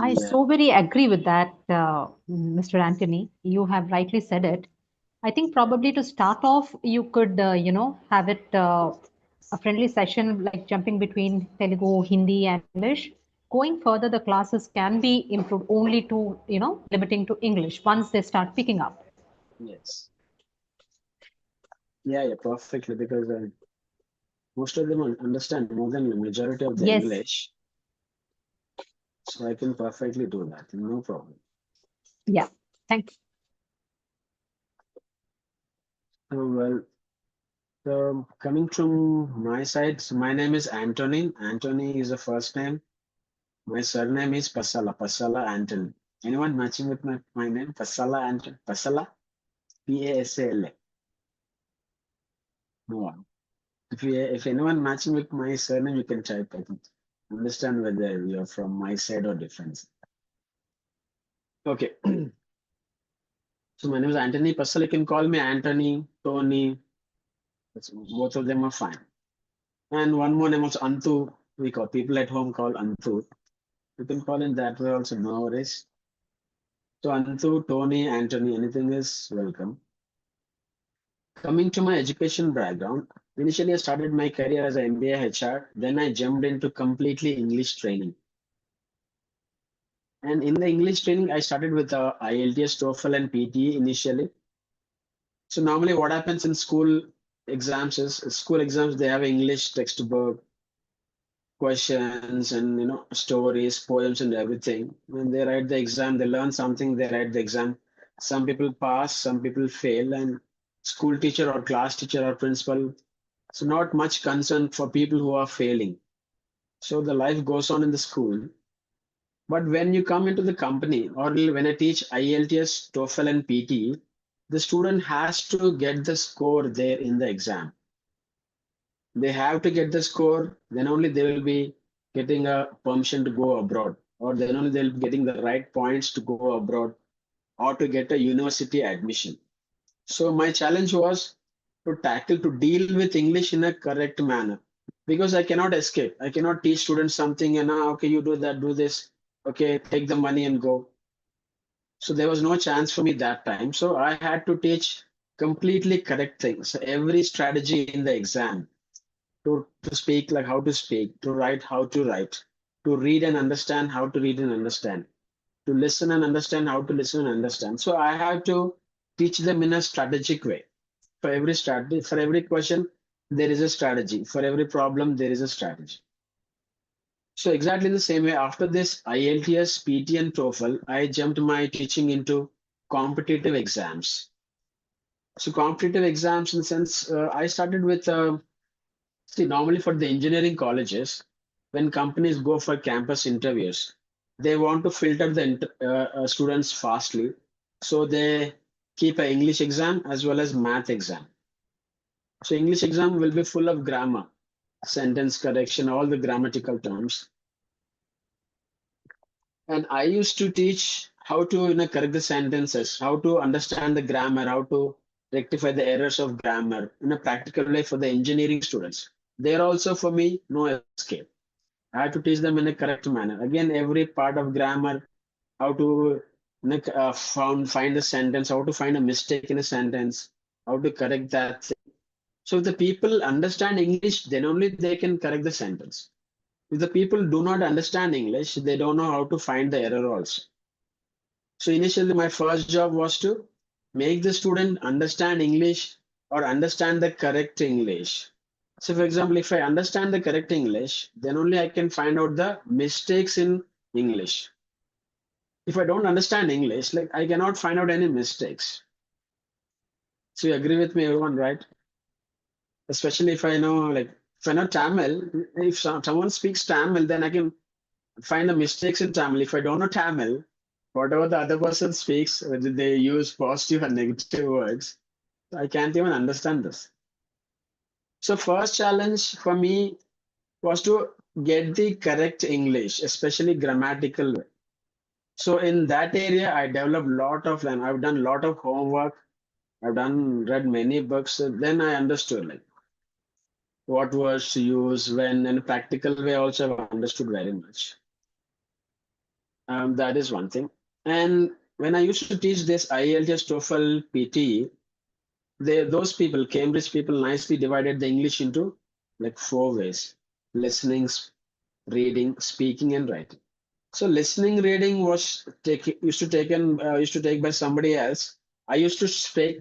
I Yeah, so very agree with that, Mr. Anthony. You have rightly said it. I think probably to start off, you could, have it a friendly session like jumping between Telugu, Hindi, and English. Going further, the classes can be improved only to, limiting to English once they start picking up. yes. Yeah, yeah, perfectly. Because most of them understand more than the majority of the Yes. English. So I can perfectly do that. No problem. Yeah. Thank you. So, well, so coming from my side, so my name is Anthony. Anthony is the first name. My surname is Pasala. Pasala Anthony. Anyone matching with my name? Pasala Anthony. Pasala? Pasala. No one. If anyone matching with my surname, you can type. I can understand whether you're from my side or different. Okay. So my name is Anthony Pasala. You can call me Anthony, Tony. Both of them are fine. And one more name was Antu. We call people at home call Antu. You can call in that way also, no worries. So Antu, Tony, Anthony, anything is welcome. Coming to my education background, initially I started my career as an MBA HR. Then I jumped into completely English training. And in the English training, I started with IELTS, TOEFL, and PTE initially. So normally, what happens in school exams they have English textbook, questions, and stories, poems, and everything. When they write the exam, they learn something. They write the exam. Some people pass, some people fail, and school teacher or class teacher or principal. So not much concern for people who are failing. So the life goes on in the school. But when you come into the company, or when I teach IELTS, TOEFL, and PT, the student has to get the score there in the exam. They have to get the score, then only they will be getting a permission to go abroad, or then only they'll be getting the right points to go abroad or to get a university admission. So my challenge was to deal with English in a correct manner because I cannot escape. I cannot teach students something and okay, you do that, do this. Okay, take the money and go. So there was no chance for me that time. So I had to teach completely correct things. Every strategy in the exam to speak like how to speak, to write how to write, to read and understand how to read and understand, to listen and understand how to listen and understand. So I have to teach them in a strategic way. For every strategy, for every question, there is a strategy. For every problem, there is a strategy. So exactly the same way, after this IELTS, PT, and TOEFL, I jumped my teaching into competitive exams. So competitive exams, in the sense, I started with, see, normally for the engineering colleges, when companies go for campus interviews, they want to filter the students fastly. So they keep an English exam as well as math exam. So English exam will be full of grammar, sentence correction, all the grammatical terms. And I used to teach how to correct the sentences, how to understand the grammar, how to rectify the errors of grammar in a practical way for the engineering students. There also for me, no escape. I have to teach them in a correct manner. Again, every part of grammar, how to find a sentence, how to find a mistake in a sentence, how to correct that thing. So if the people understand English, then only they can correct the sentence. If the people do not understand English, they don't know how to find the error also. So initially, my first job was to make the student understand English or understand the correct English. So, for example, if I understand the correct English, then only I can find out the mistakes in English. If I don't understand English, like I cannot find out any mistakes. So you agree with me, everyone, right? Especially if I know, like, if I know Tamil, if someone speaks Tamil, then I can find the mistakes in Tamil. If I don't know Tamil, whatever the other person speaks, whether they use positive or negative words, I can't even understand this. So first challenge for me was to get the correct English, especially grammatical way. So in that area, I developed lot of, and I've done a lot of homework. I've done read many books. So then I understood like what words to use when in a practical way. Also, I've understood very much. That is one thing. And when I used to teach this IELTS, TOEFL, PT, those people, Cambridge people, nicely divided the English into like 4 ways: listening, reading, speaking, and writing. So listening, reading was used to take by somebody else. I used to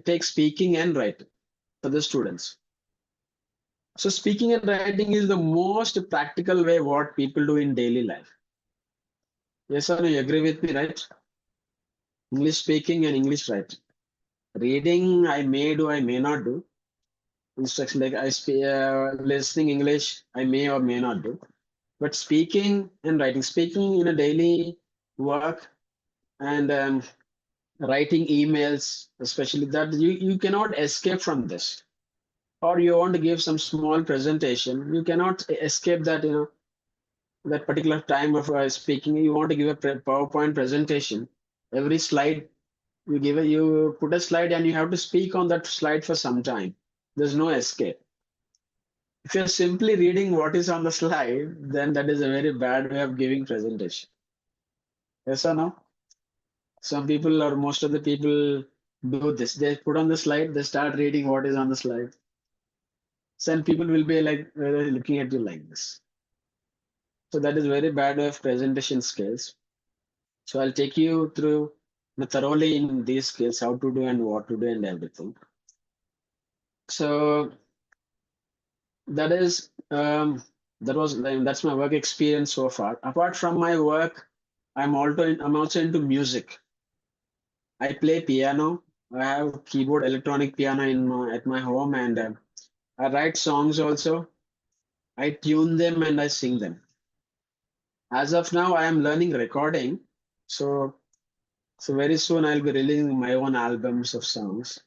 take speaking and writing for the students. So speaking and writing is the most practical way what people do in daily life. Yes or no? You agree with me, right? English speaking and English writing. Reading, I may do, I may not do. Instruction like listening English, I may or may not do. But speaking and writing, speaking in a daily work and writing emails, especially that you cannot escape from this. Or you want to give some small presentation, you cannot escape that, that particular time of speaking. You want to give a PowerPoint presentation. Every slide you put a slide and you have to speak on that slide for some time. There's no escape. If you're simply reading what is on the slide, then that is a very bad way of giving presentation. Yes or no? Some people or most of the people do this. They put on the slide, they start reading what is on the slide. Some people will be like looking at you like this. So that is very bad way of presentation skills. So I'll take you through thoroughly in these skills, how to do and what to do and everything. So that is that's my work experience so far. Apart from my work, I'm also into music. I play piano. I have keyboard electronic piano at my home, and I write songs also. I tune them and I sing them. As of now, I am learning recording. So very soon I'll be releasing my own albums of songs.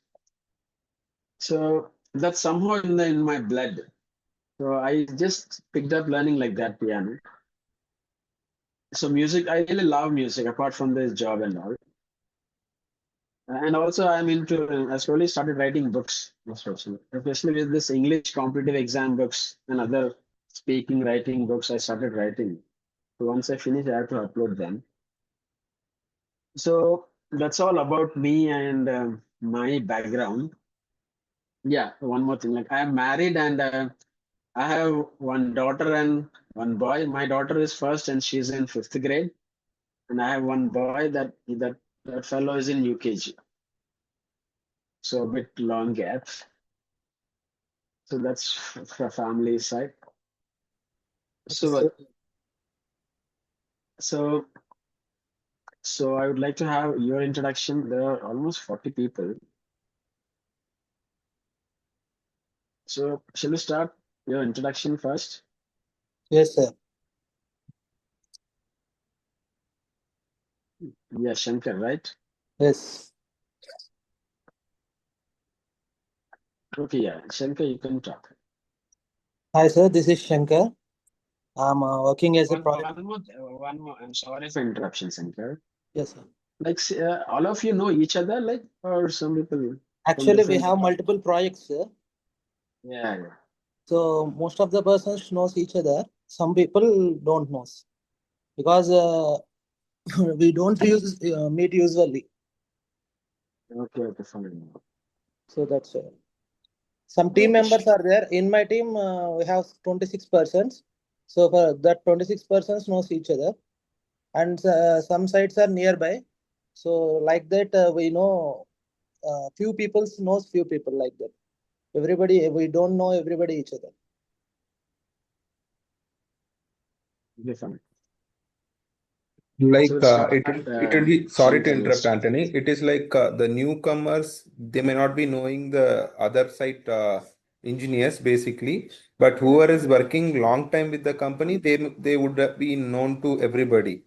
So that's somehow in my blood. So I just picked up learning like that piano. So music, I really love music apart from this job and all. And also I slowly started writing books, especially with this English competitive exam books and other speaking, writing books I started writing. So once I finish, I have to upload them. So that's all about me and my background. Yeah, one more thing. Like I am married and I have one daughter and one boy. My daughter is first and she's in fifth grade, and I have one boy that fellow is in UKG. So a bit long gap. So that's for family side. So so so I would like to have your introduction. There are almost 40 people. So shall we start your introduction first? Yes, sir. Yeah, Shankar, right? Yes. Okay, yeah. Shankar, you can talk. Hi, sir. This is Shankar. I'm working as a project. One more. I'm sorry for interruption, Shankar. Yes, sir. Like, all of you know each other, like, or some people from Actually, we different have multiple projects, sir. Yeah. So most of the persons knows each other. Some people don't know because we don't meet usually. Okay, fine. So that's some team members are there. In my team, we have 26 persons. So for that 26 persons knows each other, and some sites are nearby. So like that, we know few people knows few people like that. Everybody, we don't know everybody each other. Okay, fine. Like So we'll start. it will be, sorry to Shankar, interrupt, yes. Anthony. It is like the newcomers, they may not be knowing the other side engineers basically, but whoever is working long time with the company, they would be known to everybody.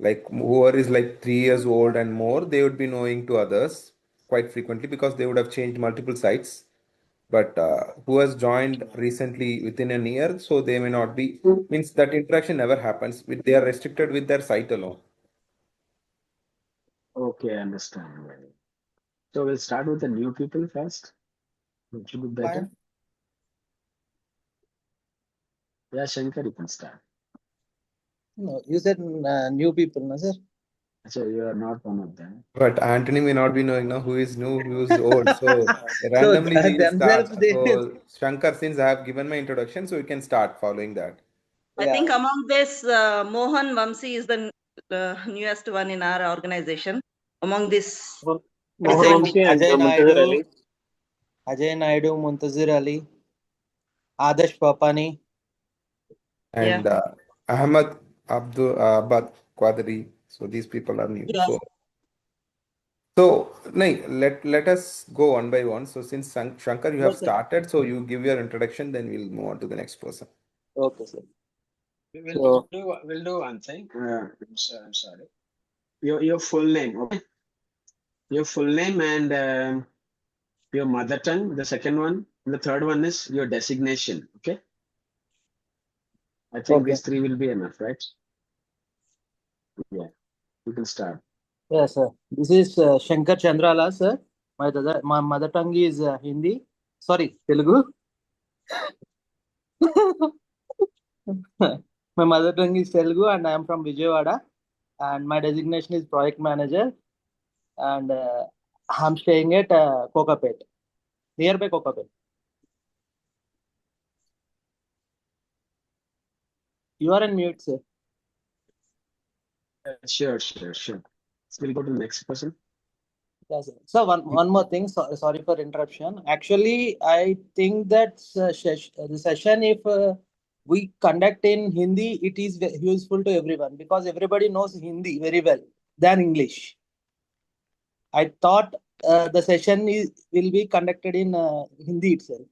Like whoever is like 3 years old and more, they would be knowing to others quite frequently because they would have changed multiple sites. But who has joined recently within a year, so they may not be, means that interaction never happens. They are restricted with their site alone. Okay, I understand. So we'll start with the new people first. It should be better. Fine. Yeah, Shankar, you can start. No, you said new people, no, sir? So you are not one of them. But Anthony may not be knowing now who is new, who is old. So So randomly we will themselves, start. they, So Shankar, since I have given my introduction, so you can start following that. I yeah. think among this, Mohan Vamsi is the newest one in our organization. Among this, Mohan Recently. Vamsi and Ajay Muntazir Naidu, Ali. Ajay Naidu, Muntazir Ali, Adarsh Papani. And Ahmad Abdul Abad Quadri. So these people are new. Yeah. So let us go one by one. So since Shankar, you have Okay. started, so you give your introduction, then we'll move on to the next person. Okay, sir. We'll do one thing. I'm sorry. Your full name, okay? Your full name and your mother tongue, the second one. And the third one is your designation, okay? I think Okay. these three will be enough, right? Yeah, you can start. Yes, sir. This is Shankar Chandrala, sir. My mother tongue is Hindi. Sorry, Telugu. My mother tongue is Telugu, and I am from Vijayawada. And my designation is project manager. And I'm staying at Kokapet, nearby Kokapet. You are on mute, sir. Sure. So we'll go to the next person. Yes, sir. So one more thing. Sorry for interruption. Actually, I think that the session, if we conduct in Hindi, it is useful to everyone because everybody knows Hindi very well than English. I thought the session will be conducted in Hindi itself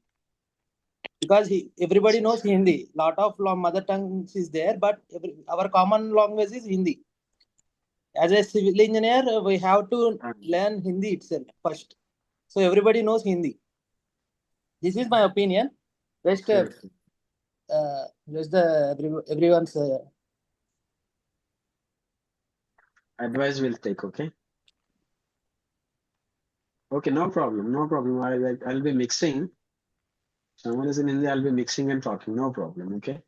because everybody knows Hindi. Lot of mother tongues is there, but our common language is Hindi. As a civil engineer, we have to learn Hindi itself first. So everybody knows Hindi. This is my opinion. Rest, everyone's Advice will take, okay? Okay, no problem. I'll be mixing. Someone is in Hindi, I'll be mixing and talking. No problem, okay?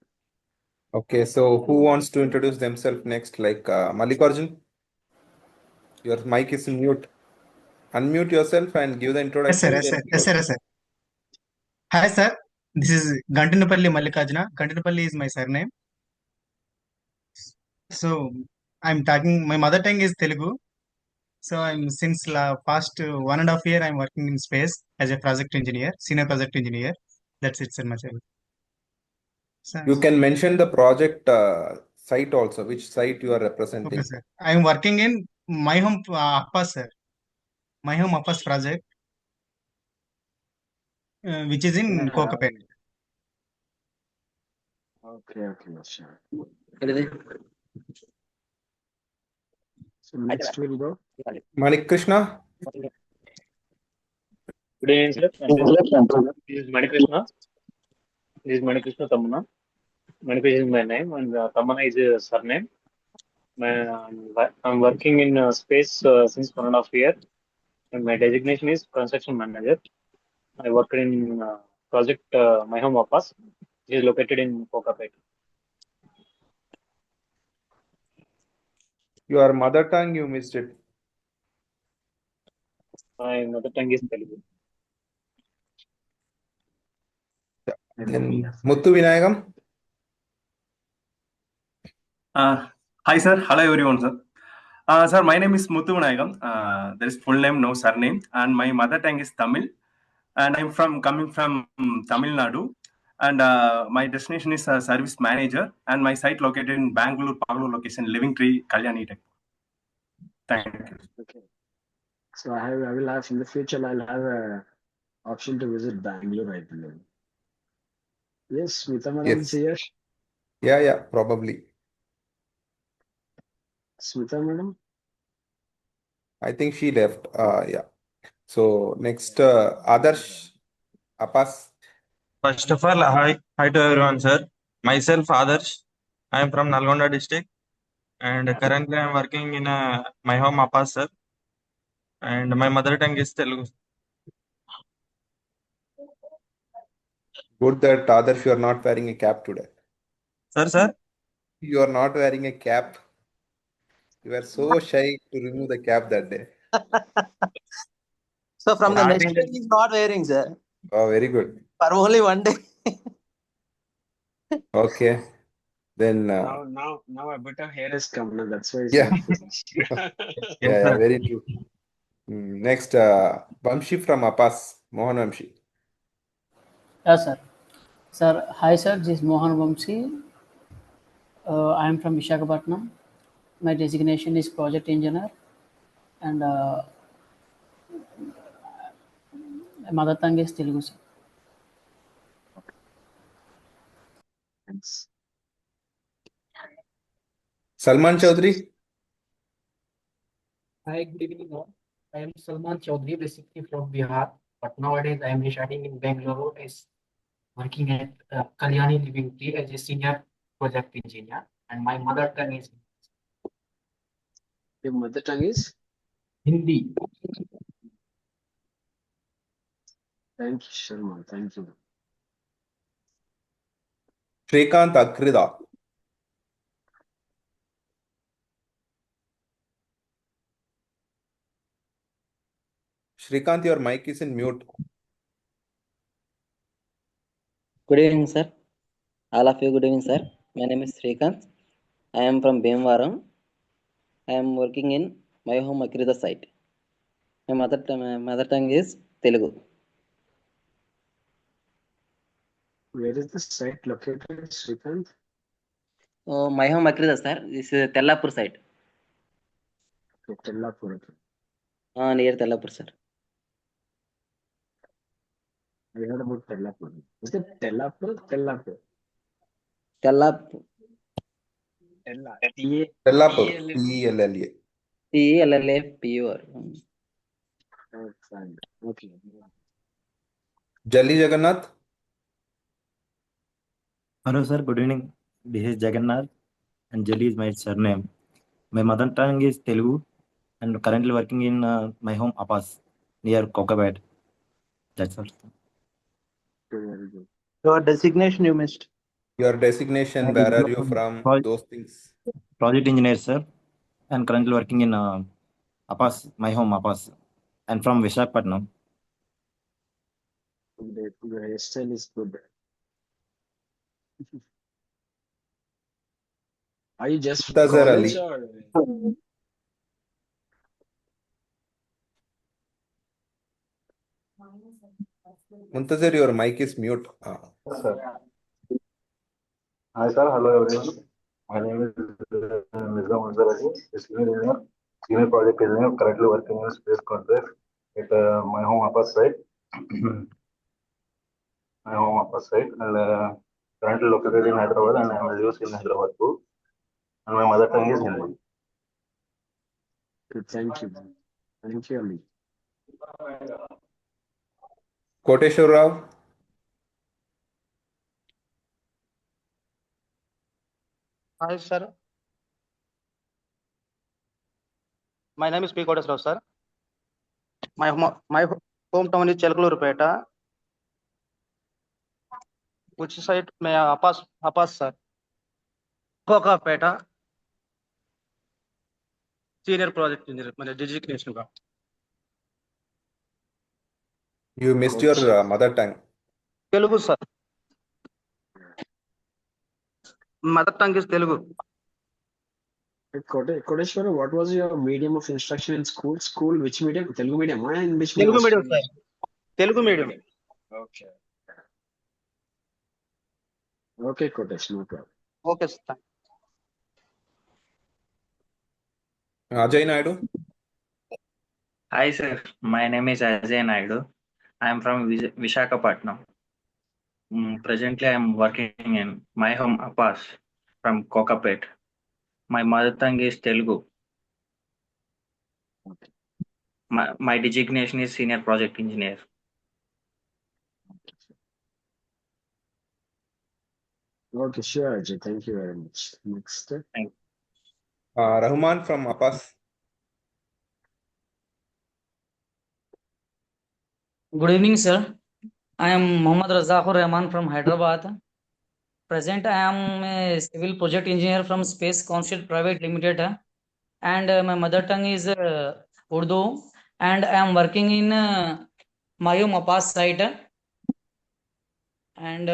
Okay, so who wants to introduce themselves next? Like Mallikarjun, your mic is in mute. Unmute yourself and give the introduction. Yes, sir. Hi, sir. This is Gantinapalli Mallikarjuna. Gantinapalli is my surname. So I'm talking. My mother tongue is Telugu. So I'm since past 1.5 year I'm working in space as a project engineer, senior project engineer. That's it, sir. So, You can mention the project site also, which site you are representing. okay, sir. I'm working in My Home Appas, sir. My Home Appas project, which is in Kokapet. Okay, sure. So next we'll go. Manik Krishna. Good evening, sir. This is Manikrishna. This is Manikrishna Tamana. Manikrishna is my name, and Tamana is a surname. I'm working in space since 1.5 year, and my designation is construction manager. I work in project My Home Appas. It is located in Kokapet. Your mother tongue, you missed it. My mother tongue is Telugu. Then Muthu Vinayagam. Hi, sir. Hello, everyone, sir. Sir, my name is Muthu Vinayagam. There is full name, no surname, and my mother tongue is Tamil, and I'm coming from Tamil Nadu, and my destination is service manager, and my site located in Bangalore, Pagalur location, Living Tree, Kalyani Tech. Thank you. Okay. So I will have in the future. I'll have a option to visit Bangalore, I believe. Yes, Smita madam is here. Yeah, probably. Smita madam. I think she left. Yeah. So next, Adarsh Appas. First of all, hi to everyone, sir. Myself, Adarsh. I am from Nalgonda district, and currently I am working in My Home Appas, sir. And my mother tongue is Telugu. Good that Adarsh, you are not wearing a cap today. Sir. You are not wearing a cap. You were so shy to remove the cap that day. So from the next Starting day, he's not wearing, sir. Oh, very good. For only one day. Okay. Then, Now a bit of hair has come. Now that's why he's yeah, not wearing. yes, sir. very true. Next, Vamshi from Apas, Mohan Vamshi. Yes, sir. Sir, hi, sir. This is Mohan Vamsi. I am from Visakhapatnam. My designation is project engineer, and my mother tongue is Telugu, sir. Thanks. Salman Chaudhary. Hi, good evening all. I am Salman Chaudhary, basically from Bihar, but nowadays I am residing in Bangalore as working at Kalyani Living Tree as a senior project engineer, and my mother tongue is Your mother tongue is? Hindi. Thank you, Sharma. Thank you. Shrikant Akrida. Shrikant, your mic is in mute. Good evening, sir. All of you, good evening, sir. My name is Srikanth. I am from Bhimavaram. I am working in my home Akrida site. My mother tongue is Telugu. Where is the site located, Srikanth? My home Akrida, sir. This is Tellapur site. Okay, Tellapur. Near Tellapur, sir. I heard about Tellapur. Is it Tellapur? Tellapur. Tellapur. Tellapur. P-E-L-L-A. Tellapur. Okay. Jalli Jagannath. Hello, sir. Good evening. This is Jagannath, and Jali is my surname. My mother tongue is Telugu, and currently working in my home Apas near Kokabad. That's all. Very good. Your designation you missed. Your designation, where are you from? Those things. Project engineer, sir, and currently working in Apas, my home Apas, and from Visakhapatnam. The hairstyle is good. Are you just from Muntazar college Ali. or? Muntazar, your mic is mute. Sir. Hi, sir. Hello, everyone. My name is Mirza Munzar Ali, senior project engineer, currently working in space contract at my home Apas site. and currently located in Hyderabad, and I am lives in Hyderabad too. And my mother tongue is Hindi. Thank you. Thank you, Ali. Koteshwar Rao. Hi, sir. My name is P. Kodesrao, sir. My hometown is Chelkalurupeta. Which side? May Apas, sir. Kokapeta. Senior project engineer. My designation. You missed your mother tongue. Telugu, sir. Mother tongue is Telugu. Kodeshwara, what was your medium of instruction in school? School, which medium? Telugu medium? Which Telugu medium, sir. Telugu medium. Okay. Okay, Kodesh, no problem. Okay, sir. Ajay Naidu. Hi, sir. My name is Ajay Naidu. I am from Visakhapatnam. Presently, I am working in my home Apas from Kokapet. My mother tongue is Telugu. Okay. My designation is senior project engineer. Okay, sure, Ajay. Thank you very much. Next. Thank you. Rahman from Apas. Good evening, sir. I am Mohammad Razaqur Rahman from Hyderabad. present I am a civil project engineer from Space Council Private Limited, and my mother tongue is Urdu, and I am working in Mayom Apas site, and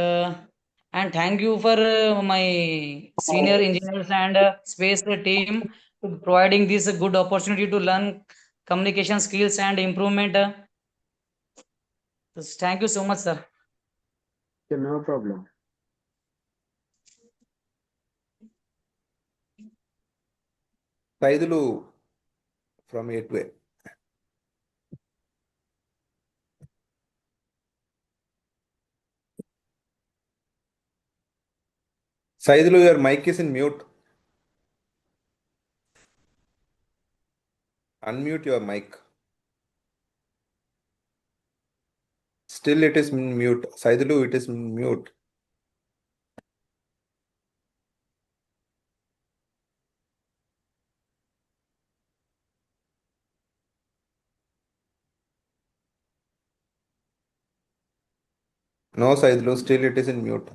thank you for my senior engineers and space team to providing this good opportunity to learn communication skills and improvement. Thank you so much, sir. Okay, no problem. Saidulu from Gateway. Saidulu, your mic is in mute. Unmute your mic. Still it is mute. Saidulu, it is mute. No, Saidulu, still it is in mute.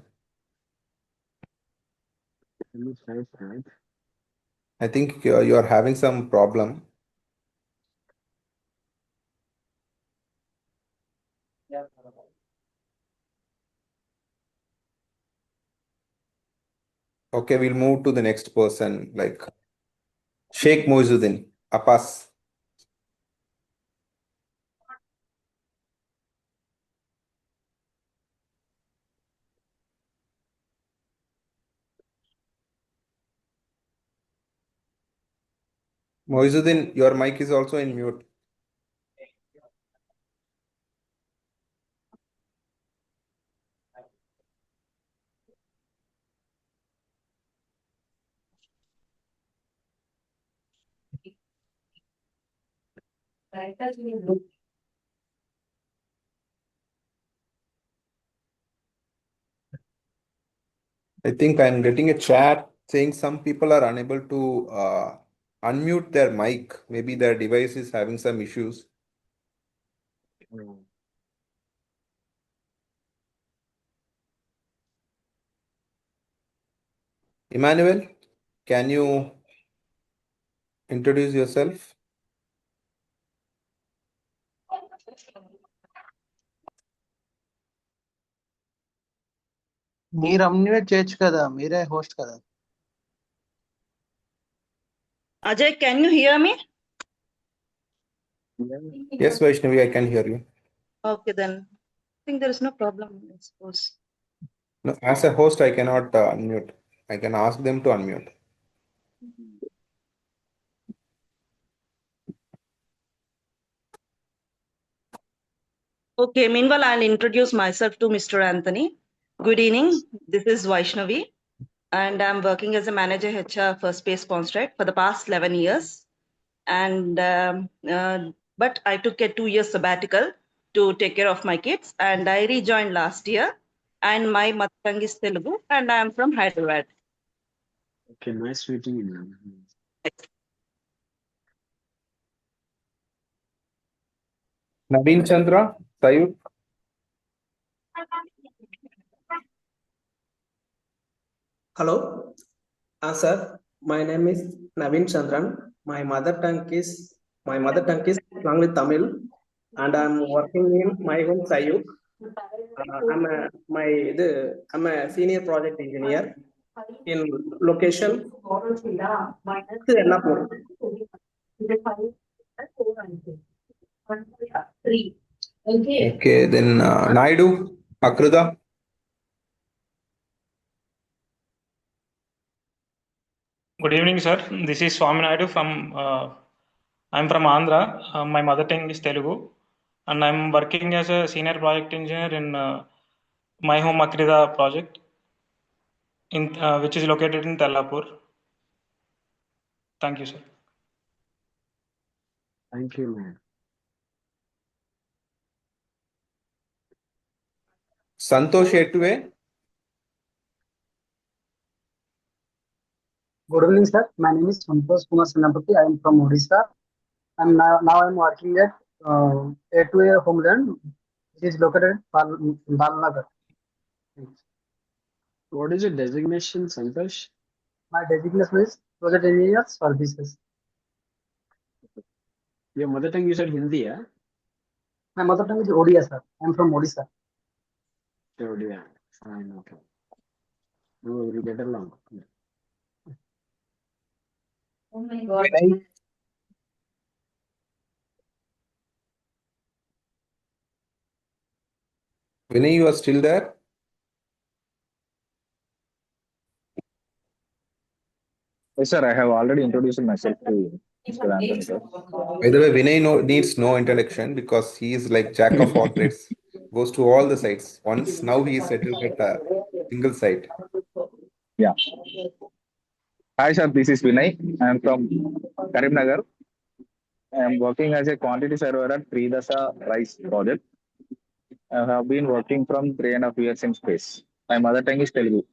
I think you are having some problem. Okay, we'll move to the next person, like Sheikh Moizuddin, Apas. Moizuddin, your mic is also in mute. I think I'm getting a chat saying some people are unable to unmute their mic. Maybe their device is having some issues. Emmanuel, can you introduce yourself? మీరు అమ్యూట్ చేయొచ్చు కదా, మీరే host కదా. Ajay, can you hear me? Yes, Vaishnavi, I can hear you. Okay, then I think there is no problem, I suppose. No, as a host, I cannot unmute. I can ask them to unmute. Okay, meanwhile, I'll introduce myself to Mr. Anthony. Good evening. This is Vaishnavi, and I'm working as a manager HR for Space Construct for the past 11 years. And but I took a 2-year sabbatical to take care of my kids, and I rejoined last year. And my mother tongue is Telugu, and I am from Hyderabad. Okay, nice meeting you, ma'am. Naveen Chandra, Sayud. Hello, sir. My name is Naveen Chandran. My mother tongue is Langli Tamil, and I'm working in my home Sayuk. I'm a senior project engineer in location Ennapur. Okay, then Naidu, Akrida. Good evening, sir. This is Swami Naidu I'm from Andhra. My mother tongue is Telugu, and I'm working as a senior project engineer in My Home Akrida project, which is located in Tellapur. Thank you, sir. Thank you, man. Santosh Etwe. Good evening, sir. My name is Santosh Kumar Senapati. I am from Odisha. And now I'm working at A2A Homeland, which is located in Balnagar. What is your designation, Santosh? My designation is Project Engineer Services. Your mother tongue, you said Hindi, yeah? My mother tongue is Odia, sir. I'm from Odisha. Oh, yeah. Fine, okay. No, we'll get along. Yeah. Oh my God. Vinay, you are still there? Yes, sir. I have already introduced myself to Mr. Anthony, sir. By the way, Vinay needs no introduction because he is like jack of all trades, goes to all the sites. Once now he is settled at a single site. Yeah. Hi, sir. This is Vinay. I am from Karimnagar. I am working as a quantity surveyor at Tridasa Rice project. I have been working from 3.5 years in space. My mother tongue is Telugu.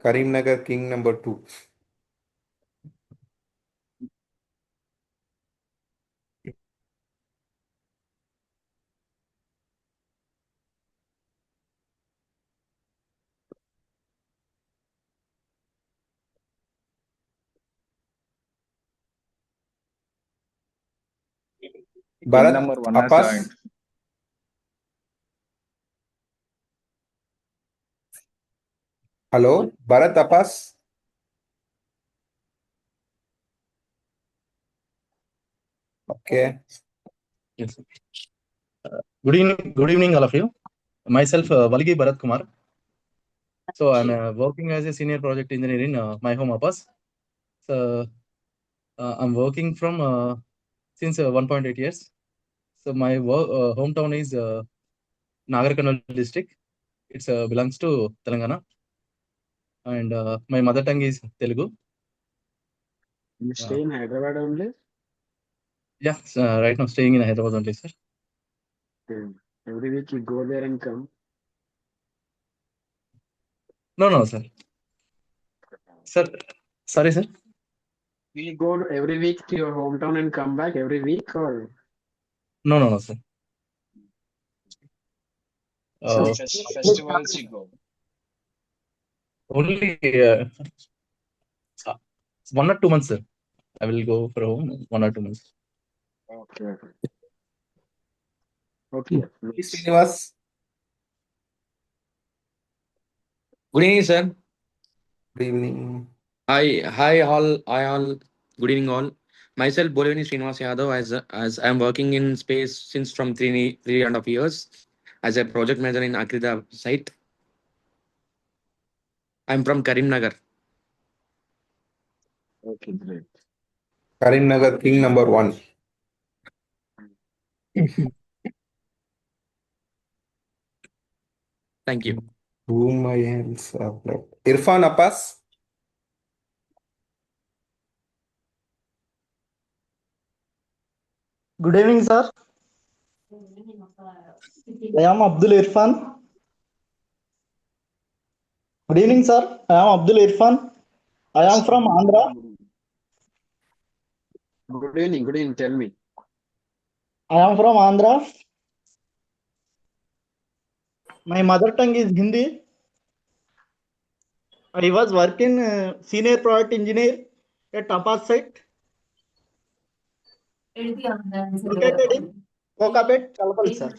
Karimnagar King number 2. King number 1 has Apas. joined. Hello, Bharat Apas. Okay. Yes. Good evening, all of you. Myself, Valgi Bharat Kumar. So I'm working as a senior project engineer in My Home Apas. So I'm working from since 1.8 years. So my hometown is Nagar Karnal district. It belongs to Telangana, and my mother tongue is Telugu. You stay in Hyderabad only? Yeah, right now staying in Hyderabad only, sir. Every week you go there and come? No, sir. Sir, sorry, sir. Will you go every week to your hometown and come back every week, or? No, sir. Festivals you go? Only 1 or 2 months, sir. I will go for home 1 or 2 months. Okay. Okay. Srinivas. Good evening, sir. Good evening. Hi, all. Good evening, all. Myself, Bolivini Srinivas Yadav, as I am working in space since from 3.5 years as a project manager in Akrida site. I'm from Karimnagar. Okay, great. Karimnagar King number 1. Thank you. Whom my hands are left. Irfan Apas. Good evening, sir. I am Abdul Irfan. Good evening, sir. I am Abdul Irfan. I am from Andhra. Good evening. Tell me. I am from Andhra. My mother tongue is Hindi. I was working senior project engineer at Apas site. Located in Kokapet, Chalpal, sir.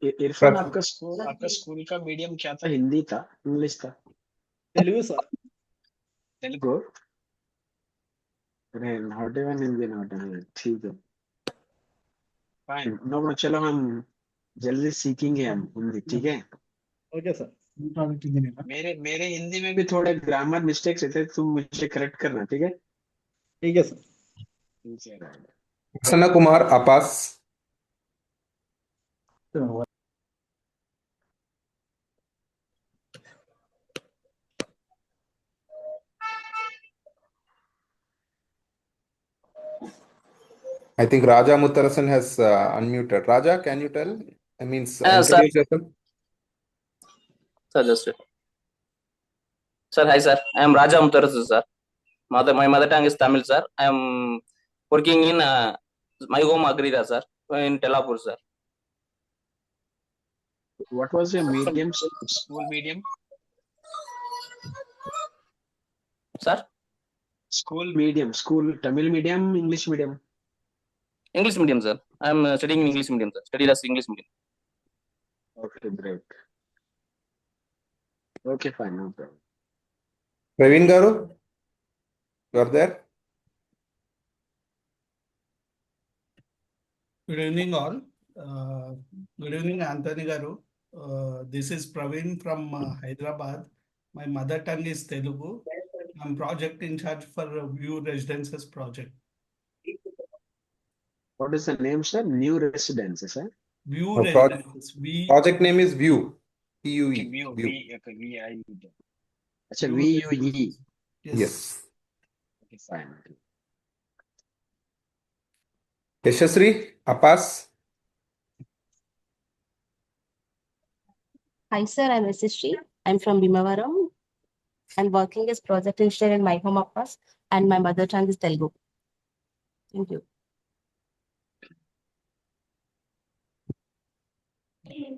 Irfan आपका school का medium क्या था? हिंदी था, English था? Telugu, sir. Telugu? अरे not even Hindi, not even. ठीक है, fine. No, चलो हम जल्दी सीखेंगे हम हिंदी. ठीक है. Okay sir. मेरे हिंदी में भी थोड़े ग्रामर मिस्टेक्स थे, तुम मुझे करेक्ट करना. ठीक है. ठीक है sir. Prasanna Kumar Apas. I think Raja Muttarasan has unmuted. Raja, can you tell? I mean, introduce yourself. Sir, just sir, hi sir. I am Raja Muttarasan, sir. My mother tongue is Tamil, sir. I am working in My home Agrira, sir, in Telapur, sir. What was your medium, school medium? Sir? School medium, school Tamil medium, English medium? English medium, sir. I'm studying in English medium, sir. Studied as English medium. Okay, great. Okay, fine, no problem. Praveen Garu, you are there? Good evening, all. Good evening, Anthony Garu. This is Praveen from Hyderabad. My mother tongue is Telugu. I'm project in charge for View Residences project. What is the name, sir? New Residences, sir? View No, Residences. project name is View. PUE. Okay, View. View. Okay, VIE. Achha, VUE. Yes. Okay, fine. Yashasri, Apas. Hi, sir. I'm SSG. I'm from Bhimavaram. I'm working as project engineer in My Home Apas, and my mother tongue is Telugu. Thank you.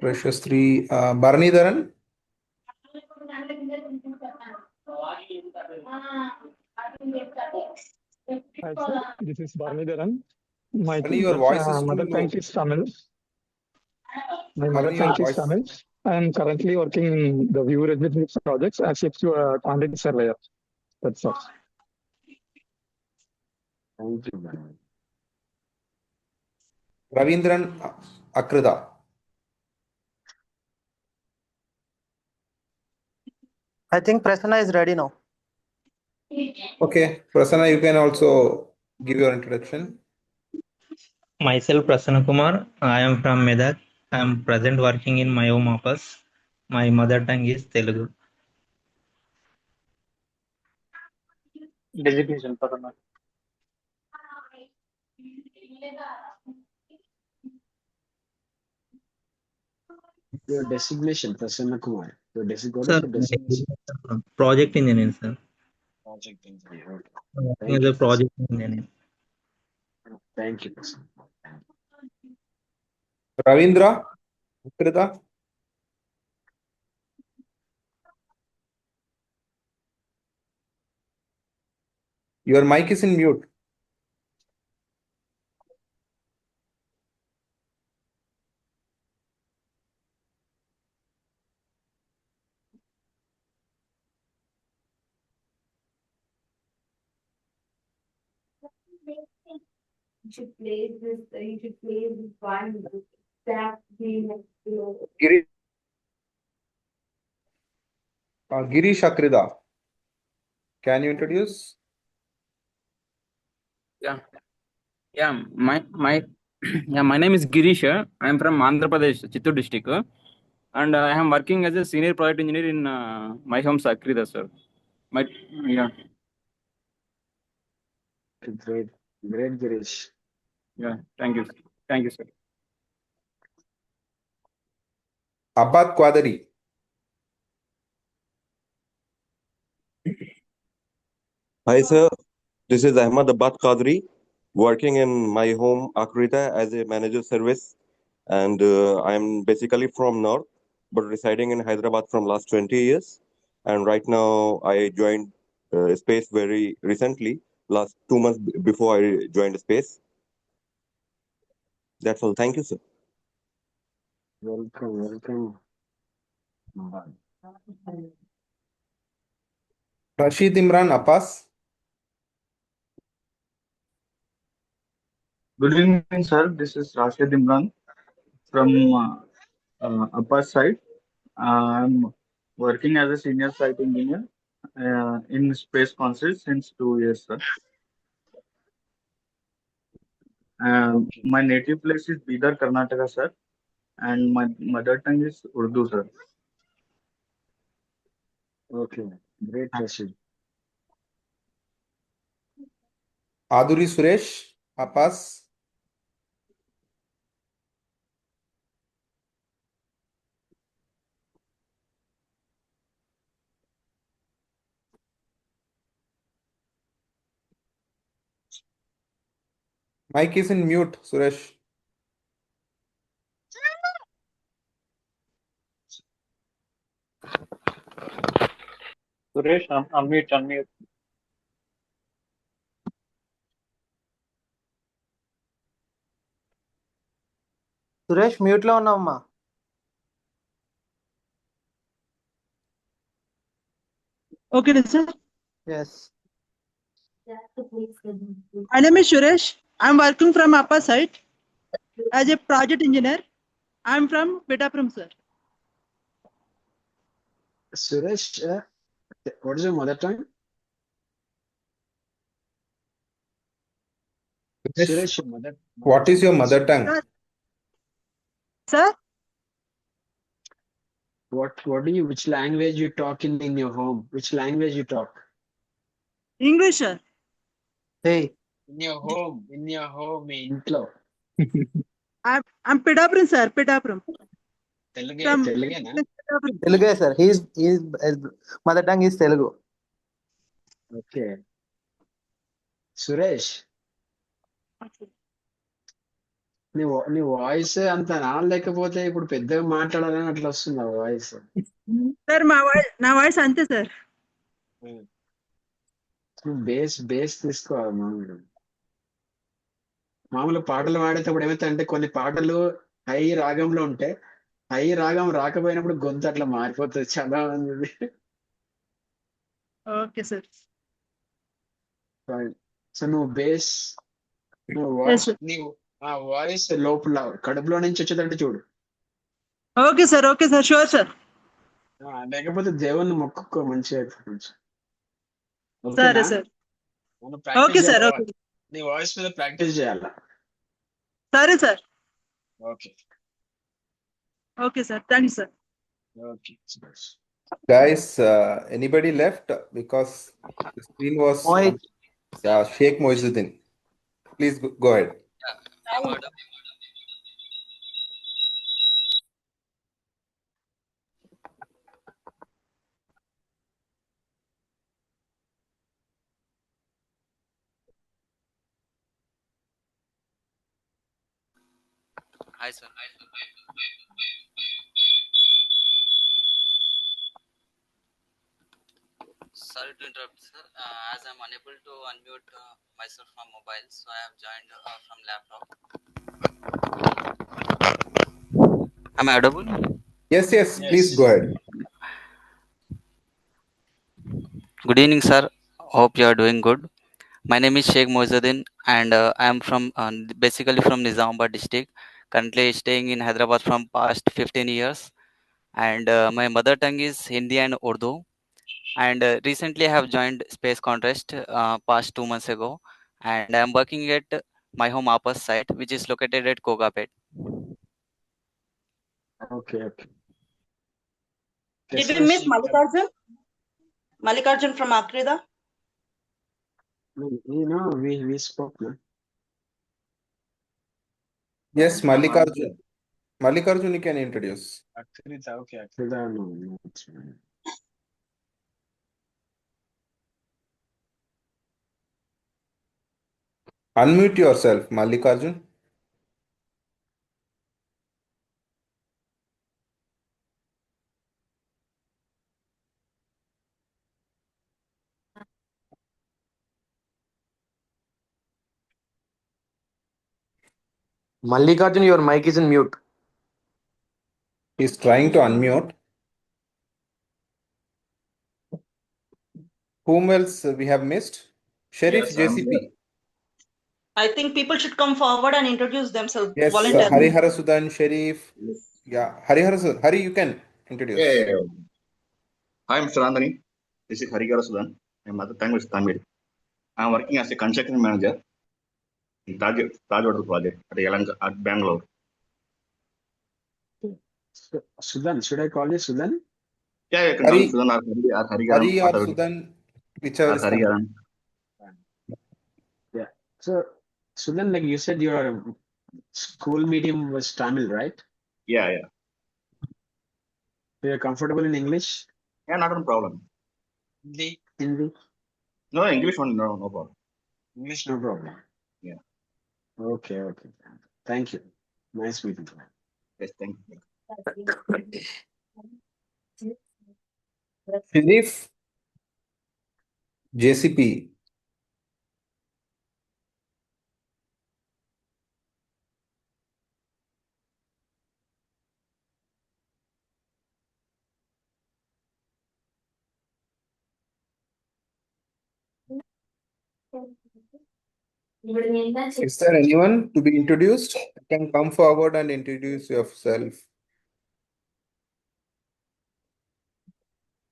Precious 3. Bharanidharan. Hi, sir. This is Bharanidharan. My Bharani, your voice is too mother low. tongue is Tamil. My mother Bharani, your tongue is voice. Tamil. I am currently working in the View Residences projects as a quantity surveyor. That's all. Thank you, Bharani. Ravindran Akrida. I think Prasanna is ready now. Okay, Prasanna, you can also give your introduction. Myself, Prasanna Kumar. I am from Medak. I am present working in My Home Apas. My mother tongue is Telugu. Designation, Prasanna. Your designation, Prasanna Kumar. Your what is Sir, your designation? project engineer, sir. Project engineer. Working Thank as you, a project engineer. Thank you, Prasanna. Ravindra Akrida. Your mic is in mute. You should play this, you should play this one, that game, Girish Akrida. Can you introduce? Yeah, my yeah, my name is Girish. I am from Andhra Pradesh, Chittoor district, and I am working as a senior project engineer in My Home Sakrida, sir. Yeah, Great, Girish. yeah. Thank you, sir. Abad Quadri. Hi, sir. This is Ahmad Abad Qadri, working in My Home Akrita as a manager service. And I'm basically from North, but residing in Hyderabad from last 20 years. And right now I joined Space very recently, last 2 months before I joined Space. That's all. Thank you, sir. Welcome. Rashid Imran Apas. Good evening, sir. This is Rashid Imran from Upper side. I'm working as a senior site engineer in Space Council since 2 years, sir. My native place is Bidar, Karnataka, sir, and my mother tongue is Urdu, sir. Okay, great, Rashid. Aduri Suresh Apas. Mic is in mute, Suresh. Suresh, unmute. Suresh mute లో ఉన్నావమ్మా. Okay, sir. Yes. My name is Suresh. I'm working from upper site as a project engineer. I'm from Pittapuram, sir. Suresh, what is your mother tongue? Suresh, your What is your mother tongue? Sir, which language you talk in your home? Which language you talk? English, sir. Hey. In your home, intlo. I'm Pittapuram, sir. Pittapuram. Telugena? Telugu, sir. His mother tongue is Telugu. Okay. Suresh, నీ voice అంత లేకపోతే ఇప్పుడు పెద్దగా మాట్లాడాలని అట్లా వస్తుంది ఆ voice. Sir నా వాయిస్ అంతే సార్. బేస్ తీసుకోవాలి మామూలు పాటలు పాడేటప్పుడు ఏమైతే అంటే కొన్ని పాటలు హై రాగంలో ఉంటే హై రాగం రాకపోయినప్పుడు గొంతు అట్లా మారిపోతుంది చాలా మంది. Okay sir. సో నువ్వు ఆ వాయిస్ లోపల కడుపులో నుంచి వచ్చేటట్టు చూడు. Okay sir sure sir. లేకపోతే దేవుణ్ణి మొక్కుకో మంచిగా. సరే సార్. Okay sir. నీ వాయిస్ మీద ప్రాక్టీస్ చేయాలా? సరే sir. Okay sir. Thank you sir. Okay. Guys, anybody left? Because the screen was Sheikh Moizuddin. Please go ahead. Hi, sir. Sorry to interrupt, sir. As I'm unable to unmute myself from mobile, so I have joined from laptop. Am I audible? Yes. Please go ahead. Good evening, sir. Hope you are doing good. My name is Sheikh Moizuddin, and I am from basically from Nizamabad district. Currently staying in Hyderabad from past 15 years, and my mother tongue is Hindi and Urdu. And recently I have joined Space Contest past 2 months ago, and I am working at my home Apas site, which is located at Kogapet. Okay. Did we miss Mallikarjun? Mallikarjun from Akrida? We spoke. No? Yes, Mallikarjun. Mallikarjun, you can introduce. Akrida, okay. Akrida, no. Unmute yourself, Mallikarjun. Mallikarjun, your mic is in mute. He's trying to unmute. Whom else we have missed? Sharif, Yes, JCP. I think people should come forward and introduce themselves Yes, voluntarily. Harihara Sudan, Sharif. Yeah, Harihara Sudan. Hari, you can introduce. Yeah. Hi, Mr. Andani. This is Harihara Sudan. My mother tongue is Tamil. I am working as a construction manager in Taj Hotel project at Bangalore. Sudan, should I call you Sudan? Yeah, you can call me Sudan or Hariharan. Hari or Sudan, whichever is Hariharan. Yeah. So, Sudan, like you said, your school medium was Tamil, right? Yeah. So you're comfortable in English? Yeah, not a problem. Hindi? No, English one, no problem. English, no problem. Yeah. Okay, okay. Thank you. Nice meeting you. Yes, thank you. Shirif, JCP. Is there anyone to be introduced? You can come forward and introduce yourself.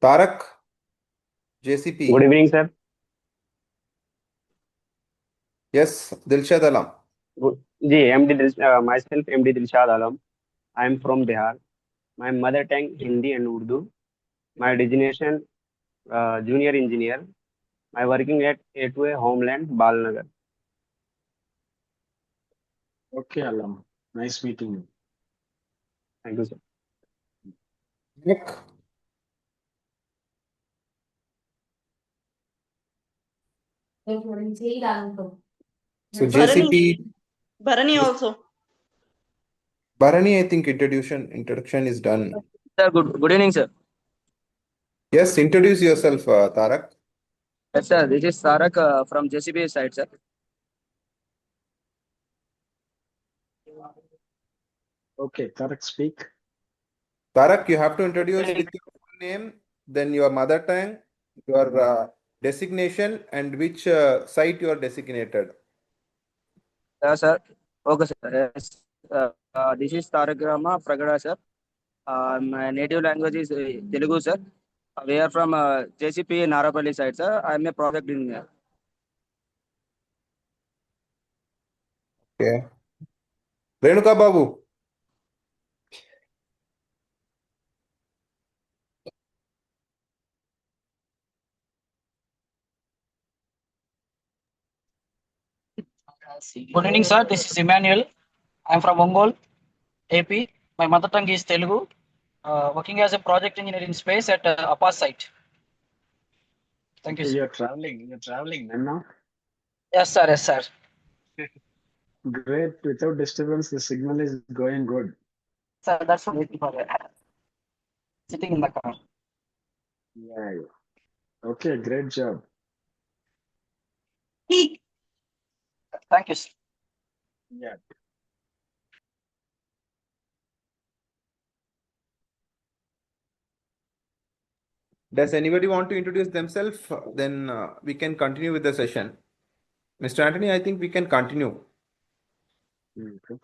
Tarak, JCP. Good evening, sir. Yes, Dilshad Alam. Myself, MD Dilshad Alam. I am from Bihar. My mother tongue Hindi and Urdu. My designation junior engineer. My working at A2A Homeland, Balnagar. Okay, Alam. Nice meeting you. Thank you, sir. Nick. So JCP. Bharani also. Bharani, I think introduction is done. Sir, good evening, sir. Yes, introduce yourself, Tarak. Yes, sir. This is Tarak from JCB side, sir. Okay, Tarak, speak. Tarak, you have to introduce with your full name, then your mother tongue, your designation, and which site you are designated. Yes, sir. Okay, sir. Yes. This is Tarak Rama Pragada, sir. My native language is Telugu, sir. We are from JCP Narapalli side, sir. I am a project engineer. Okay. Renuka Babu. Good evening, sir. This is Emmanuel. I'm from Ongole, AP. My mother tongue is Telugu. Working as a project engineer in space at APA site. Thank you, Okay, sir. you're traveling now. Yes, sir. Yes, sir. Great. Without disturbance, the signal is going good. Sir, that's what waiting for sitting in the car. Yeah. Okay, great job. Thank you, sir. Yeah. Does anybody want to introduce themselves? Then we can continue with the session. Mr. Anthony, I think we can continue. Okay.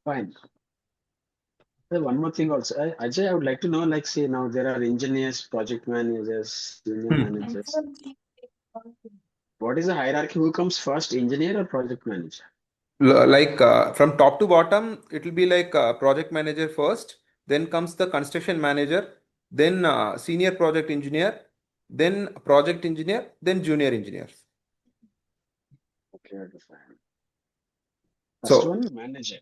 Fine. So one more thing also, Ajay, I would like to know, like, say now there are engineers, project managers, senior managers. What is the hierarchy? Who comes first, engineer or project manager? Like from top to bottom, it will be like project manager first, then comes the construction manager, then senior project engineer, then project engineer, then junior engineers. Okay, fine. First So, one, manager.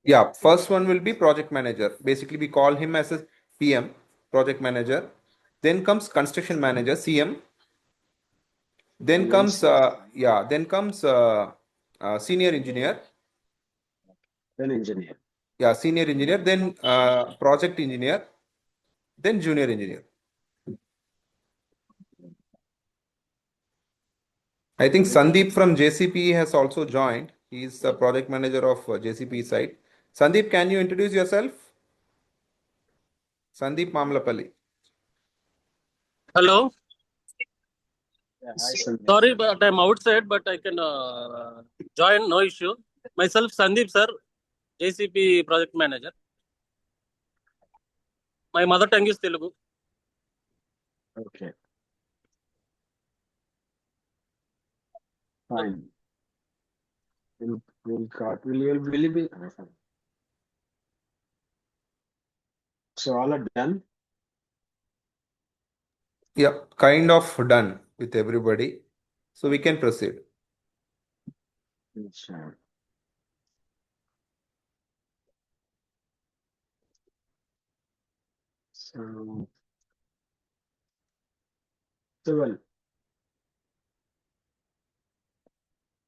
yeah, first one will be project manager. Basically, we call him as a PM, project manager. Then comes construction manager, CM. Then comes senior engineer. Then engineer. Yeah, senior engineer, then project engineer, then junior engineer. I think Sandeep from JCP has also joined. He's the project manager of JCP site. Sandeep, can you introduce yourself? Sandeep Mamlapalli. Hello. Yeah, hi, Sandeep. Sorry, but I'm outside, but I can join, no issue. Myself, Sandeep, sir, JCP project manager. My mother tongue is Telugu. Okay. Fine. Will you be? So all are done? Yeah, kind of done with everybody. So we can proceed. Sure. So, well,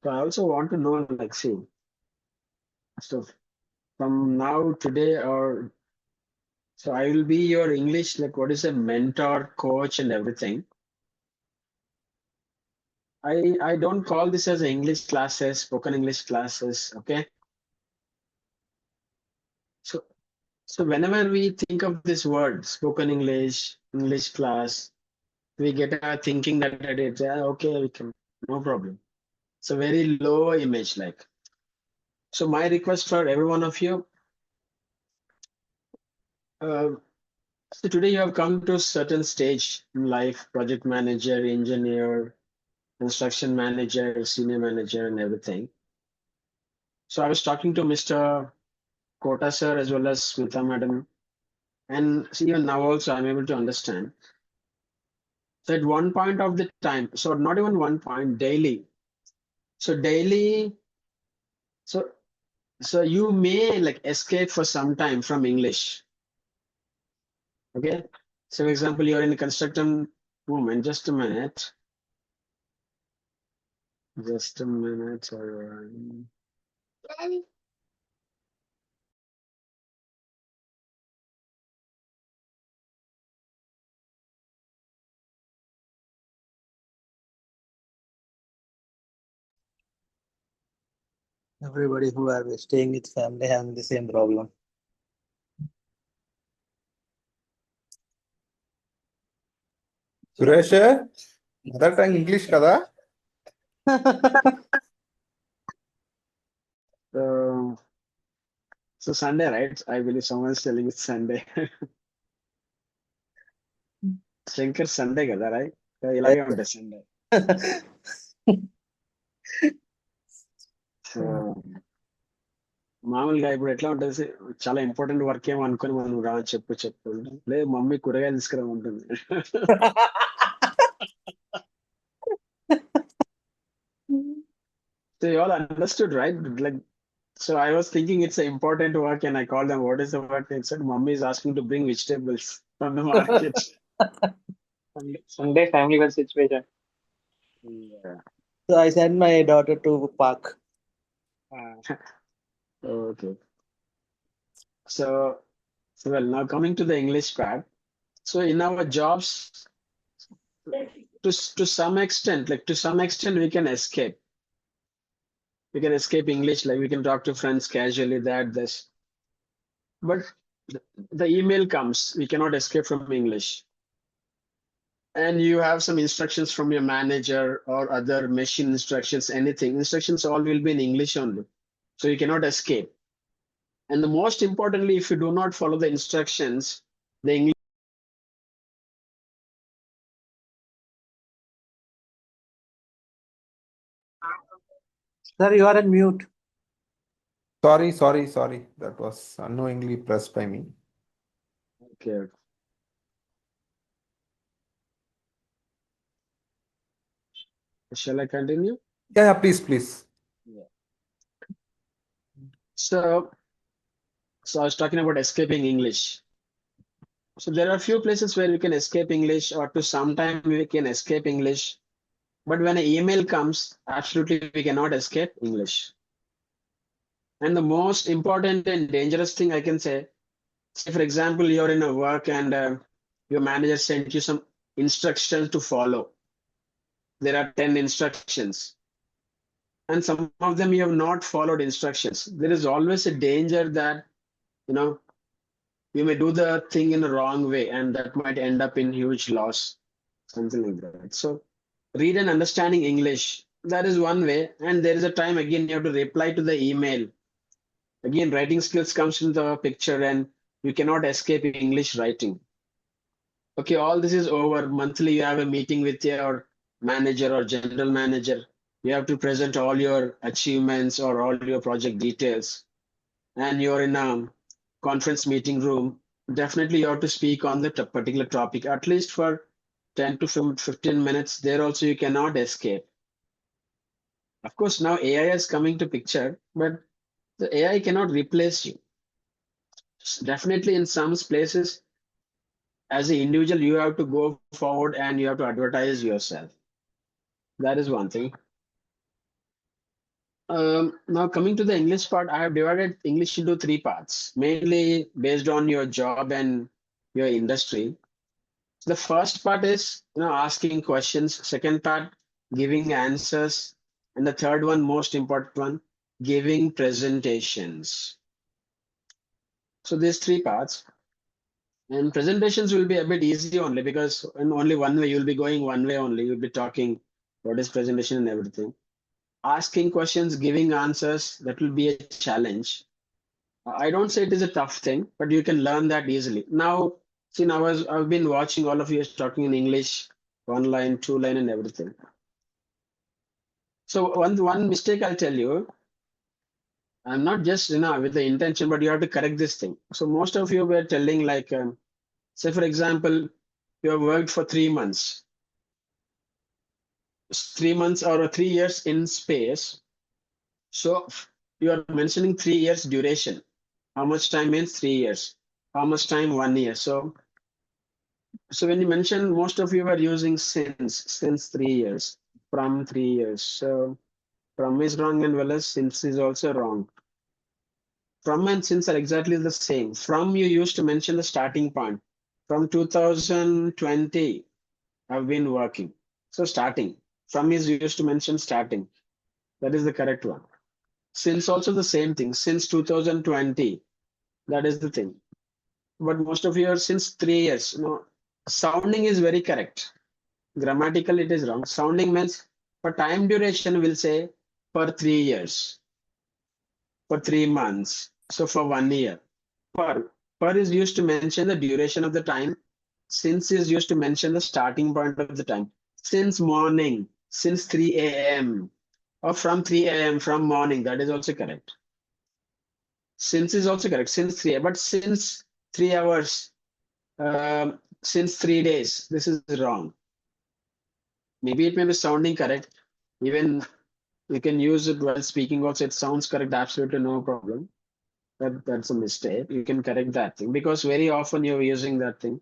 So I also want to know, like, see, so from now today, or so I will be your English, like, what is a mentor, coach, and everything. I don't call this as English classes, spoken English classes, okay? So whenever we think of this word, spoken English, English class, we get a thinking that it's okay, we can, no problem. It's a very low image, like. So my request for every one of you, so today you have come to a certain stage in life, project manager, engineer, construction manager, senior manager, and everything. So I was talking to Mr. Kota sir as well as Smita madam, and even now also I'm able to understand. So at one point of the time, so not even one point, daily. So daily, so you may like escape for some time from English. Okay. So for example, you're in a construction movement, just a minute. Just a minute. Everybody who are staying with family having the same problem. Suresh mother tongue English కదా? So Sunday, right? I believe someone's telling it's Sunday. Shankar Sunday కదా, right? ఇలాగే ఉంటుంది Sunday. So మామూలుగా ఇప్పుడు ఎట్లా ఉంటుంది, చాలా important work ఏమో అనుకుని మనం రా చెప్పు లేదు మమ్మీ కూరగాయలు తీసుకురా ఉంటుంది. So you all understood, right? Like, so I was thinking it's an important work, and I called them, what is the work? They said, Mummy is asking to bring vegetables from the market. Sunday family was situation. Yeah. So I sent my daughter to park. Okay. So well, now coming to the English part. So in our jobs, to some extent, we can escape. We can escape English, like we can talk to friends casually, this. But the email comes, we cannot escape from English. And you have some instructions from your manager or other machine instructions, anything. Instructions all will be in English only. So you cannot escape. And the most importantly, if you do not follow the instructions, the English. Sir, you are on mute. Sorry. That was unknowingly pressed by me. Okay. Shall I continue? Yeah, please. Yeah. So I was talking about escaping English. So there are a few places where we can escape English, or to some time we can escape English. But when an email comes, absolutely we cannot escape English. And the most important and dangerous thing I can say, for example, you're in a work and your manager sent you some instructions to follow. There are 10 instructions. And some of them you have not followed instructions. There is always a danger that, you may do the thing in the wrong way, and that might end up in huge loss, something like that. So read and understanding English, that is one way. And there is a time again you have to reply to the email. Again, writing skills comes into the picture, and you cannot escape English writing. Okay, all this is over. Monthly, you have a meeting with your manager or general manager. You have to present all your achievements or all your project details. And you're in a conference meeting room. Definitely, you have to speak on the particular topic, at least for 10 to 15 minutes. There also, you cannot escape. Of course, now AI is coming to picture, but the AI cannot replace you. Definitely, in some places, as an individual, you have to go forward and you have to advertise yourself. That is one thing. Now coming to the English part, I have divided English into three parts, mainly based on your job and your industry. The first part is asking questions. Second part, giving answers, and the third one, most important one, giving presentations. So these three parts, and presentations will be a bit easy only because in only one way you'll be going one way only. You'll be talking what is presentation and everything. Asking questions, giving answers, that will be a challenge. I don't say it is a tough thing, but you can learn that easily. Now, see, now I've been watching all of you talking in English, 1 line, 2 line, and everything. So one mistake I'll tell you, I'm not just with the intention, but you have to correct this thing. So most of you were telling like, say for example, you have worked for 3 months. 3 months or 3 years in space. So you are mentioning 3 years duration. How much time means 3 years? How much time? 1 year. So when you mention, most of you are using since 3 years, from 3 years. So from is wrong and well as since is also wrong. From and since are exactly the same. From you used to mention the starting point. From 2020, I've been working. So starting. From is used to mention starting. That is the correct one. Since also the same thing. Since 2020. That is the thing. But most of you are since 3 years. Sounding is very correct. Grammatical it is wrong. Sounding means for time duration we'll say for 3 years. For 3 months. So for 1 year. Per is used to mention the duration of the time. Since is used to mention the starting point of the time. Since morning. Since 3 a.m. Or from 3 a.m. from morning. That is also correct. Since is also correct. Since 3 but since 3 hours. Since 3 days. This is wrong. Maybe it may be sounding correct. Even you can use it while speaking also. It sounds correct. Absolutely no problem. That's a mistake. You can correct that thing because very often you're using that thing.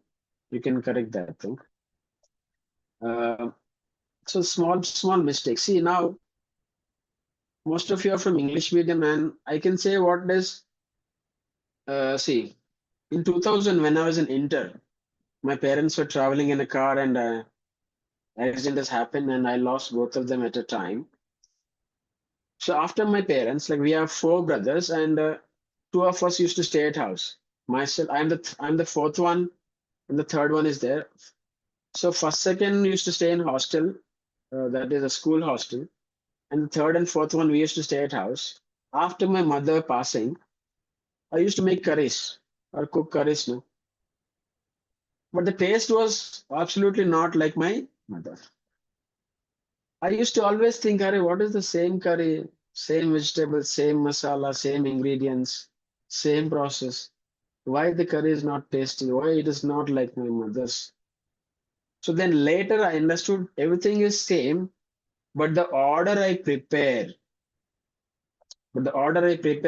You can correct that thing. So small mistakes. See now, most of you are from English medium, and I can say what is. See, in 2000 when I was an intern, my parents were traveling in a car and accident has happened, and I lost both of them at a time. So after my parents, like we have 4 brothers, and 2 of us used to stay at house. Myself, I'm the 4th one, and the 3rd one is there. So 1st, 2nd used to stay in hostel, that is a school hostel, and the 3rd and 4th one we used to stay at house. After my mother passing, I used to make curries or cook curries now. But the taste was absolutely not like my mother. I used to always think, what is the same curry, same vegetables, same masala, same ingredients, same process. Why the curry is not tasty? Why it is not like my mother's? So then later I understood everything is same, but the order I prepare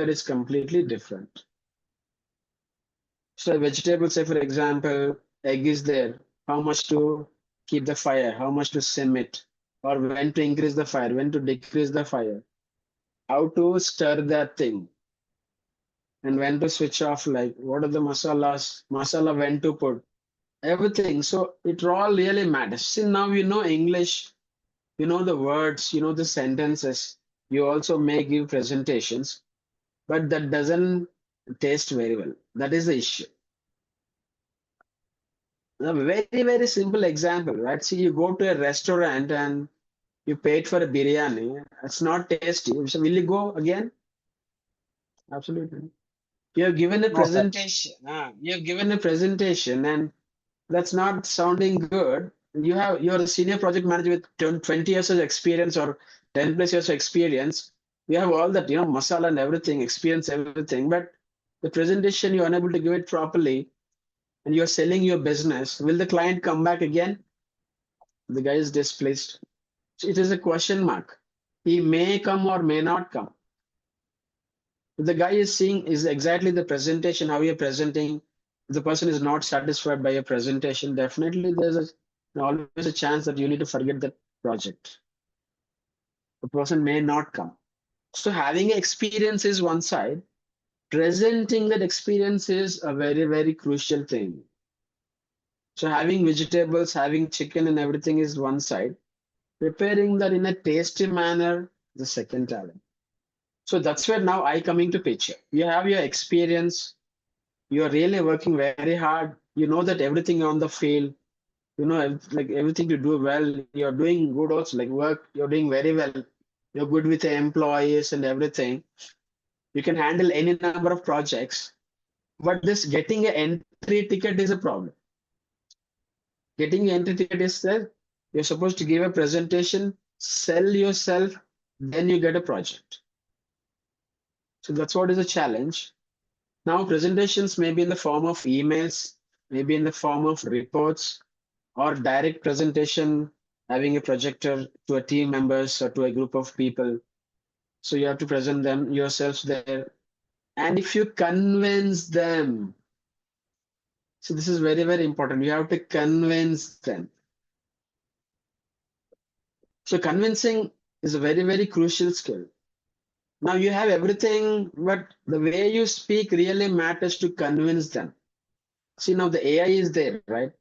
is completely different. So vegetables, say for example, egg is there. How much to keep the fire? How much to sim it? Or when to increase the fire? When to decrease the fire? How to stir that thing? And when to switch off? Like what are the masalas? Masala when to put? Everything. So it all really matters. See now you know English. You know the words. You know the sentences. You also may give presentations, but that doesn't taste very well. That is the issue. A very, very simple example, right? See, you go to a restaurant and you paid for a biryani. It's not tasty. So will you go again? Absolutely. You have given a presentation. You have given a presentation and that's not sounding good. You're a senior project manager with 20 years of experience or 10 plus years of experience. You have all that, masala and everything, experience, everything, but the presentation you're unable to give it properly and you're selling your business. Will the client come back again? The guy is displaced. So it is a question mark. He may come or may not come. If the guy is seeing is exactly the presentation, how you're presenting. If the person is not satisfied by your presentation, definitely there's always a chance that you need to forget that project. The person may not come. So having experience is one side. Presenting that experience is a very, very crucial thing. So having vegetables, having chicken and everything is one side. Preparing that in a tasty manner, the second talent. So that's where now I come into picture. You have your experience. You're really working very hard. You know that everything on the field, you know, like everything to do well. You're doing good also, like work. You're doing very well. You're good with the employees and everything. You can handle any number of projects. But this getting an entry ticket is a problem. Getting an entry ticket is that you're supposed to give a presentation, sell yourself, then you get a project. So that's what is a challenge. Now presentations may be in the form of emails, maybe in the form of reports, or direct presentation, having a projector to a team members or to a group of people. So you have to present them yourselves there. And if you convince them, so this is very, very important. You have to convince them. So convincing is a very, very crucial skill. Now you have everything, but the way you speak really matters to convince them. See, now the AI is there, right?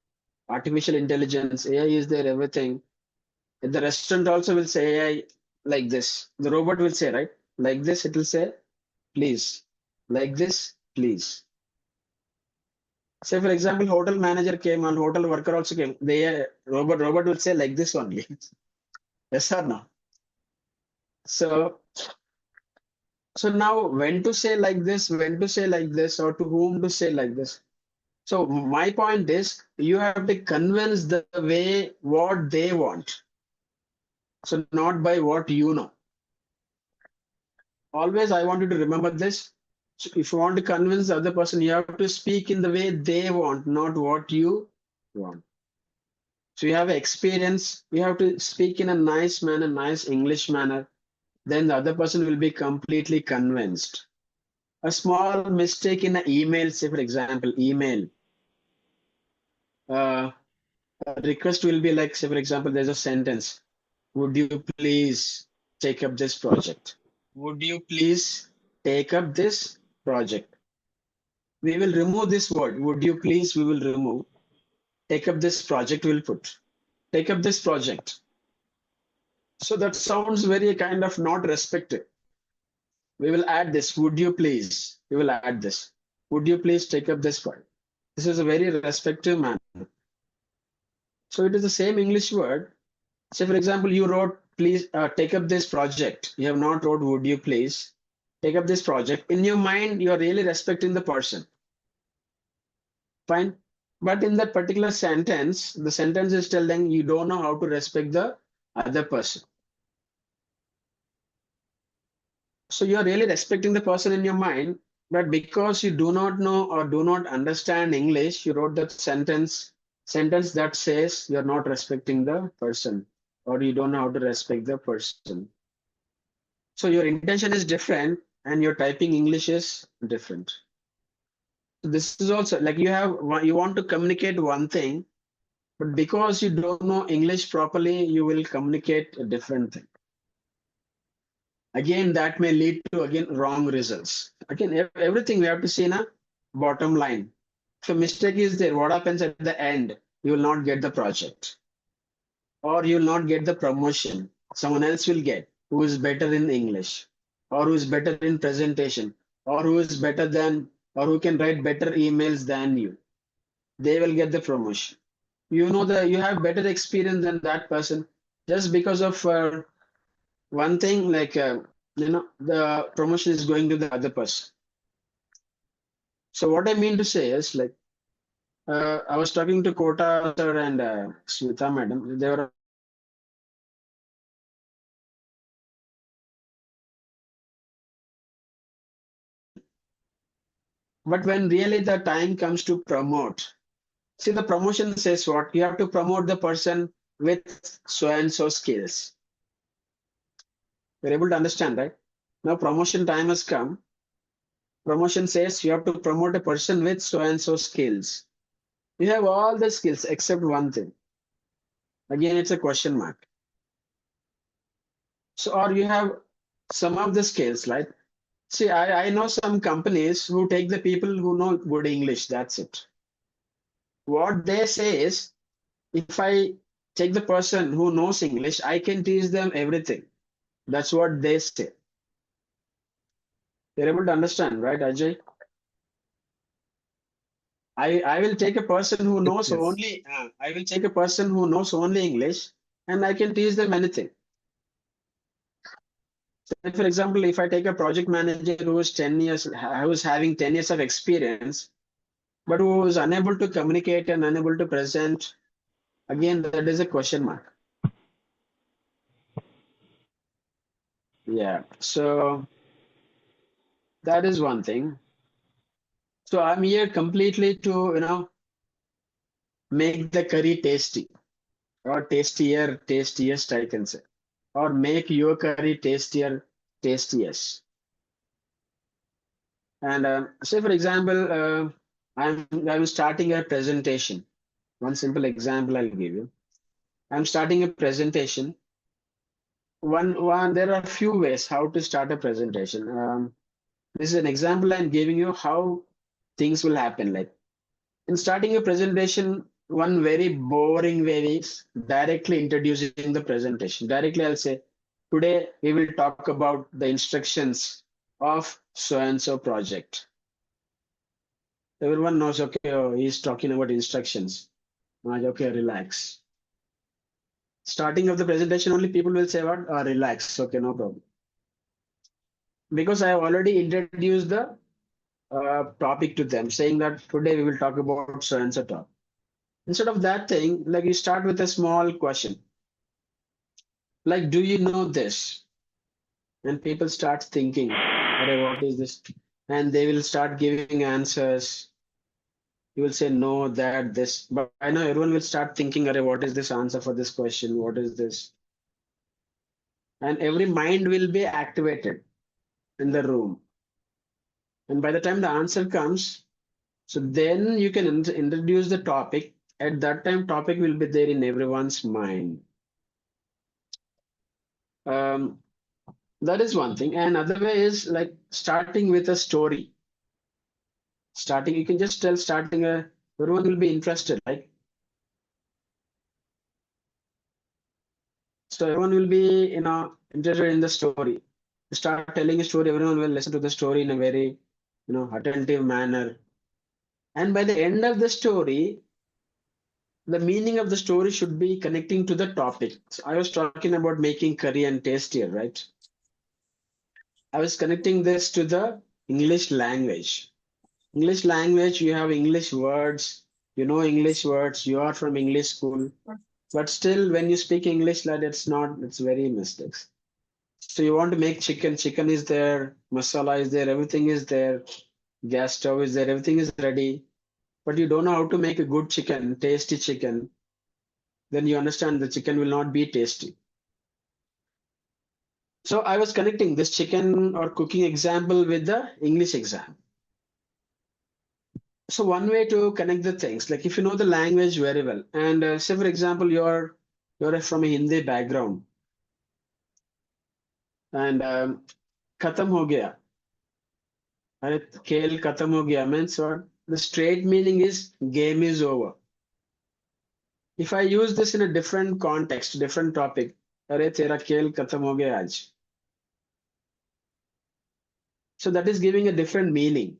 Artificial intelligence, AI is there, everything. The restaurant also will say AI like this. The robot will say, right? Like this, it will say, please. Like this, please. Say, for example, hotel manager came and hotel worker also came. The robot will say like this only. Yes or no? So now when to say like this, when to say like this, or to whom to say like this. So my point is you have to convince the way what they want. So not by what you know. Always I want you to remember this. So if you want to convince the other person, you have to speak in the way they want, not what you want. So you have experience, you have to speak in a nice manner, nice English manner. Then the other person will be completely convinced. A small mistake in an email, say for example, email. A request will be like, say for example, there's a sentence. Would you please take up this project? Would you please take up this project? We will remove this word. Would you please? We will remove. Take up this project. We'll put. Take up this project. So that sounds very kind of not respected. We will add this. Would you please? We will add this. Would you please take up this word? This is a very respectful manner. So it is the same English word. Say, for example, you wrote, please take up this project. You have not wrote, would you please take up this project? In your mind, you are really respecting the person. Fine. But in that particular sentence, the sentence is telling you don't know how to respect the other person. So you are really respecting the person in your mind, but because you do not know or do not understand English, you wrote that sentence that says you're not respecting the person, or you don't know how to respect the person. So your intention is different and your typing English is different. This is also like you want to communicate one thing, but because you don't know English properly, you will communicate a different thing. Again, that may lead to wrong results. Again, everything we have to see in a bottom line. If a mistake is there, what happens at the end? You will not get the project, or you will not get the promotion. Someone else will get who is better in English, or who is better in presentation, or who is better than, or who can write better emails than you. They will get the promotion. You know that you have better experience than that person just because of one thing, like the promotion is going to the other person. So what I mean to say is, like, I was talking to Kota sir and Smita madam. They were but when really the time comes to promote, see, the promotion says what? You have to promote the person with so and so skills. You're able to understand, right? Now promotion time has come. Promotion says you have to promote a person with so and so skills. You have all the skills except one thing. Again, it's a question mark. So, or you have some of the skills, right? See, I know some companies who take the people who know good English. That's it. What they say is, if I take the person who knows English, I can teach them everything. That's what they say. You're able to understand, right, Ajay? I will take a person who knows Yes. only I will take a person who knows only English, and I can teach them anything. So for example, if I take a project manager who is 10 years, who is having 10 years of experience, but who is unable to communicate and unable to present, again, that is a question mark. Yeah, so that is one thing. So I'm here completely to, make the curry tasty, or tastiest, I can say, or make your curry tastiest. And say, for example, I'm starting a presentation. One simple example I'll give you. I'm starting a presentation. There are a few ways how to start a presentation. This is an example I'm giving you how things will happen. Like in starting a presentation, one very boring way is directly introducing the presentation. Directly, I'll say, today we will talk about the instructions of so and so project. Everyone knows, okay, oh, he's talking about instructions. Okay, relax. Starting of the presentation, only people will say what? Relax. Okay, no problem. Because I have already introduced the topic to them, saying that today we will talk about so and so topic. Instead of that thing, like you start with a small question. Like, do you know this? And people start thinking, okay, what is this? And they will start giving answers. You will say no, that, this. But I know everyone will start thinking, okay, what is this answer for this question? What is this? And every mind will be activated in the room. And by the time the answer comes, so then you can introduce the topic. At that time, topic will be there in everyone's mind. That is one thing. And another way is like starting with a story. You can just tell everyone will be interested, right? So everyone will be, interested in the story. You start telling a story, everyone will listen to the story in a very, attentive manner. And by the end of the story, the meaning of the story should be connecting to the topic. So I was talking about making curry and tastier, right? I was connecting this to the English language. English language, you have English words, you know English words, you are from English school, but still when you speak English, it's very mistakes. So you want to make chicken is there, masala is there, everything is there, gas stove is there, everything is ready, but you don't know how to make a good chicken, tasty chicken, then you understand the chicken will not be tasty. So I was connecting this chicken or cooking example with the English exam. So one way to connect the things, like if you know the language very well, and say for example you're from a Hindi background, and khatam ho gaya. Khel khatam ho gaya means what? The straight meaning is game is over. If I use this in a different context, different topic, अरे तेरा खेल खत्म हो गया आज. So that is giving a different meaning.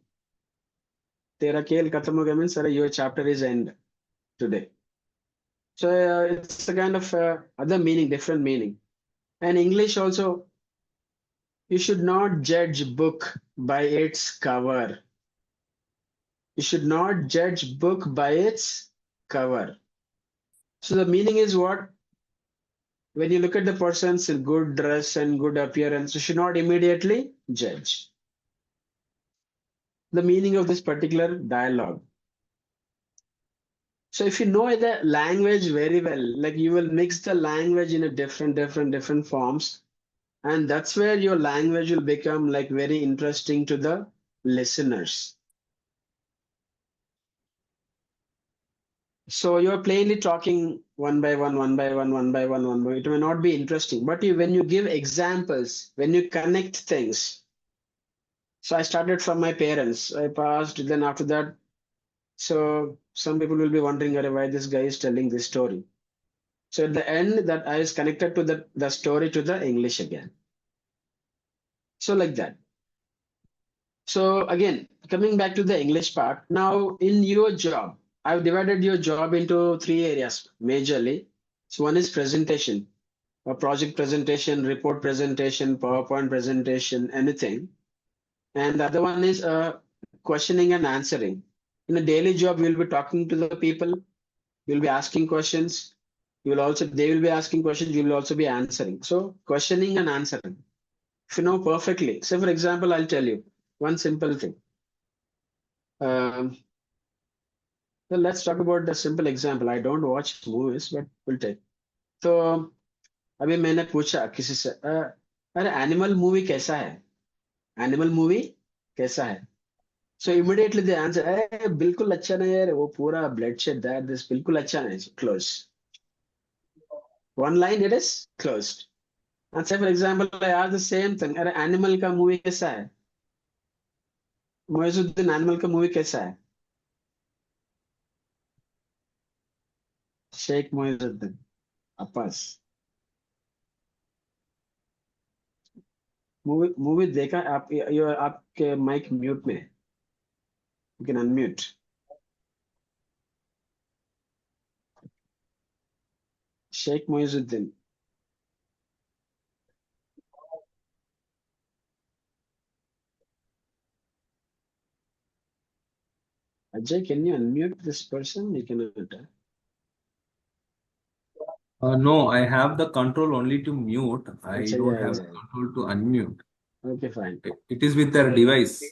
Tera खेल खत्म हो गया means your chapter is end today. So it's a kind of other meaning, different meaning. And English also, you should not judge book by its cover. You should not judge book by its cover. So the meaning is what? When you look at the person's good dress and good appearance, you should not immediately judge the meaning of this particular dialogue. So if you know the language very well, like you will mix the language in a different forms, and that's where your language will become like very interesting to the listeners. So you're plainly talking one by one, one by one, one by one, one by one. It may not be interesting, but when you give examples, when you connect things. So I started from my parents. I passed, then after that, so some people will be wondering why this guy is telling this story. So at the end, that I was connected to the story to the English again. So like that. So again, coming back to the English part, now in your job, I've divided your job into 3 areas majorly. So one is presentation, a project presentation, report presentation, PowerPoint presentation, anything. And the other one is questioning and answering. In a daily job, you'll be talking to the people, you'll be asking questions, they will be asking questions, you will also be answering. So questioning and answering. If you know perfectly, say for example, I'll tell you one simple thing. Well, let's talk about a simple example. I don't watch movies, but we'll take. तो अभी मैंने पूछा किसी से अरे animal movie कैसा है? Animal movie कैसा है? So immediately the answer, बिल्कुल अच्छा नहीं है, वो पूरा bloodshed that this बिल्कुल अच्छा नहीं, close. One line it is closed. And say for example, I ask the same thing, अरे एनिमल का मूवी कैसा है? मोइजुद्दीन एनिमल का मूवी कैसा है? शेख मोइजुद्दीन अब्बास मूवी देखा आप आपके माइक म्यूट में you can unmute Sheikh Moizuddin Ajay, can you unmute this person? You cannot. No, I have the control only to mute. I Achha, don't yeah, have the control to unmute. Okay, fine. It is with their device.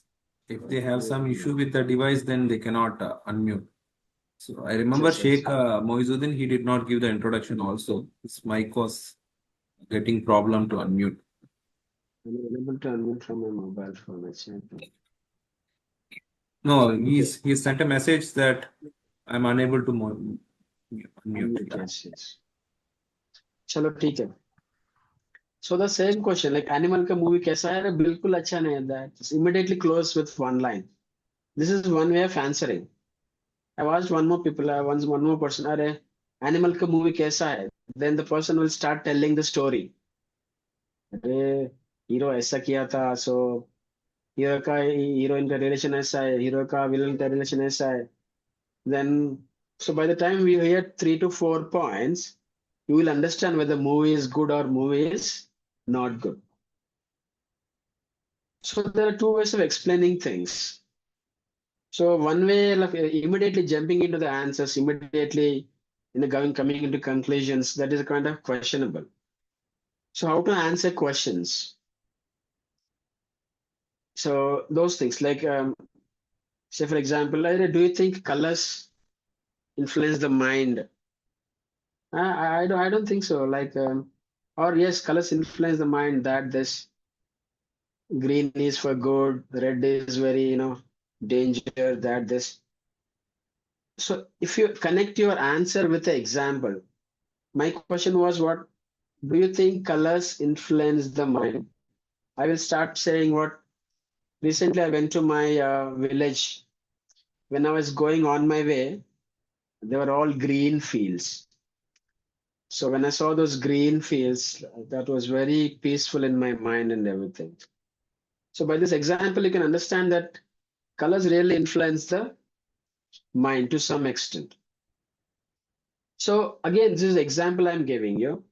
If they have some issue with the device, then they cannot unmute. So I remember Sheikh Moizuddin, he did not give the introduction also. His mic was getting problem to unmute. I'm unable to unmute from my mobile phone. No, he sent a message that I'm unable to unmute. Yes. चलो ठीक है. So the same question, like animal का movie कैसा है? अरे बिल्कुल अच्छा नहीं है. That immediately close with one line. This is one way of answering. I asked one more person, अरे animal का movie कैसा है? Then the person will start telling the story. अरे हीरो ऐसा किया था, so हीरो का हीरोइन का रिलेशन ऐसा है, हीरो का विलन का रिलेशन ऐसा है. Then so by the time we hear 3 to 4 points, you will understand whether movie is good or movie is not good. So there are 2 ways of explaining things. So one way, like immediately jumping into the answers, immediately coming into conclusions, that is kind of questionable. So how to answer questions? So those things like, say for example, do you think colors influence the mind? I don't think so. Like, or yes, colors influence the mind, that this green is for good, red is very, danger, that this. So if you connect your answer with the example, my question was, what do you think colors influence the mind? I will start saying what recently I went to my village. When I was going on my way, they were all green fields. So when I saw those green fields, that was very peaceful in my mind and everything. So by this example, you can understand that colors really influence the mind to some extent. So again, this is the example I'm giving you.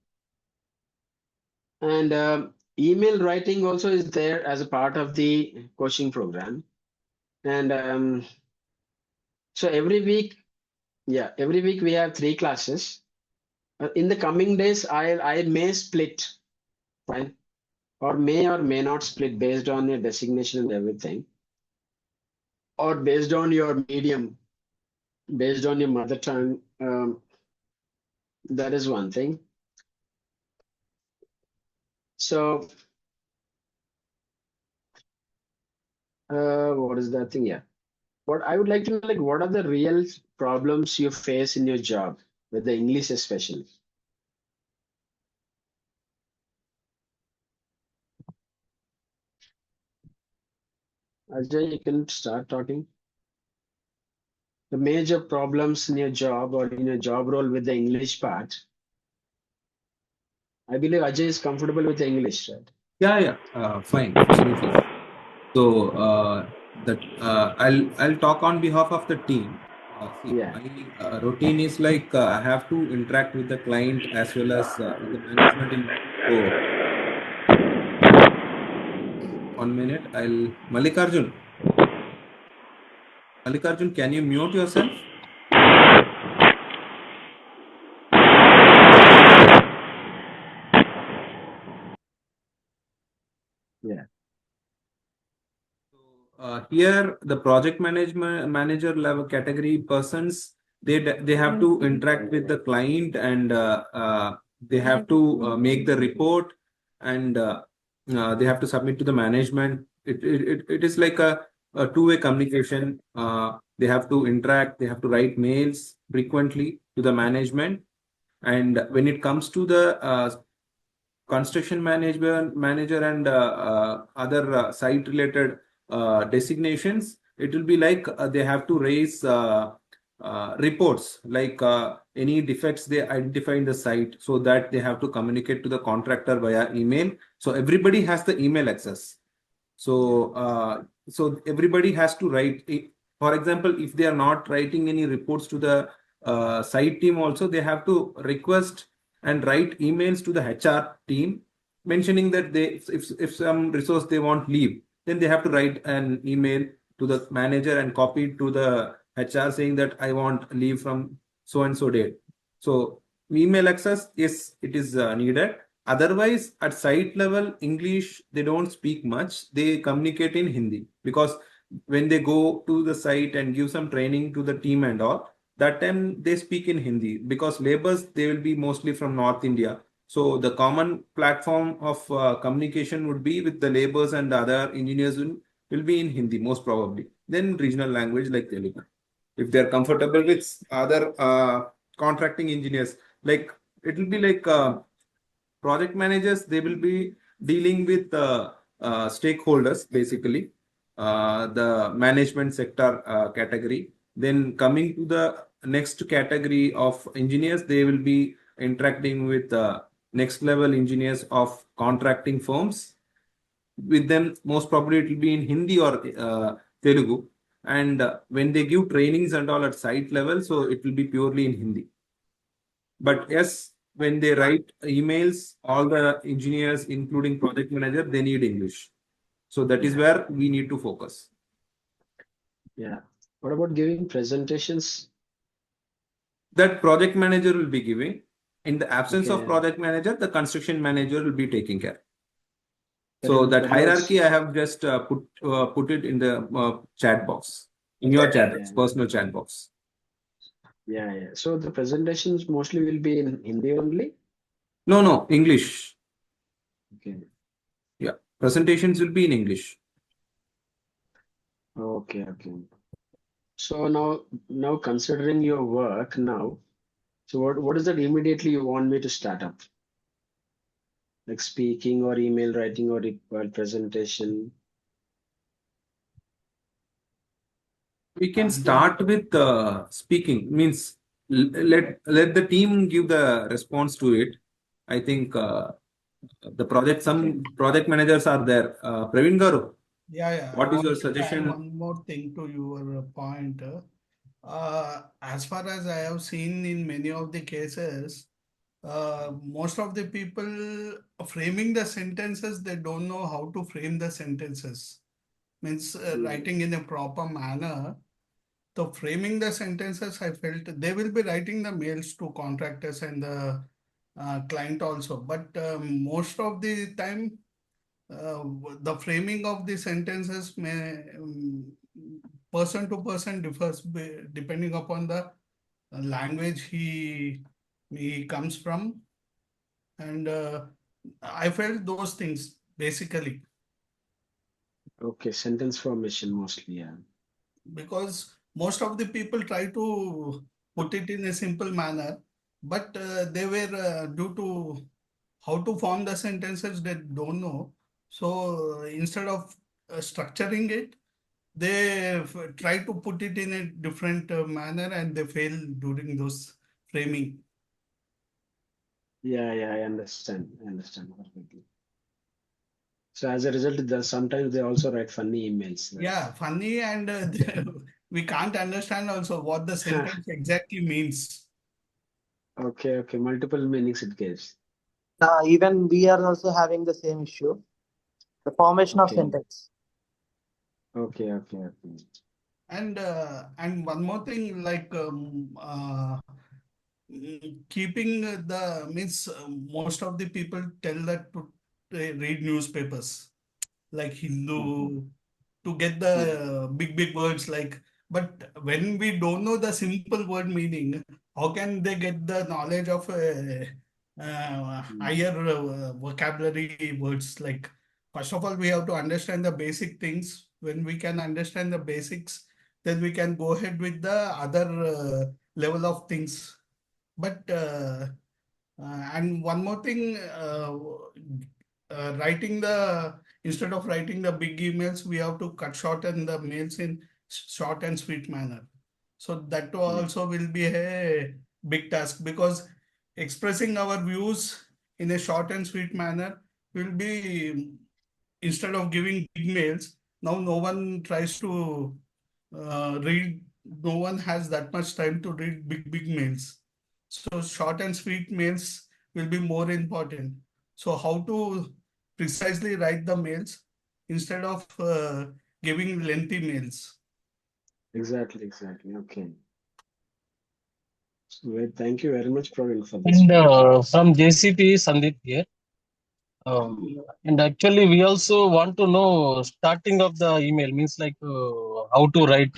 And email writing also is there as a part of the coaching program. And so every week we have 3 classes. In the coming days, I may split, fine, or may not split based on your designation and everything, or based on your medium, based on your mother tongue. That is one thing. So what is that thing? Yeah. What I would like to know, like, what are the real problems you face in your job? with the English especially. Ajay, you can start talking. The major problems in your job or in your job role with the English part. I believe Ajay is comfortable with the English, right? Yeah, fine, absolutely. So I'll talk on behalf of the team. My routine is like I have to interact with the client as well as with the management in. So 1 minute, Malikarjun, can you mute yourself? Yeah. Here, the project manager level category persons, they have to interact with the client and they have to make the report and they have to submit to the management. It is like a two-way communication. They have to interact. They have to write mails frequently to the management. And when it comes to the construction manager and other site related designations, it will be like they have to raise reports like any defects they identify in the site, so that they have to communicate to the contractor via email. So everybody has the email access. So everybody has to write. For example, if they are not writing any reports to the site team, also they have to request and write emails to the HR team mentioning that if some resource they want leave, then they have to write an email to the manager and copy it to the HR saying that I want leave from so and so date. So email access, yes, it is needed. Otherwise, at site level, English, they don't speak much. They communicate in Hindi, because when they go to the site and give some training to the team and all, that time they speak in Hindi, because laborers, they will be mostly from North India. So the common platform of communication would be with the laborers, and the other engineers will be in Hindi, most probably. Then regional language like Telugu. If they're comfortable with other contracting engineers, like it will be like project managers, they will be dealing with stakeholders, basically, the management sector category. Then coming to the next category of engineers, they will be interacting with next level engineers of contracting firms. With them, most probably it will be in Hindi or Telugu. And when they give trainings and all at site level, so it will be purely in Hindi. But yes, when they write emails, all the engineers, including project manager, they need English. So that is where we need to focus. Yeah. What about giving presentations? That project manager will be giving. In the absence of Okay. project manager, the construction manager will be taking care. But So in that the hierarchy, notes- I have just put it in the chat box, in your chat box, personal chat box. Yeah. So the presentations mostly will be in Hindi only? No, English. Okay. Yeah, presentations will be in English. Okay. So now considering your work now, so what is that immediately you want me to start up? Like speaking or email writing or presentation? We can start with speaking. Means let the team give the response to it. I think some project managers are there. Praveen Garu, Yeah. what is your I'll suggestion? add one more thing to your point. As far as I have seen in many of the cases, most of the people framing the sentences, they don't know how to frame the sentences. Means writing in a proper manner. So framing the sentences, I felt they will be writing the mails to contractors and the client also. But most of the time, the framing of the sentences may person to person differs depending upon the language he comes from, and I felt those things basically. Okay, sentence formation mostly, yeah. Because most of the people try to put it in a simple manner, but they were due to how to form the sentences, they don't know. So instead of structuring it, they try to put it in a different manner and they fail during those framing. Yeah, I understand. I understand perfectly. So as a result, sometimes they also write funny emails. Yeah, funny, and we can't understand also what the sentence exactly means. Okay, multiple meanings it gives. Even we are also having the same issue. The formation of Okay. sentence. Okay. And one more thing, like keeping the means most of the people tell that to read newspapers like Hindu to get the big words like, but when we don't know the simple word meaning, how can they get the knowledge of higher vocabulary words? Like, first of all, we have to understand the basic things. When we can understand the basics, then we can go ahead with the other level of things. But and one more thing, writing the instead of writing the big emails, we have to cut shorten the mails in short and sweet manner. So that also will be a big task, because expressing our views in a short and sweet manner will be, instead of giving big mails, now no one tries to read, no one has that much time to read big mails. So short and sweet mails will be more important. So how to precisely write the mails instead of giving lengthy mails. Exactly. Okay. So, thank you very much, Praveen, for this. And from JCP, Sandeep here. And actually, we also want to know starting of the email means like how to write.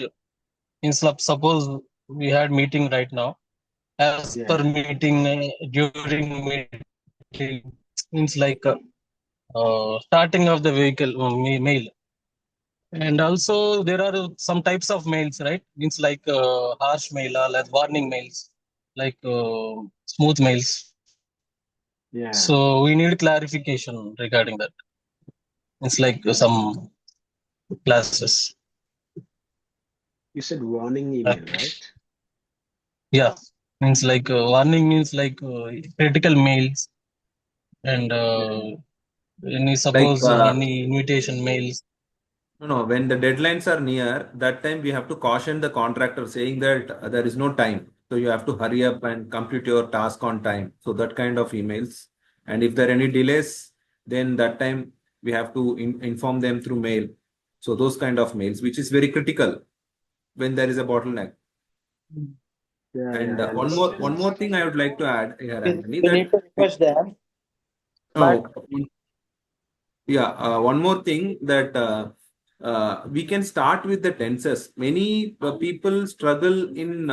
Means suppose we had meeting right now. As per meeting, during meeting, means like starting of the vehicle mail. And also there are some types of mails, right? Means like harsh mail or like warning mails, like smooth mails. Yeah. So we need clarification regarding that. It's like some classes. You said warning email, right? Yeah, means like warning means like critical mails and any suppose any invitation mails. No, when the deadlines are near, that time we have to caution the contractor saying that there is no time. So you have to hurry up and complete your task on time. So that kind of emails. And if there are any delays, then that time we have to inform them through mail. So those kind of mails, which is very critical when there is a bottleneck. And one more thing I would like to add here, Anthony, We need to request them. oh, yeah, one more thing that we can start with the tenses. Many people struggle in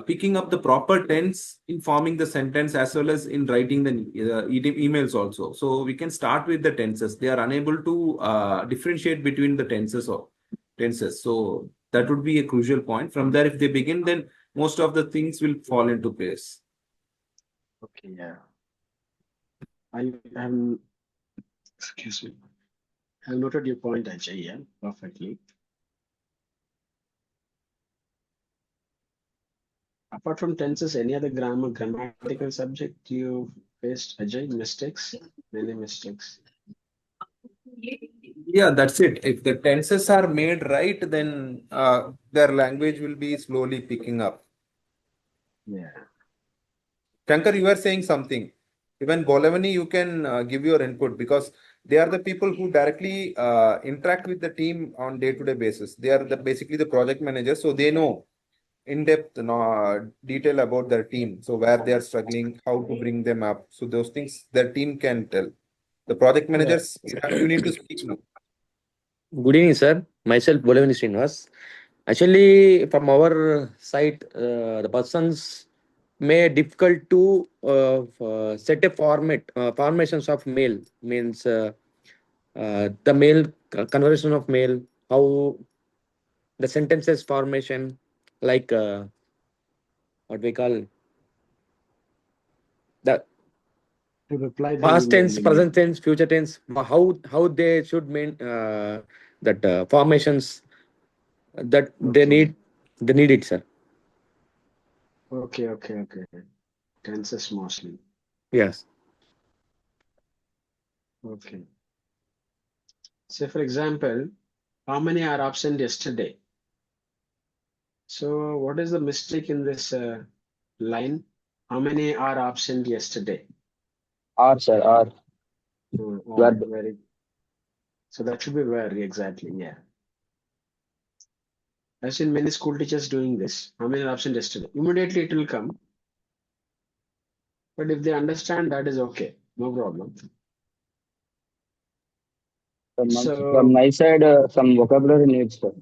picking up the proper tense in forming the sentence as well as in writing the emails also. So we can start with the tenses. They are unable to differentiate between the tenses. So that would be a crucial point. From there, if they begin, then most of the things will fall into place. Okay, yeah. I am. Excuse me. I've noted your point, Ajay. Yeah, perfectly. Apart from tenses, any other grammatical subject you faced, Ajay? Mistakes? Many mistakes. Yeah, that's it. If the tenses are made right, then their language will be slowly picking up. Yeah. Shankar, you were saying something. Even Bolavani, you can give your input because they are the people who directly interact with the team on day-to-day basis. They are basically the project managers, so they know in-depth detail about their team. So where they are struggling, how to bring them up. So those things their team can tell. The project managers, you need to speak now. Good evening, sir. Myself, Bolavani Srinivas. Actually, from our side, the persons may difficult to set a formations of mail means the mail conversion of mail, how the sentences formation, like what we call to reply the Past email. tense, present tense, future tense, how they should mean that formations that Okay. they need it, sir. Okay. Tenses mostly. Yes. Okay. Say for example, how many are absent yesterday? So what is the mistake in this line? How many are absent yesterday? Are, sir, are. Are, very. So that should be very exactly, yeah. I've seen many school teachers doing this. How many are absent yesterday? Immediately it will come. But if they understand, that is okay. No problem. From my side, some vocabulary needs, sir.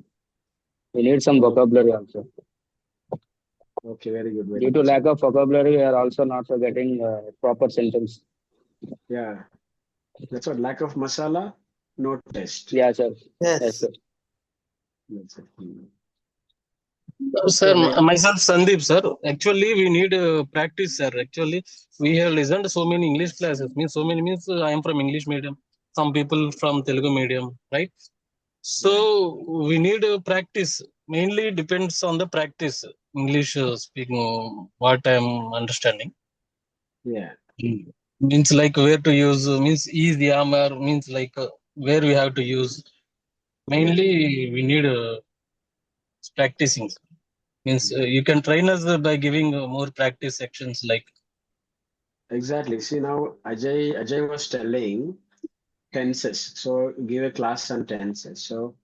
We need some vocabulary also. Okay, very good. Very Due to good. lack of vocabulary, we are also not getting proper sentence. Yeah. That's what lack of masala, no taste. Yeah, sir. Yes. Sir. That's it. Sir, myself Sandeep, sir. Actually, we need practice, sir. Actually, we have listened so many English classes. Means so many means I am from English medium. Some people from Telugu medium, right? So we need practice. Mainly depends on the practice. English speaking, what I am understanding. Yeah. Means like where to use. Means is the armor. Means like where we have to use. Mainly we need practicing. Means you can train us by giving more practice sections like. Exactly. See now, Ajay was telling tenses. So give a class on tenses. So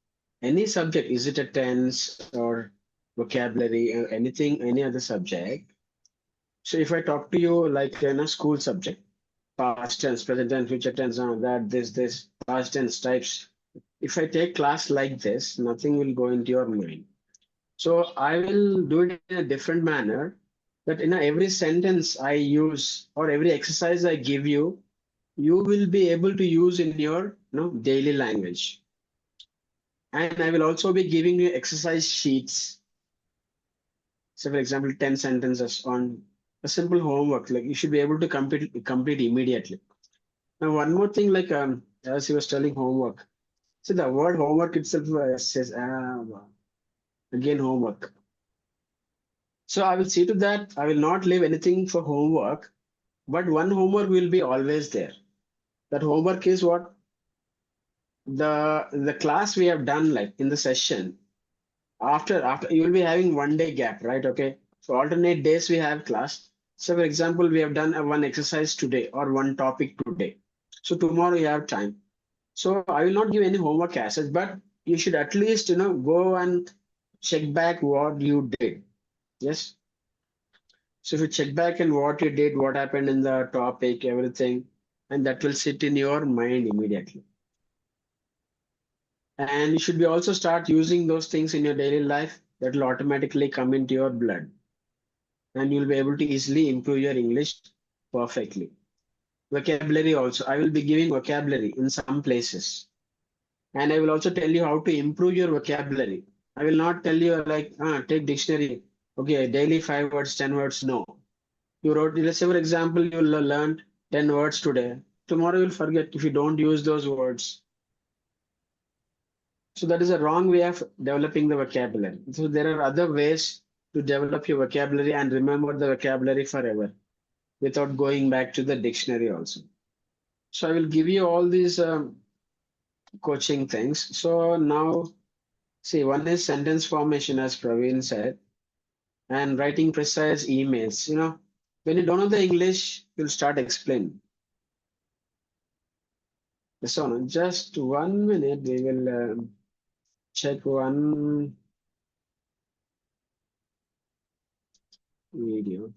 any subject, is it a tense or vocabulary or anything, any other subject? So if I talk to you like in a school subject, past tense, present tense, future tense, that, this, past tense types. If I take class like this, nothing will go into your mind. So I will do it in a different manner, that in every sentence I use or every exercise I give you, you will be able to use in your daily language. And I will also be giving you exercise sheets. So for example, 10 sentences on a simple homework, like you should be able to complete immediately. Now, one more thing, like as he was telling homework. See, the word homework itself says, again, homework. So I will see to that. I will not leave anything for homework, but one homework will be always there. That homework is what? The class we have done, like in the session. After you will be having 1 day gap, right? Okay. So alternate days we have class. So for example, we have done one exercise today or one topic today. So tomorrow you have time. So I will not give any homework as such, but you should at least go and check back what you did. Yes. So if you check back and what you did, what happened in the topic, everything, and that will sit in your mind immediately. And you should be also start using those things in your daily life. That will automatically come into your blood. And you'll be able to easily improve your English perfectly. Vocabulary also. I will be giving vocabulary in some places. And I will also tell you how to improve your vocabulary. I will not tell you like, take dictionary. Okay, daily 5 words, 10 words. No. You wrote, let's say, for example, you learned 10 words today. Tomorrow you'll forget if you don't use those words. So that is a wrong way of developing the vocabulary. So there are other ways to develop your vocabulary and remember the vocabulary forever without going back to the dictionary also. So I will give you all these coaching things. So now, see, one is sentence formation, as Praveen said, and writing precise emails. When you don't know the English, you'll start explaining. So just 1 minute, we will check one video.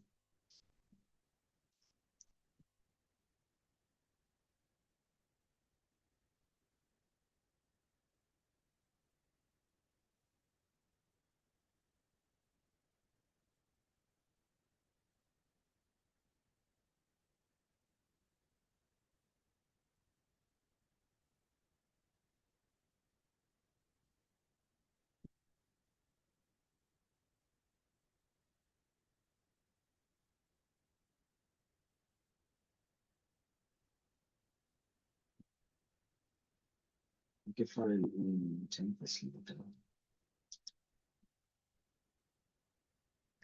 Okay, fine.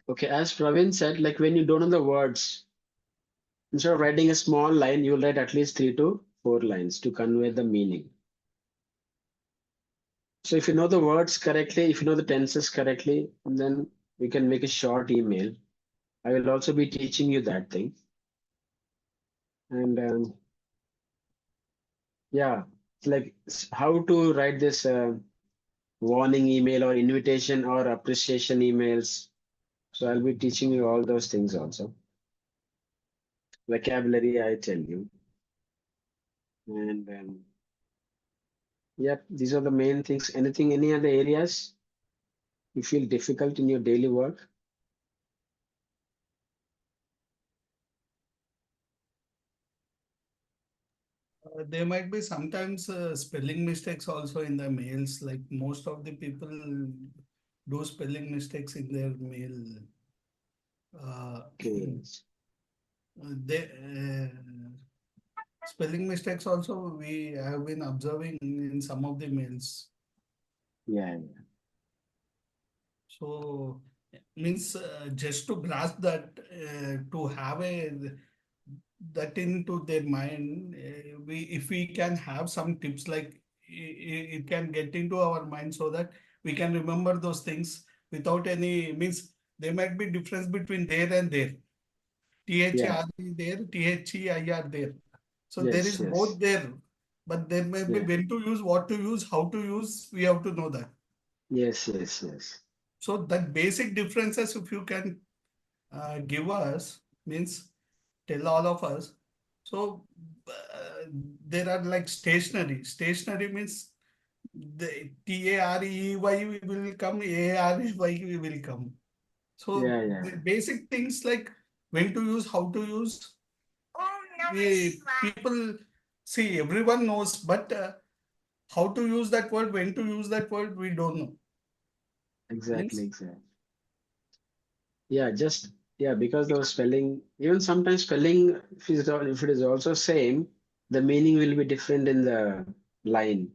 Okay, as Praveen said, like when you don't know the words, instead of writing a small line, you'll write at least 3 to 4 lines to convey the meaning. So if you know the words correctly, if you know the tenses correctly, then you can make a short email. I will also be teaching you that thing. And yeah, it's like how to write this warning email or invitation or appreciation emails. So I'll be teaching you all those things also. Vocabulary, I tell you. And yep, these are the main things. Anything, any other areas you feel difficult in your daily work? There might be sometimes spelling mistakes also in the mails. Like most of the people do spelling mistakes in their mail. Okay. They spelling mistakes also we have been observing in some of the mails. Yeah. So means just to grasp that, to have that into their mind, if we can have some tips, like it can get into our mind so that we can remember those things without any means. There might be difference between there and there. THER there, THEIR there. So there is both there, but there may be when to use, what to use, how to use. We have to know that. Yes. So that basic differences, if you can give us, means tell all of us. So there are like stationary. Stationary means the TAREY will come, AREY will come. So the basic things like when to use, how to use. People see, everyone knows, but how to use that word, when to use that word, we don't know. Exactly. Yeah, because the spelling, even sometimes spelling, if it is also same, the meaning will be different in the line,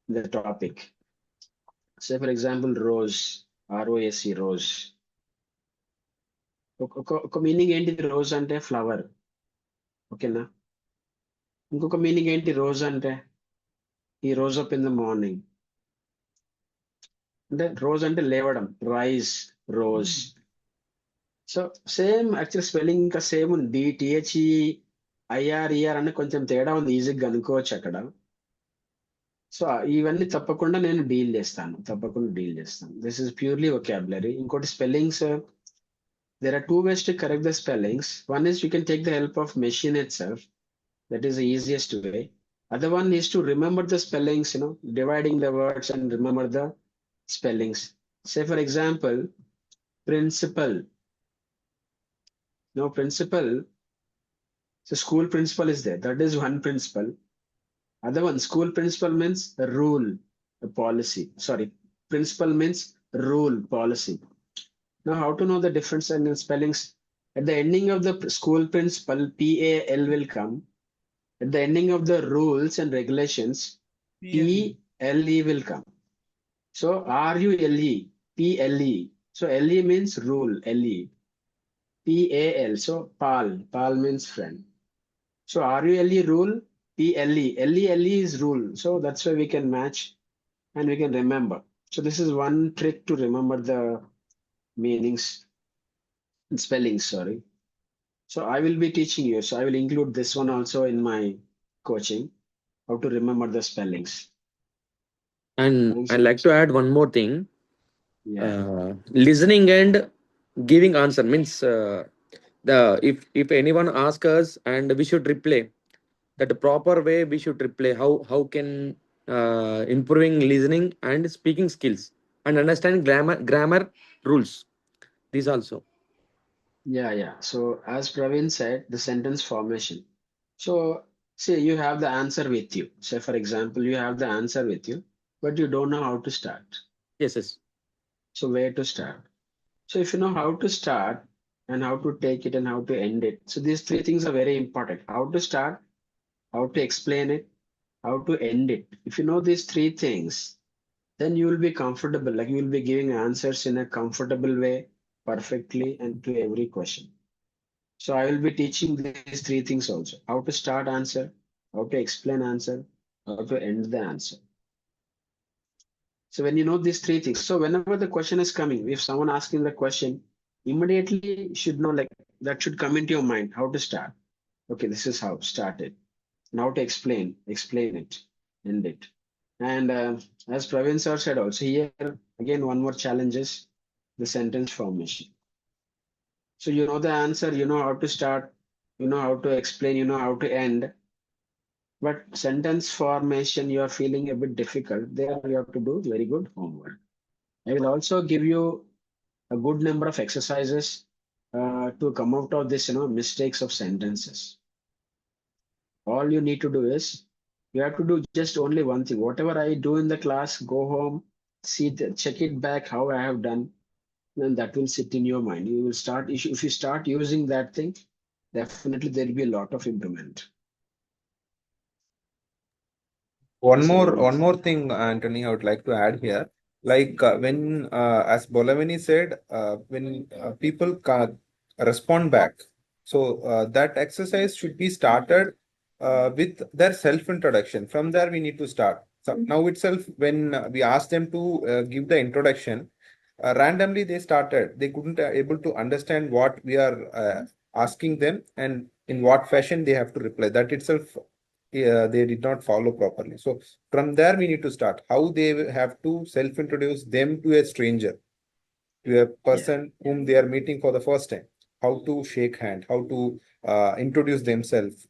the topic. Say for example, rose, ROSE, rose. ఒక meaning ఏంటి rose అంటే flower, ఓకేనా? ఇంకొక meaning ఏంటి rose అంటే ఈ rose up in the morning, అంటే rose అంటే లేవడం, rise, rose. So same actual spelling ఇంకా సేమ్ ఉంది, DTHEIRER అనే కొంచెం తేడా ఉంది, ఈజీగా అనుకోవచ్చు అక్కడ. సో ఇవన్నీ తప్పకుండా నేను డీల్ చేస్తాను. This is purely vocabulary. ఇంకోటి spellings, there are two ways to correct the spellings. One is you can take the help of machine itself. That is the easiest way. Other one is to remember the spellings, dividing the words and remember the spellings. Say for example, principal. No, principal. So school principal is there. That is one principal. Other one, school principal means a rule, a policy. Sorry, principal means rule, policy. Now, how to know the difference in spellings? At the ending of the school principal, PAL will come. At the ending of the rules and regulations, PLE will come. So RULE, PLE. So LE means rule, LE. PAL, so PAL means friend. So RULE rule, PLE. LE is rule. So that's why we can match and we can remember. So this is one trick to remember the meanings and spellings, sorry. So I will be teaching you. So I will include this one also in my coaching, how to remember the spellings. And I'd like to add one more thing. Listening and giving answer means if anyone asks us and we should reply, that the proper way we should reply. How can improving listening and speaking skills and understanding grammar rules. These also. Yeah. So as Praveen said, the sentence formation. So say you have the answer with you. Say for example, you have the answer with you, but you don't know how to start. Yes. So where to start? So if you know how to start and how to take it and how to end it. So these three things are very important. How to start, how to explain it, how to end it. If you know these three things, then you will be comfortable, like you will be giving answers in a comfortable way, perfectly, and to every question. So I will be teaching these three things also: how to start answer, how to explain answer, how to end the answer. So when you know these three things, so whenever the question is coming, if someone asking the question, immediately you should know, like that should come into your mind, how to start. Okay, this is how started. Now to explain it, end it. And as Praveen sir said also, here again one more challenge is the sentence formation. So you know the answer, you know how to start, you know how to explain, you know how to end. But sentence formation, you are feeling a bit difficult. There you have to do very good homework. I will also give you a good number of exercises to come out of this, mistakes of sentences. All you need to do is you have to do just only one thing. Whatever I do in the class, go home, check it back how I have done, then that will sit in your mind. You will start, if you start using that thing, definitely there will be a lot of improvement. One more thing, Anthony, I would like to add here. Like when, as Bolavini said, when people respond back, so that exercise should be started with their self-introduction. From there, we need to start. So now itself, when we asked them to give the introduction, randomly they started. They couldn't able to understand what we are asking them and in what fashion they have to reply. That itself they did not follow properly. So from there we need to start how they have to self-introduce them to a stranger, to a person whom they are meeting for the first time, how to shake hand, how to introduce themselves.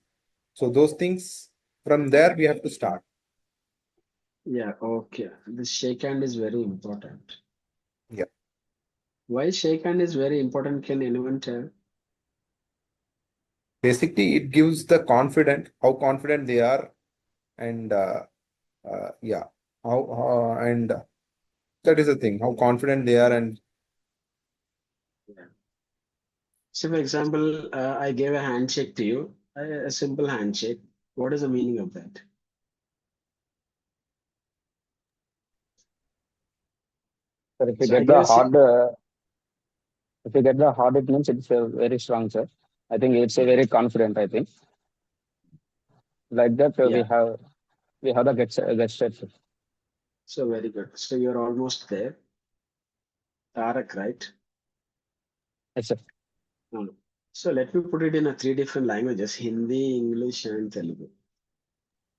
So those things, from there we have to start. Yeah, okay. The shake hand is very important. Yeah. Why shake hand is very important? Can anyone tell? Basically, it gives the how confident they are, and yeah, how and that is the thing, how confident they are, and Yeah. So, for example, I gave a handshake to you, a simple handshake. What is the meaning of that? Sir, if you So I get gave the a si- hard, if you get the hard, it means it's very strong, sir. I think it's a very confident. I think like that yeah. we have the get set. So very good. So you're almost there. Tarak, right? Yes, sir. No, no. So let me put it in a three different languages: Hindi, English, and Telugu.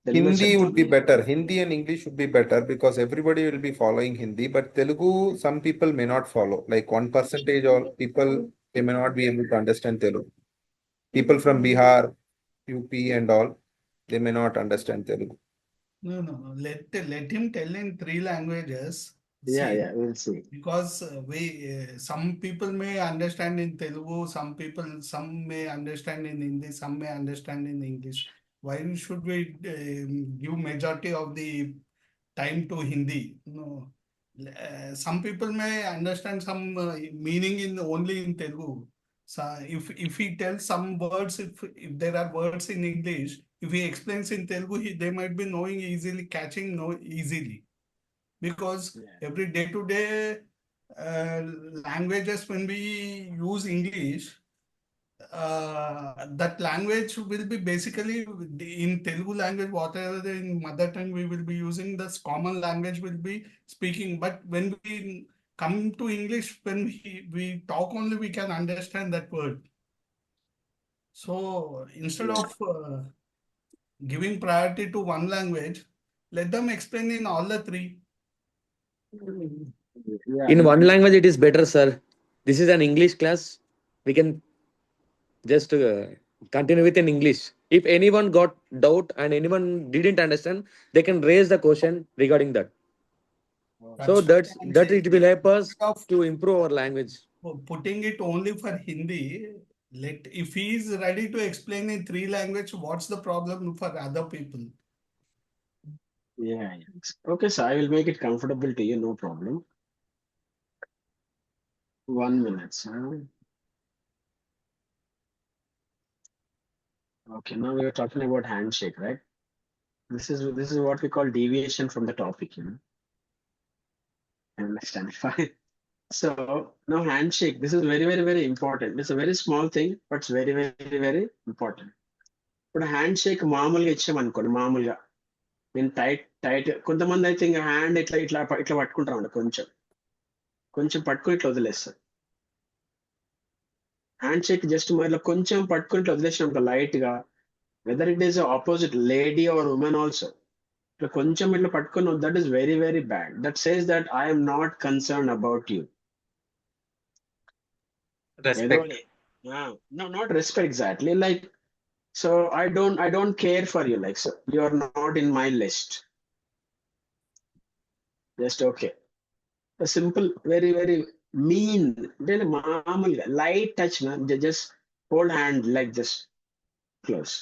Telugu Hindi would be చెప్తాను. better. Hindi and English would be better because everybody will be following Hindi, but Telugu, some people may not follow. Like 1% or people, they may not be able to understand Telugu. People from Bihar, UP and all, they may not understand Telugu. No, no, no. Let him tell in three languages. Yeah, See, yeah, we'll see. because some people may understand in Telugu, some may understand in Hindi, some may understand in English. Why should we give majority of the time to Hindi? No. Some people may understand some meaning in only in Telugu. So if he tells some words, if there are words in English, if he explains in Telugu, they might be knowing easily, catching easily. Because every day to day languages, when we use English, that language will be basically in Telugu language, whatever in mother tongue we will be using, this common language will be speaking. But when we come to English, when we talk only, we can understand that word. So instead of giving priority to one language, let them explain in all the three. Yeah. In one language, it is better, sir. This is an English class. We can just continue with in English. If anyone got doubt and anyone didn't understand, they can raise the question regarding that. So That's what I'm that saying. it will help us Instead of to improve our language. putting it only for Hindi, if he is ready to explain in three language, what's the problem for other people? Yeah, yeah. Okay, so I will make it comfortable to you, no problem. 1 minute, sir. Okay, now we are talking about handshake, right? This is what we call deviation from the topic, you know. I understand. Fine. So now handshake. This is very, very, very important. It's a very small thing, but it's very, very, very important. ఇప్పుడు hand shake మామూలుగా ఇచ్చామనుకోండి, మామూలుగా నేను tight కొంతమంది అయితే ఇంకా hand ఇట్లా ఇట్లా ఇట్లా పట్టుకుంటారు, కొంచెం కొంచెం పట్టుకుని ఇట్లా వదిలేస్తారు. హ్యాండ్ షేక్ జస్ట్ ఇట్లా కొంచెం పట్టుకుని ఇట్లా వదిలేసినాం లైట్ గా, whether it is opposite lady or women also, ఇట్లా కొంచెం ఇట్లా పట్టుకుని, that is very very bad. That says that I'm not concern about you. Respect. No, not respect exactly. Like, so I don't care for you. Like, so you are not in my list. Just okay. A simple, very, very mean, really light touch, man. Just hold hand like this, close.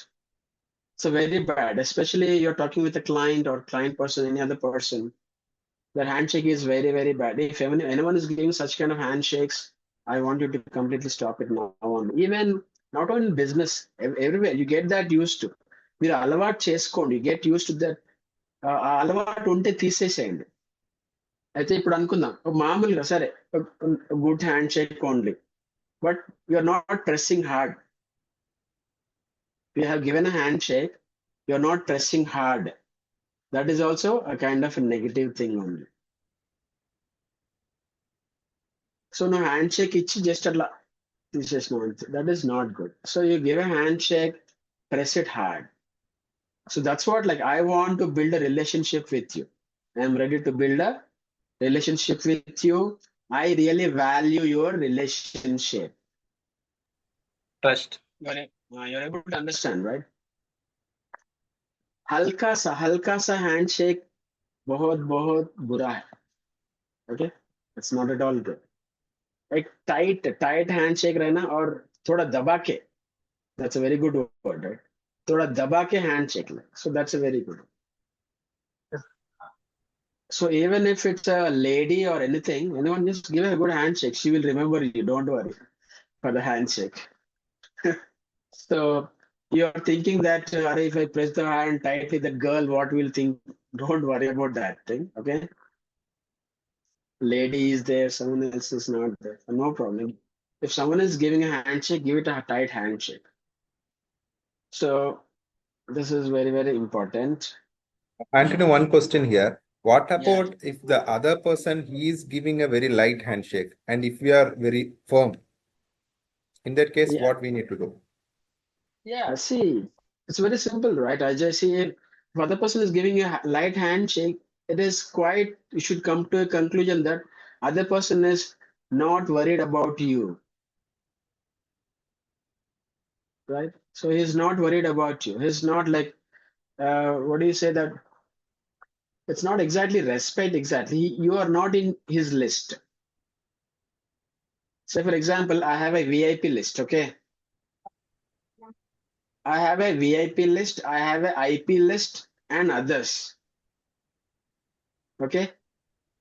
So very bad, especially you're talking with a client or client person, any other person. That handshake is very, very bad. If anyone is giving such kind of handshakes, I want you to completely stop it now on. Even not only in business, everywhere you get that used to. మీరు అలవాటు చేసుకోండి, you get used to that. అలవాటు ఉంటే తీసేసేయండి. అయితే ఇప్పుడు అనుకుందాం, మామూలుగా సరే good hand shake only, but you're not pressing hard. You have given a handshake, you're not pressing hard. That is also a kind of a negative thing only. So no handshake ichi just atla తీసేసిన, that is not good. So you give a handshake, press it hard. So that's what, like, I want to build a relationship with you. I am ready to build a relationship with you. I really value your relationship. Trust. You're able to understand, right? हल्का सा handshake बहुत बहुत बुरा है. Okay, it's not at all good. Like tight handshake रहना और थोड़ा दबा के, that's a very good word, right? थोड़ा दबा के handshake, so that's a very good. So even if it's a lady or anything, anyone, just give her a good handshake. She will remember you. Don't worry for the handshake. So you're thinking that if I press the hand tightly, the girl, what will think? Don't worry about that thing. Okay. Lady is there, someone else is not there. No problem. If someone is giving a handshake, give it a tight handshake. So this is very, very important. Anthony, one question here. What about if the other person, he is giving a very light handshake, and if we are very firm? In that case, what we need to do? Yeah, see, it's very simple, right? I just see if other person is giving you a light handshake, it is quite, you should come to a conclusion that other person is not worried about you, right? So he's not worried about you. He's not like, what do you say, that it's not exactly respect exactly. You are not in his list. Say, for example, I have a VIP list, okay? I have a VIP list, I have a IP list and others. Okay.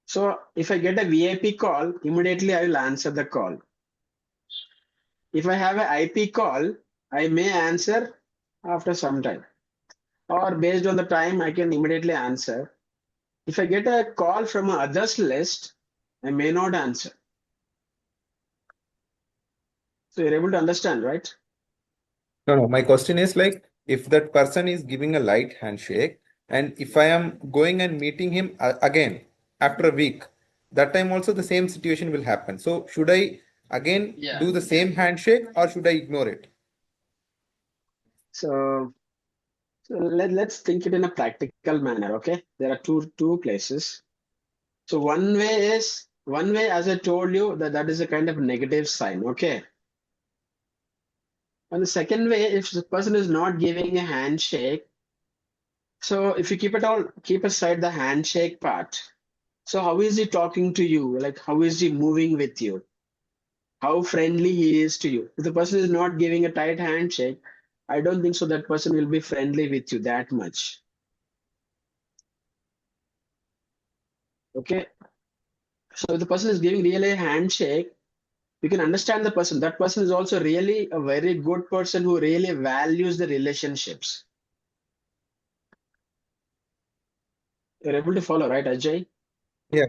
So if I get a VIP call, immediately I will answer the call. If I have a IP call, I may answer after some time, or based on the time I can immediately answer. If I get a call from a others list, I may not answer. So you're able to understand, right? No, my question is like, if that person is giving a light handshake, and if I am going and meeting him again after a week, that time also the same situation will happen. So should I again do the same handshake, or should I ignore it? So let's think it in a practical manner, okay? There are two places. So one way, as I told you, that is a kind of negative sign, okay? And the second way, if the person is not giving a handshake, so if you keep aside the handshake part, so how is he talking to you? Like, how is he moving with you? How friendly he is to you? If the person is not giving a tight handshake, I don't think so that person will be friendly with you that much. Okay. So if the person is giving really a handshake, you can understand the person. That person is also really a very good person who really values the relationships. You're able to follow, right, Ajay? Yeah.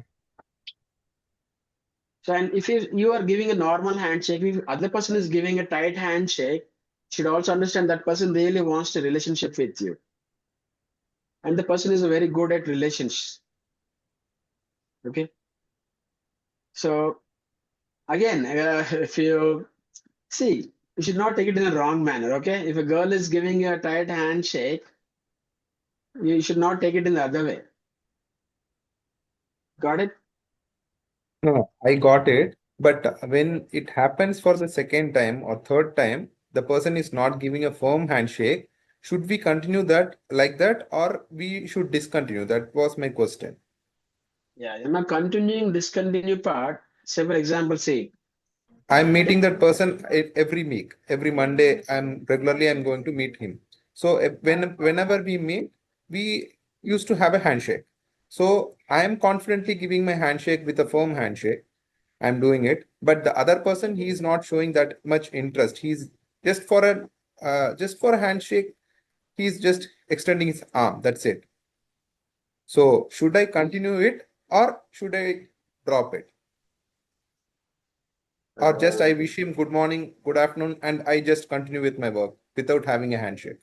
So, and if you are giving a normal handshake, if other person is giving a tight handshake, should also understand that person really wants a relationship with you. And the person is very good at relationships. Okay. So again, if you see, you should not take it in a wrong manner. Okay. If a girl is giving you a tight handshake, you should not take it in the other way. Got it? No, I got it. But when it happens for the second time or third time, the person is not giving a firm handshake. Should we continue that like that, or we should discontinue? That was my question. Yeah. In a continuing discontinue part, say for example, say I'm meeting that person every week, every Monday. I'm going to meet him. So whenever we meet, we used to have a handshake. So I am confidently giving my handshake with a firm handshake. I'm doing it, but the other person, he is not showing that much interest. He's just for a handshake. He's just extending his arm. That's it. So should I continue it or should I drop it? Or just I wish him good morning, good afternoon, and I just continue with my work without having a handshake.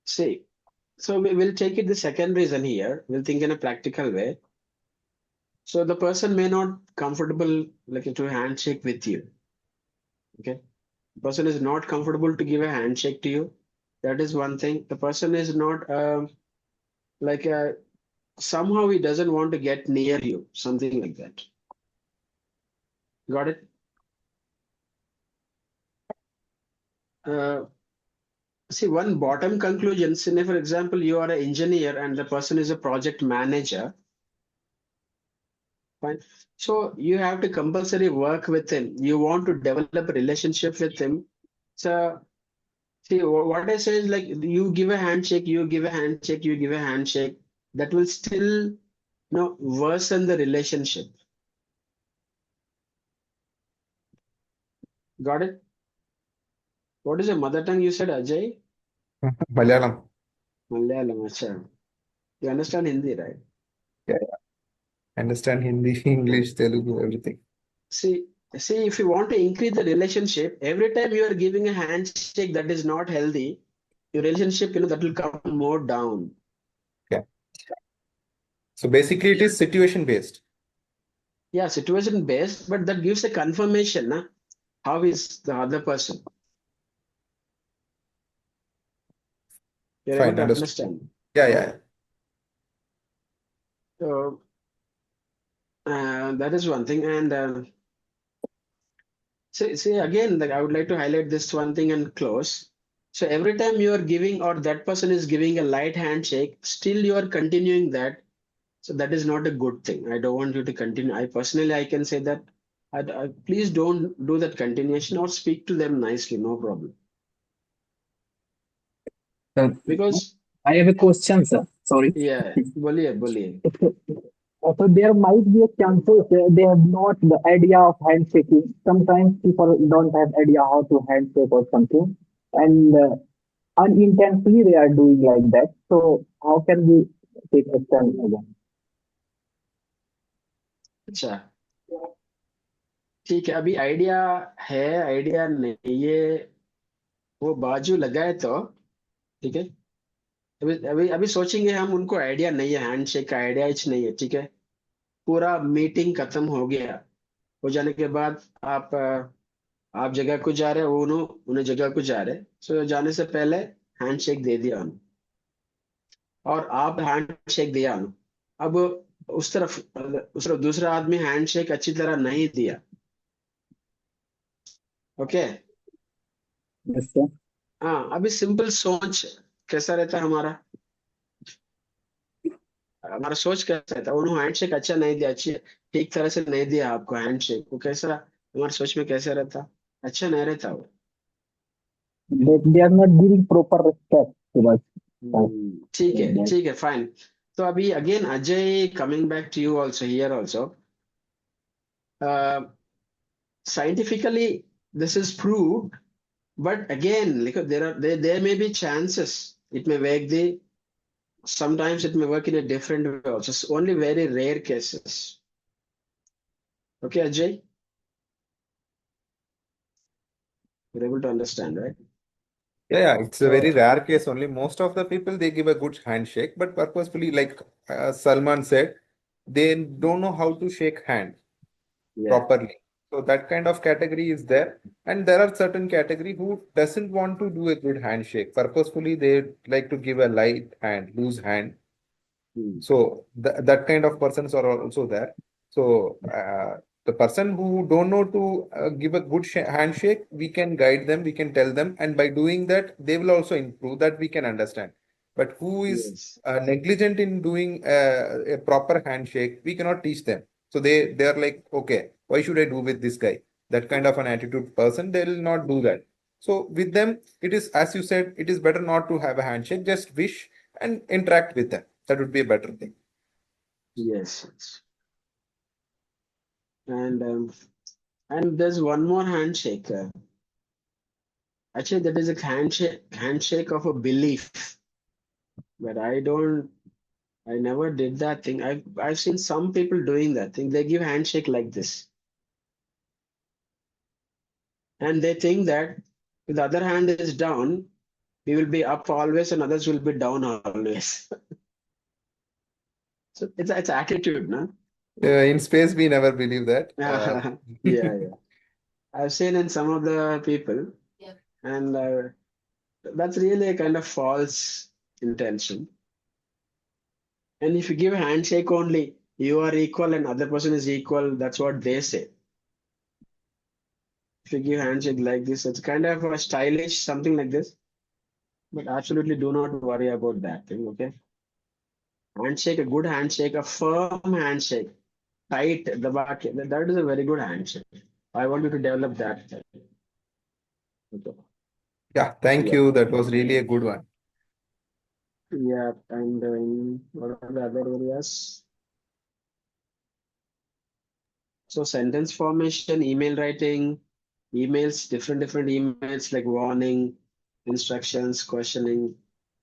See, so we will take it the second reason here. We'll think in a practical way. So the person may not comfortable like to handshake with you. Okay. The person is not comfortable to give a handshake to you. That is one thing. The person is not somehow he doesn't want to get near you, something like that. Got it? See, one bottom conclusion, say for example, you are an engineer and the person is a project manager. Fine. So you have to compulsory work with him. You want to develop a relationship with him. So see, what I say is like you give a handshake, you give a handshake, you give a handshake. That will still, worsen the relationship. Got it? What is your mother tongue? You said Ajay? Malayalam. Malayalam, acha. You understand Hindi, right? Yeah. Understand Hindi, English, Telugu, everything. See, if you want to increase the relationship, every time you are giving a handshake that is not healthy, your relationship, that will come more down. Yeah. So basically, it is situation based. Yeah, situation based, but that gives a confirmation. How is the other person? You're able Fine, to understood. understand. Yeah. So that is one thing. And see again, I would like to highlight this one thing and close. So every time you are giving or that person is giving a light handshake, still you are continuing that. So that is not a good thing. I don't want you to continue. I can say that please don't do that continuation or speak to them nicely. No problem. Because I have a question, sir. Sorry. Yeah, boliye. So there might be a chances they have not the idea of handshaking. Sometimes people don't have idea how to handshake or something, and unintentionally they are doing like that. So how can we take action again? अच्छा ठीक है अभी idea नहीं है वो बाजू लगाए तो ठीक है अभी सोचेंगे हम उनको आइडिया नहीं है हैंडशेक का आइडिया ही नहीं है ठीक है पूरा मीटिंग खत्म हो गया हो जाने के बाद आप जगह को जा रहे हो उन्हें जगह को जा रहे सो जाने से पहले हैंडशेक दे दिया उन्हें और आप हैंडशेक दिया अब उस तरफ दूसरा आदमी हैंडशेक अच्छी तरह नहीं दिया ओके हाँ अभी सिंपल सोच कैसा रहता है हमारा सोच कैसा रहता है उन्होंने हैंडशेक अच्छा नहीं दिया अच्छी ठीक तरह से नहीं दिया आपको हैंडशेक वो कैसा हमारे सोच में कैसा रहता अच्छा नहीं रहता वो They are not giving proper respect to us. ठीक है फाइन तो अभी again Ajay coming back to you also here also scientifically this is proved but again there may be chances it may wake the sometimes it may work in a different way also. It's only very rare cases. Okay, Ajay? You're able to understand, right? Yeah, it's a very So, rare case only. Most of the people they give a good handshake, but purposefully, like Salman said, they don't know how to shake hand yeah. properly. So that kind of category is there, and there are certain category who doesn't want to do a good handshake. Purposefully, they like to give a light hand, loose hand. So that kind of persons are also there. So the person who don't know to give a good handshake, we can guide them, we can tell them, and by doing that, they will also improve. That we can understand. But who is Yes. negligent in doing a proper handshake, we cannot teach them. So they are like, okay, why should I do with this guy? That kind of an attitude person, they will not do that. So with them, it is as you said, it is better not to have a handshake. Just wish and interact with them. That would be a better thing. Yes. And there's one more handshake. Actually, that is a handshake of a belief. But I never did that thing. I've seen some people doing that thing. They give handshake like this. And they think that if the other hand is down, we will be up always and others will be down always. So it's attitude, no? In space, we never believe that. Yeah. I've seen in some of the people, and that's really a kind of false intention. And if you give a handshake only, you are equal and other person is equal, that's what they say. If you give handshake like this, it's kind of a stylish, something like this. But absolutely do not worry about that thing, okay? Handshake, a good handshake, a firm handshake, tight, the back, that is a very good handshake. I want you to develop that. Okay. Yeah, thank you. That was really a good one. Yeah, and what are the other areas? So sentence formation, email writing, emails, different emails like warning, instructions, questioning,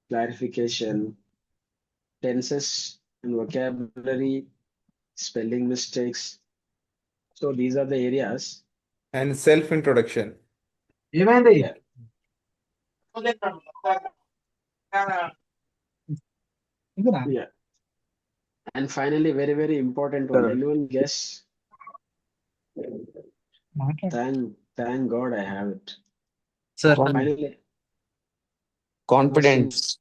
clarification, tenses and vocabulary, spelling mistakes. So these are the areas. And self-introduction. Yeah. Yeah. And finally, very, very important one. Anyone guess? Thank God I have it. Sir, Finally, confidence.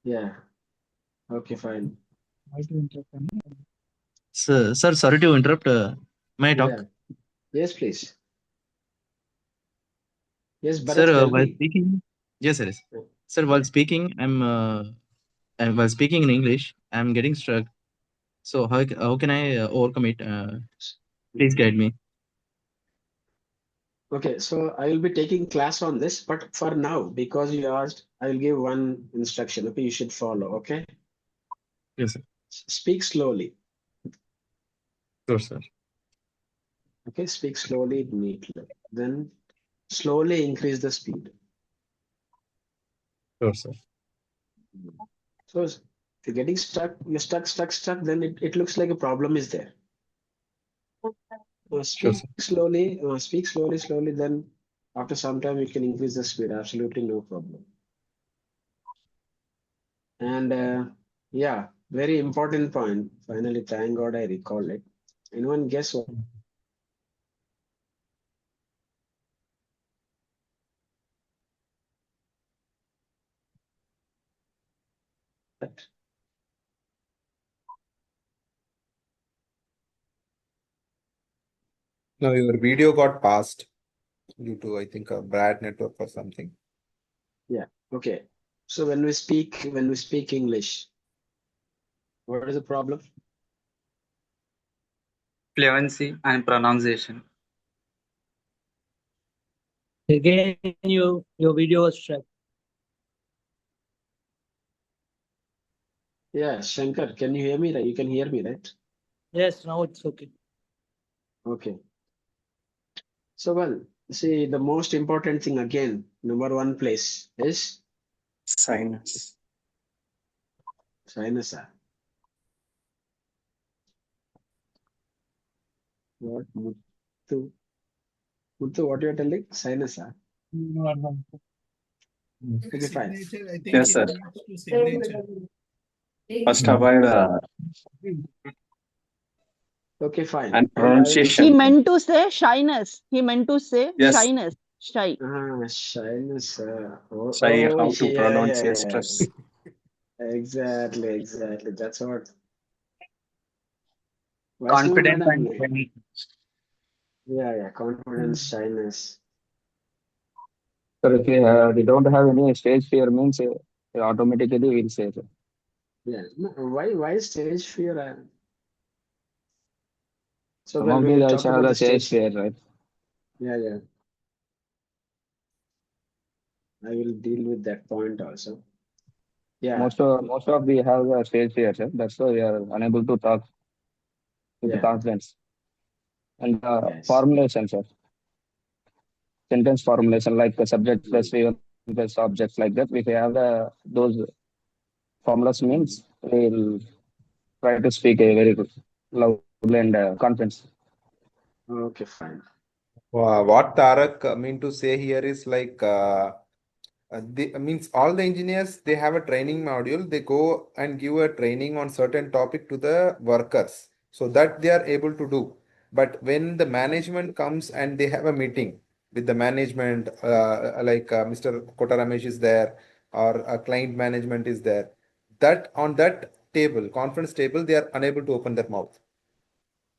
yeah. Okay, fine. Sir, sorry to interrupt. May I talk? Yeah. Yes, please. Yes, Sir, Bharat, tell while me. speaking, yes, sir. Sir, while speaking, while speaking in English, I'm getting struck. So how can I overcome it? Please guide me. Okay, so I will be taking class on this, but for now, because you asked, I will give one instruction. Okay, you should follow. Okay. Yes, sir. Speak slowly. Sure, sir. Okay, speak slowly, neatly. Then slowly increase the speed. Sure, sir. So if you're getting stuck, you're stuck, then it looks like a problem is there. Sure, Speak slowly, then after some time you can increase the speed. Absolutely no problem. And yeah, very important point. Finally, thank God I recalled it. Anyone guess what? No, your video got passed due to, I think, a bad network or something. Yeah. Okay. So when we speak English, what is the problem? Fluency and pronunciation. Again, your video was struck. Yeah, Shankar, can you hear me? You can hear me, right? Yes, now it's okay. Okay. So, well, see, the most important thing again, number one place is Sinus. Shyness. What? Muthu, what you're telling? Shyness. Okay, fine. Signature, I think Yes, he sir. needs to signature. First avoid Okay, fine. and I will pronunciation. He meant to say shyness. He meant to say Yes. shyness. Shy. shyness. Shy, how to Yeah, pronounce yeah, your stress. Exactly. That's what. Confidence Madam, and training. yeah, confidence, shyness. So if we don't have any stage fear means automatically we'll say so. Yeah. No, why stage fear? So Some well, of we these will talk also have about the the stage stage. fear, right? Yeah. I will deal with that point also. Yeah. Most of we have the stage fear, sir. That's why we are unable to talk with Yeah. confidence. And Yes. formulation, sir. Sentence formulation like the subject plus V1 plus objects like that. If we have those formulas means we'll try to speak a very good, loudly and confidence. Okay, fine. What Tarak mean to say here is like means all the engineers they have a training module. They go and give a training on certain topic to the workers so that they are able to do. But when the management comes and they have a meeting with the management, like Mr. Kota Ramesh is there or a client management is there, that on that table, conference table, they are unable to open their mouth.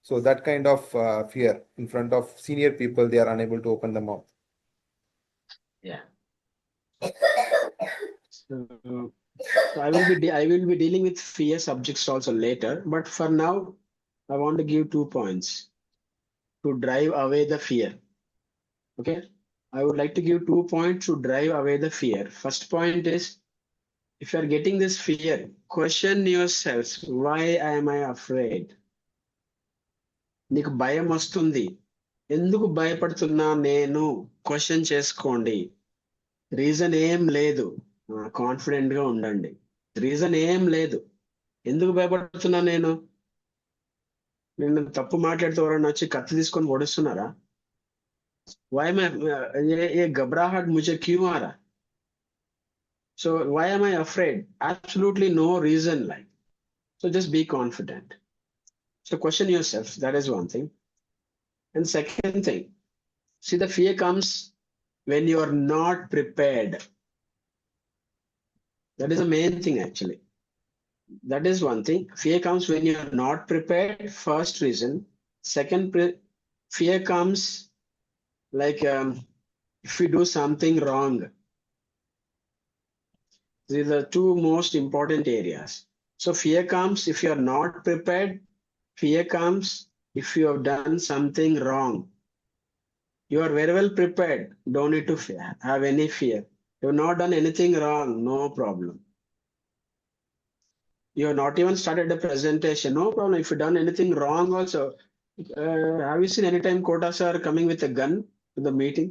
So that kind of fear in front of senior people, they are unable to open the mouth. Yeah. So I will be dealing with fear subjects also later, but for now, I want to give 2 points to drive away the fear. Okay, I would like to give 2 points to drive away the fear. First point is, if you are getting this fear, question yourselves, why am I afraid? నీకు భయం వస్తుంది, ఎందుకు భయపడుతున్నా నేను? Question చేసుకోండి. Reason ఏం లేదు, confident గా ఉండండి. రీజన్ ఏం లేదు, ఎందుకు భయపడుతున్నా నేను తప్పు మాట్లాడితే ఎవరన్నా వచ్చి కత్తి తీసుకొని పొడుస్తున్నారా? why am I ये घबराहट मुझे क्यों आ रहा? So why am I afraid? Absolutely no reason, like, so just be confident. So question yourself, that is one thing. And second thing, see, the fear comes when you are not prepared. That is the main thing, actually. That is one thing. Fear comes when you are not prepared. First reason. Second, fear comes like if we do something wrong. These are the two most important areas. So fear comes if you are not prepared. Fear comes if you have done something wrong. You are very well prepared. Don't need to have any fear. You have not done anything wrong. No problem. You have not even started a presentation. No problem. If you done anything wrong also. Have you seen any time Kota sir coming with a gun to the meeting?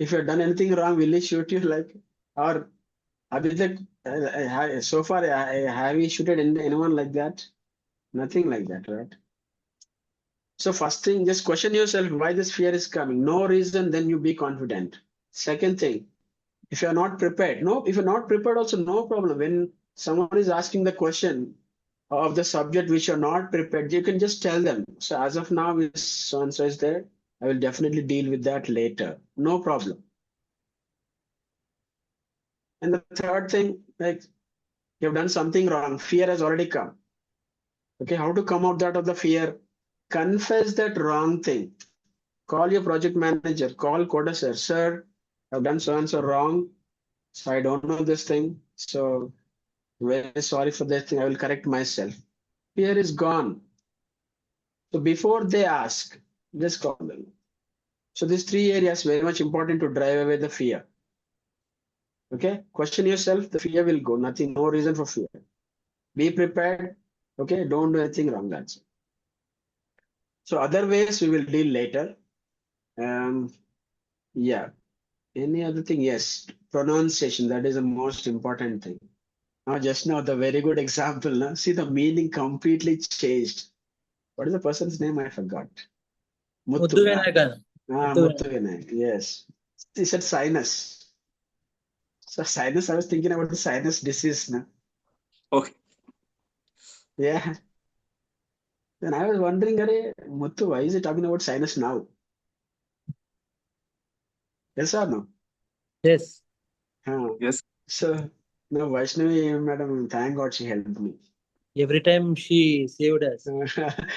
If you have done anything wrong, will he shoot you like? Or so far, have you shooted anyone like that? Nothing like that, right? So first thing, just question yourself why this fear is coming. No reason, then you be confident. Second thing, if you're not prepared, if you're not prepared also, no problem. When someone is asking the question of the subject which you're not prepared, you can just tell them. So as of now, so-and-so is there. I will definitely deal with that later. No problem. And the third thing, like, you've done something wrong. Fear has already come. Okay, how to come out of the fear? Confess that wrong thing. Call your project manager. Call Kota sir. Sir, I've done so and so wrong. So I don't know this thing. So very sorry for this thing. I will correct myself. Fear is gone. So before they ask, just call them. So these 3 areas very much important to drive away the fear. Okay, question yourself. The fear will go. Nothing, no reason for fear. Be prepared. Okay, don't do anything wrong. That's it. So other ways we will deal later. Yeah. Any other thing? Yes, pronunciation. That is the most important thing. Now, just now, the very good example. Now, see, the meaning completely changed. What is the person's name? I forgot. Muthu Muthu. Vinayakan. Ah, Muthu Muthu Vinayak. Yes. He said sinus. So sinus, I was thinking about the sinus disease now. Okay. Yeah. Then I was wondering, Are, Muthu, why is he talking about sinus now? Yes or no? Yes. Yes. So now Vaishnavi, madam, thank God she helped me. Every time she saved us.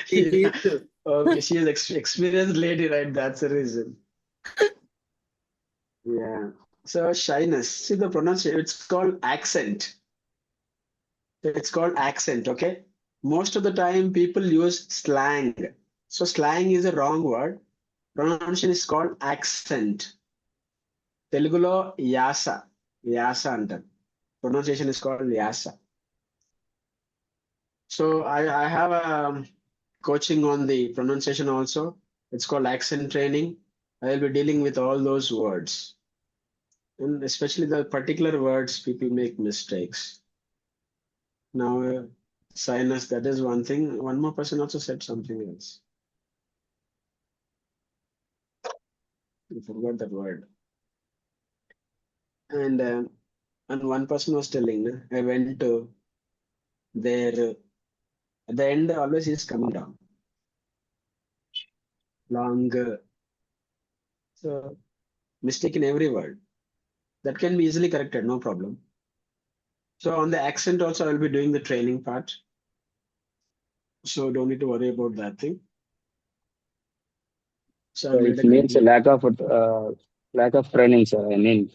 She Yeah. used to. Okay, she is experienced lady, right? That's the reason. Yeah. So shyness. See the pronunciation. It's called accent. It's called accent. Okay. Most of the time, people use slang. So slang is a wrong word. Pronunciation is called accent. Telugulo yasa. Yasa antar. Pronunciation is called yasa. So I have a coaching on the pronunciation also. It's called accent training. I will be dealing with all those words. And especially the particular words, people make mistakes. Now, sinus, that is one thing. One more person also said something else. I forgot that word. And one person was telling, I went to their, at the end, always is coming down. Long. So, mistake in every word. That can be easily corrected, no problem. So on the accent also, I will be doing the training part. So don't need to worry about that thing. So I So made it a means a complete. lack of training, sir. I mean,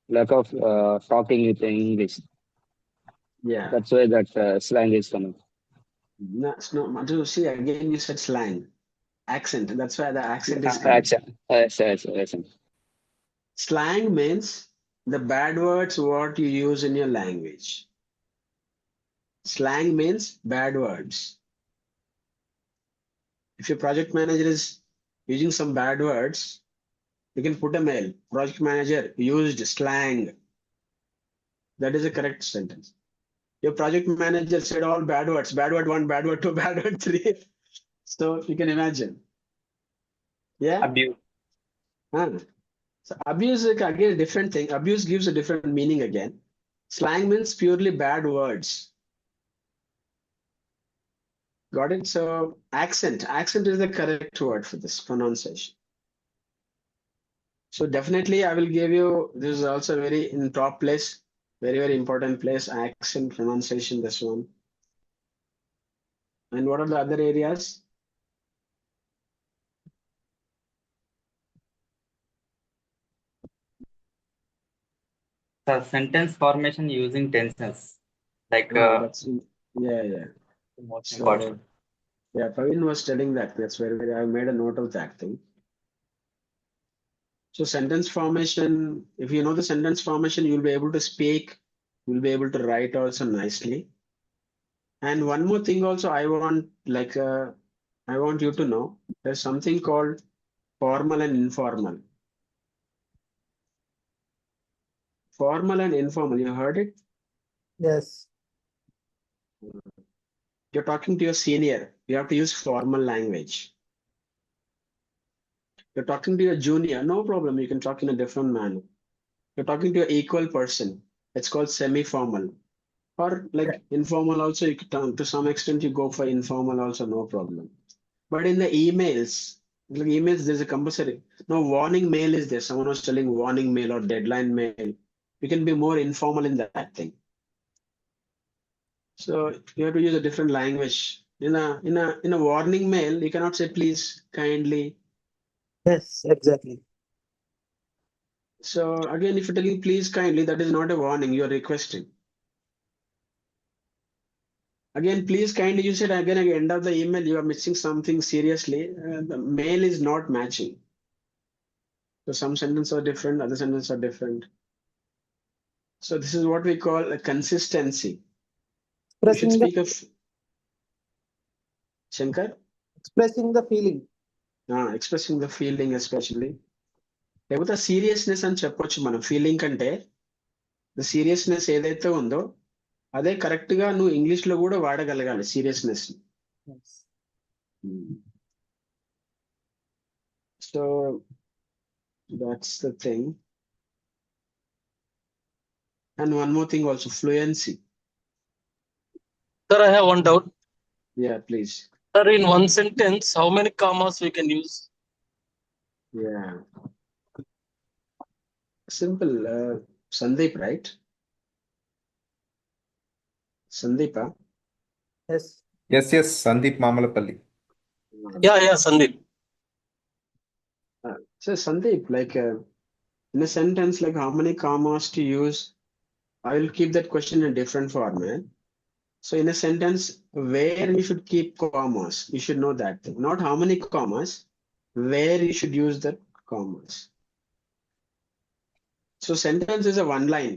lack of talking with the English. Yeah. That's why that slang is coming. No, Madhu, see, again, you said slang. Accent. That's why the accent is coming. Accent. Accent. Slang means the bad words what you use in your language. Slang means bad words. If your project manager is using some bad words, you can put a mail. Project manager used slang. That is a correct sentence. Your project manager said all bad words, bad word 1, bad word 2, bad word 3. So you can imagine. Yeah? Abuse. So abuse is again a different thing. Abuse gives a different meaning again. Slang means purely bad words. Got it? So accent. Accent is the correct word for this pronunciation. So definitely I will give you, this is also very in top place, very, very important place, accent pronunciation, this one. And what are the other areas? The sentence formation using tenses. Like That's yeah. most So important. yeah, Praveen was telling that. That's very, I made a note of that thing. So sentence formation, if you know the sentence formation, you'll be able to speak, you'll be able to write also nicely. And one more thing also I want you to know, there's something called formal and informal. Formal and informal, you heard it? Yes. You're talking to your senior, you have to use formal language. You're talking to your junior, no problem, you can talk in a different manner. You're talking to your equal person, it's called semi-formal. Or like informal also, you can, to some extent you go for informal also, no problem. But in the emails, there's a compulsory. No, warning mail is there. Someone was telling warning mail or deadline mail. You can be more informal in that thing. So you have to use a different language. In a warning mail, you cannot say please, kindly. Yes, exactly. So again, if you're telling please, kindly, that is not a warning. You are requesting. Again, please kindly, you said again at the end of the email, you are missing something seriously. The mail is not matching. So some sentences are different, other sentences are different. So this is what we call a consistency. You should Expressing the speak of Shankar. expressing the feeling. Expressing the feeling especially. లేకపోతే seriousness అని చెప్పొచ్చు మనం. Feeling కంటే seriousness ఏదైతే ఉందో అదే correct గా నువ్వు ఇంగ్లీష్ లో కూడా వాడగలగాలి seriousness. So that's the thing. And one more thing also, fluency. Sir, I have one doubt. Yeah, please. Sir, in one sentence, how many commas we can use? Yeah. Simple. Sandeep, right? Sandeepa? Yes. Yes, Sandeep Mamalapalli. Yeah, Sandeep. So Sandeep, like in a sentence, like how many commas to use? I will keep that question in a different format. So in a sentence, where you should keep commas, you should know that thing. Not how many commas, where you should use the commas. So sentence is a one line.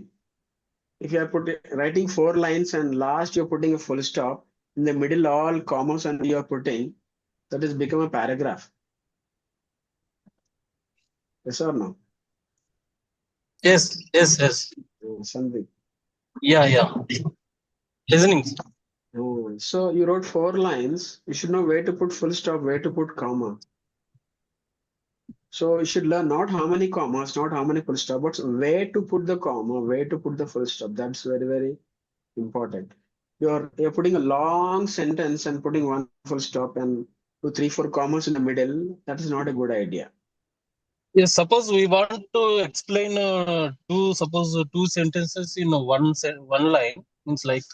If you are writing 4 lines and last you're putting a full stop, in the middle all commas and you are putting, that has become a paragraph. Yes or no? Yes. Sandeep. Yeah. Listening. So you wrote 4 lines, you should know where to put full stop, where to put comma. So you should learn not how many commas, not how many full stop, but where to put the comma, where to put the full stop. That's very, very important. You're putting a long sentence and putting one full stop and 2, 3, 4 commas in the middle. That is not a good idea. Yes, suppose we want to explain two sentences in one line, means like,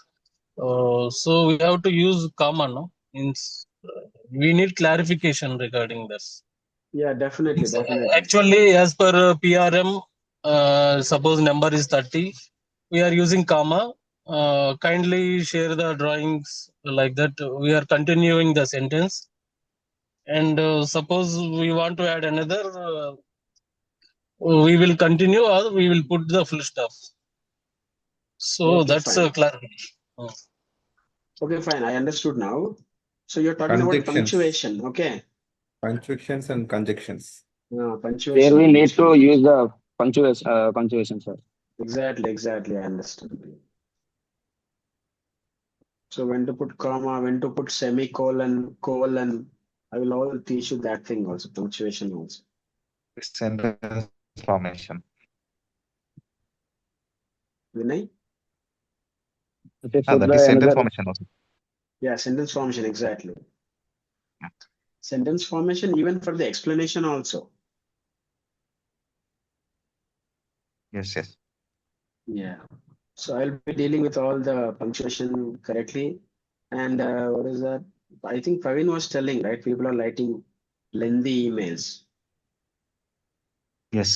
so we have to use comma, no? Means we need clarification regarding this. Yeah, definitely. Actually, as per PRM, suppose number is 30, we are using comma. Kindly share the drawings like that. We are continuing the sentence. And suppose we want to add another, we will continue or we will put the full stop. So Okay, that's fine. clarification. Okay, fine. I understood now. So you're talking about punctuation, okay? Punctuations and conjunctions. Punctuation. Where we need to use the punctuation, sir. Exactly. I understand. So when to put comma, when to put semicolon, colon. I will all teach you that thing also, punctuation also. Sentence formation. Vinay? That is sentence formation also. Yeah, sentence formation, exactly. Sentence formation even for the explanation also. Yes. Yeah. So I'll be dealing with all the punctuation correctly. And what is that? I think Praveen was telling, right? People are writing lengthy emails. Yes.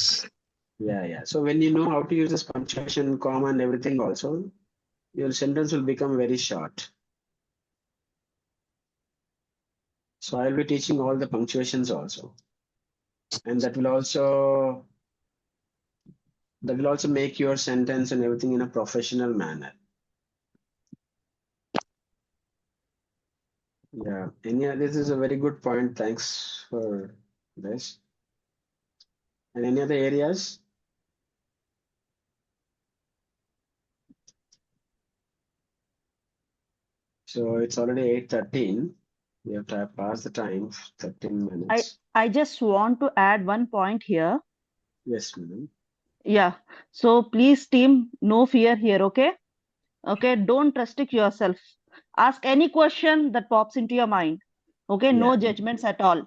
Yeah. So when you know how to use this punctuation, comma, and everything also, your sentence will become very short. So I'll be teaching all the punctuations also. And that will also make your sentence and everything in a professional manner. Yeah, this is a very good point. Thanks for this. And any other areas? So it's already 8:13. We have to pass the time, 13 minutes. I just want to add one point here. Yes, madam. Yeah. So please, team, no fear here, okay? Okay, don't restrict yourself. Ask any question that pops into your mind. Okay, no judgments at all.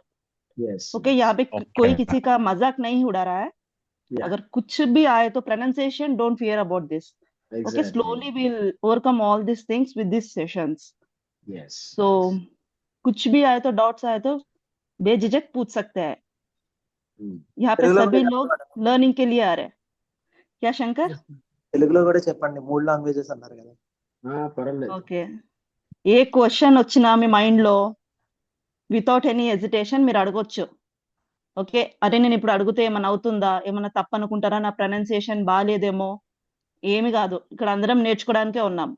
Yes. Okay, यहाँ पे कोई किसी का मजाक नहीं उड़ा रहा है. अगर कुछ भी आए तो pronunciation, don't fear about this. Okay, slowly we'll overcome all these things with these sessions. Yes. So कुछ भी आए तो doubts आए तो बेझिझक पूछ सकते हैं. यहाँ पे सभी लोग learning के लिए आ रहे हैं. क्या शंकर? తెలుగులో కూడా చెప్పండి, 3 లాంగ్వేజెస్ అన్నారు కదా. పర్వాలేదు. ఓకే, ఏ క్వశ్చన్ వచ్చినా మీ మైండ్ లో వితౌట్ ఎనీ హెజిటేషన్ మీరు అడగొచ్చు. ఓకే, అదే నేను ఇప్పుడు అడిగితే ఏమైనా అవుతుందా, ఏమైనా తప్పు అనుకుంటారా, నా ప్రొనౌన్సియేషన్ బాగాలేదేమో, ఏమి కాదు, ఇక్కడ అందరం నేర్చుకోవడానికే ఉన్నాం.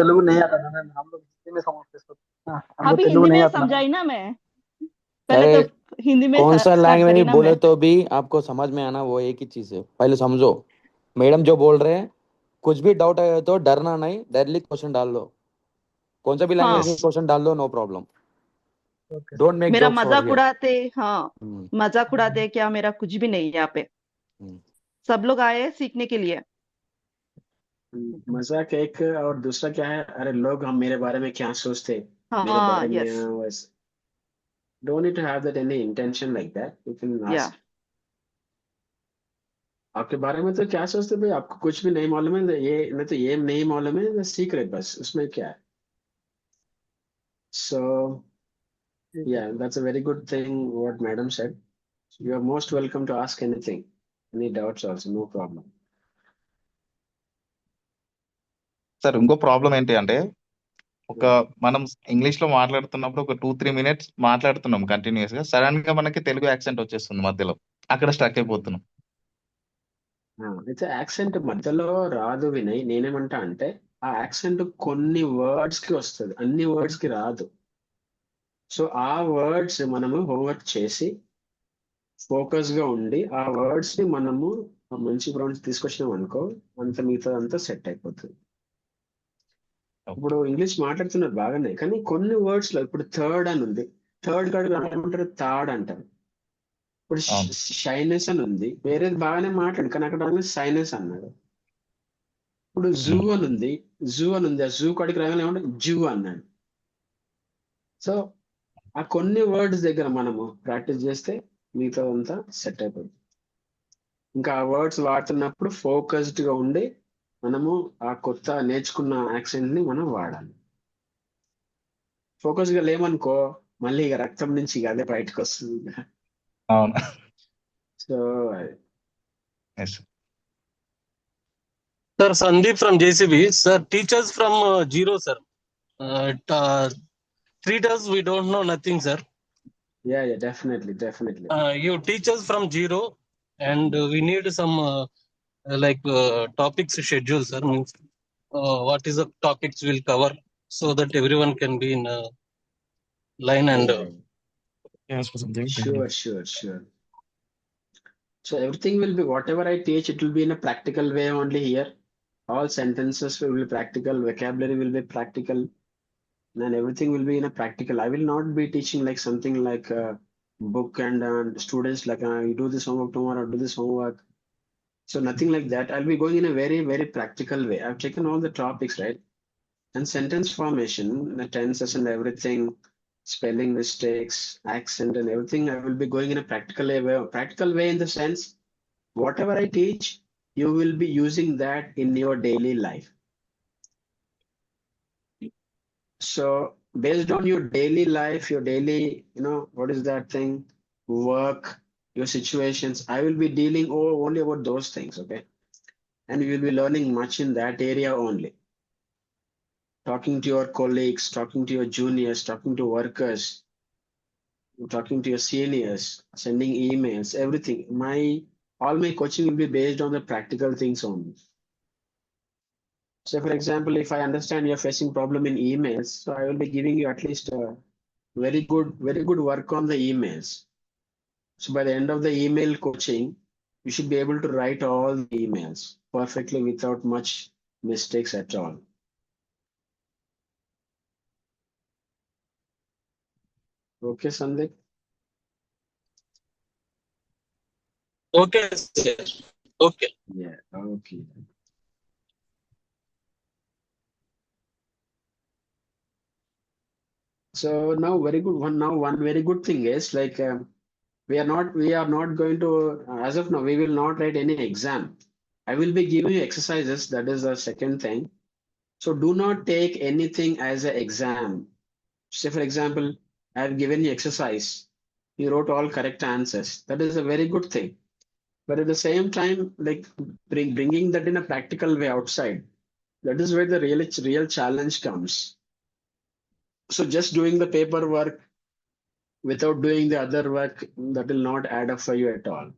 తెలుగు नहीं आता ना, हम लोग हिंदी में समझते हैं. अभी हिंदी में समझाई ना मैं. पहले अरे तो हिंदी में कौन सा स्टार्ट लैंग्वेज करी में ना बोले मैं। तो भी आपको समझ में आना वो एक ही चीज है, पहले समझो। मैडम जो बोल रहे हैं, कुछ भी डाउट आया तो डरना नहीं, डायरेक्टली क्वेश्चन डाल दो, कौन सा भी लैंग्वेज हाँ में क्वेश्चन डाल दो, no problem. Okay. Don't make मेरा जोक्स फॉर मजाक हियर। उड़ाते, हाँ मजाक उड़ाते क्या, मेरा कुछ भी नहीं है यहाँ पे। सब लोग आए हैं सीखने के लिए। मजाक एक, और दूसरा क्या है, अरे लोग हम मेरे बारे में क्या सोचते, मेरे हाँ बारे में yes was don't need to have that any intention like that. You can या ask आपके बारे में तो क्या सोचते भाई, आपको कुछ भी नहीं मालूम है, ये नहीं तो ये नहीं मालूम है, सीक्रेट बस, उसमें क्या है। So yeah, that's a very good thing what madam said. You are most welcome to ask anything, any doubts also, no problem. Sir ఇంకో ప్రాబ్లం ఏంటి అంటే, ఒక మనం ఇంగ్లీష్ లో మాట్లాడుతున్నప్పుడు ఒక 2-3 మినిట్స్ మాట్లాడుతున్నాం కంటిన్యూస్ గా, సడన్ గా మనకి తెలుగు యాక్సెంట్ వచ్చేస్తుంది మధ్యలో, అక్కడ స్టక్ అయిపోతున్నాం. అయితే యాక్సెంట్ మధ్యలో రాదు వినయ్, నేనేమంటా అంటే ఆ యాక్సెంట్ కొన్ని వర్డ్స్ కి వస్తుంది, అన్ని వర్డ్స్ కి రాదు. సో ఆ వర్డ్స్ మనము హోంవర్క్ చేసి ఫోకస్ గా ఉండి ఆ వర్డ్స్ ని మనము మంచి ప్రౌన్స్ తీసుకొచ్చినాం అనుకో, అంత మిగతా అంతా సెట్ అయిపోతుంది. ఇప్పుడు ఇంగ్లీష్ మాట్లాడుతున్నారు బాగానే, కానీ కొన్ని వర్డ్స్ లో ఇప్పుడు థర్డ్ అని ఉంది, థర్డ్ కాడ ఏమంటారు, థర్డ్ అంటారు. ఇప్పుడు షైనెస్ అని ఉంది, వేరేది బాగానే మాట్లాడు కానీ అక్కడ సైనెస్ అన్నాడు. ఇప్పుడు జూ అని ఉంది, ఆ జూ కాడికి రాగానే ఏమంటే జూ అన్నాడు. సో ఆ కొన్ని వర్డ్స్ దగ్గర మనము ప్రాక్టీస్ చేస్తే మిగతా అంతా సెట్ అయిపోతుంది. ఇంకా ఆ వర్డ్స్ వాడుతున్నప్పుడు ఫోకస్డ్ గా ఉండి మనము ఆ కొత్త నేర్చుకున్న యాక్సెంట్ ని మనం వాడాలి. ఫోకస్ గా లేమనుకో మళ్ళీ ఇక రక్తం నుంచి ఇక అదే బయటకు వస్తుంది. అవును. So Sir, Sandeep from JCB. Sir, teachers from zero, sir. Treat us, we don't know nothing, sir. yeah, definitely. You teach us from zero, and we need some topics schedule, sir. Means, what is the topics we'll cover so that everyone can be in a line and ask for something. Sure. So everything will be, whatever I teach, it will be in a practical way only here. All sentences will be practical, vocabulary will be practical, and everything will be in a practical. I will not be teaching like something like a book and students like you do this homework tomorrow, do this homework. So nothing like that. I'll be going in a very, very practical way. I've taken all the topics, right? And sentence formation, the tenses and everything, spelling mistakes, accent and everything, I will be going in a practical way. Practical way in the sense, whatever I teach, you will be using that in your daily life. So based on your daily life, your daily, what is that thing, work, your situations, I will be dealing only about those things, okay? And you will be learning much in that area only. Talking to your colleagues, talking to your juniors, talking to workers, talking to your seniors, sending emails, everything. All my coaching will be based on the practical things only. So for example, if I understand you're facing problem in emails, so I will be giving you at least a very good work on the emails. So by the end of the email coaching, you should be able to write all the emails perfectly without much mistakes at all. Okay, Sandeep? okay, sir. Okay. Yeah, okay. So now very good one. Now one very good thing is like we are not going to as of now we will not write any exam. I will be giving you exercises. That is the second thing. So do not take anything as an exam. Say for example, I have given you exercise. You wrote all correct answers. That is a very good thing. But at the same time, like bringing that in a practical way outside, that is where the real challenge comes. So just doing the paperwork without doing the other work, that will not add up for you at all.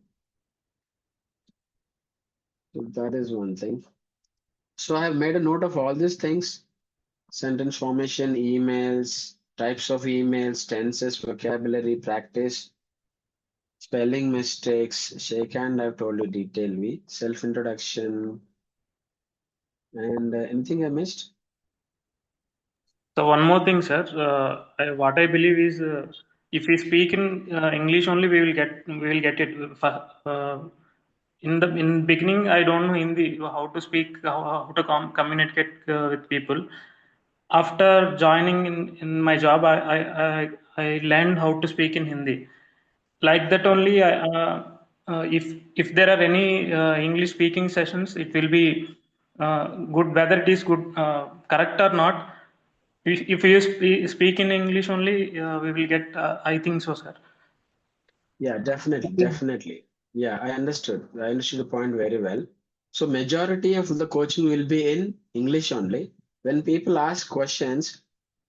So that is one thing. So I have made a note of all these things: sentence formation, emails, types of emails, tenses, vocabulary, practice, spelling mistakes, shake hand, I've told you detail, self-introduction, and anything I missed? So one more thing, sir. What I believe is, if we speak in English only, we will get it. In beginning, I don't know Hindi, how to speak, how to communicate with people. After joining in my job, I learned how to speak in Hindi. Like that only, if there are any English speaking sessions, it will be good. Whether it is good, correct or not. If you speak in English only, we will get. I think so, sir. Yeah, definitely. Yeah, I understood. I understood the point very well. So majority of the coaching will be in English only. When people ask questions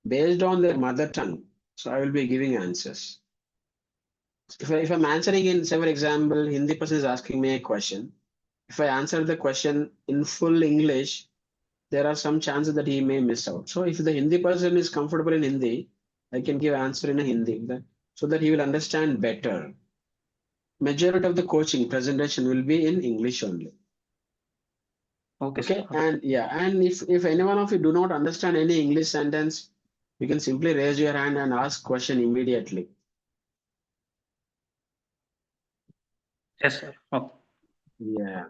based on their mother tongue, so I will be giving answers. If I'm answering in, say for example, Hindi person is asking me a question. If I answer the question in full English, there are some chances that he may miss out. So if the Hindi person is comfortable in Hindi, I can give answer in a Hindi so that he will understand better. Majority of the coaching presentation will be in English only. Okay. And yeah, and if any one of you do not understand any English sentence, you can simply raise your hand and ask question immediately. Yes, sir. Okay. Yeah.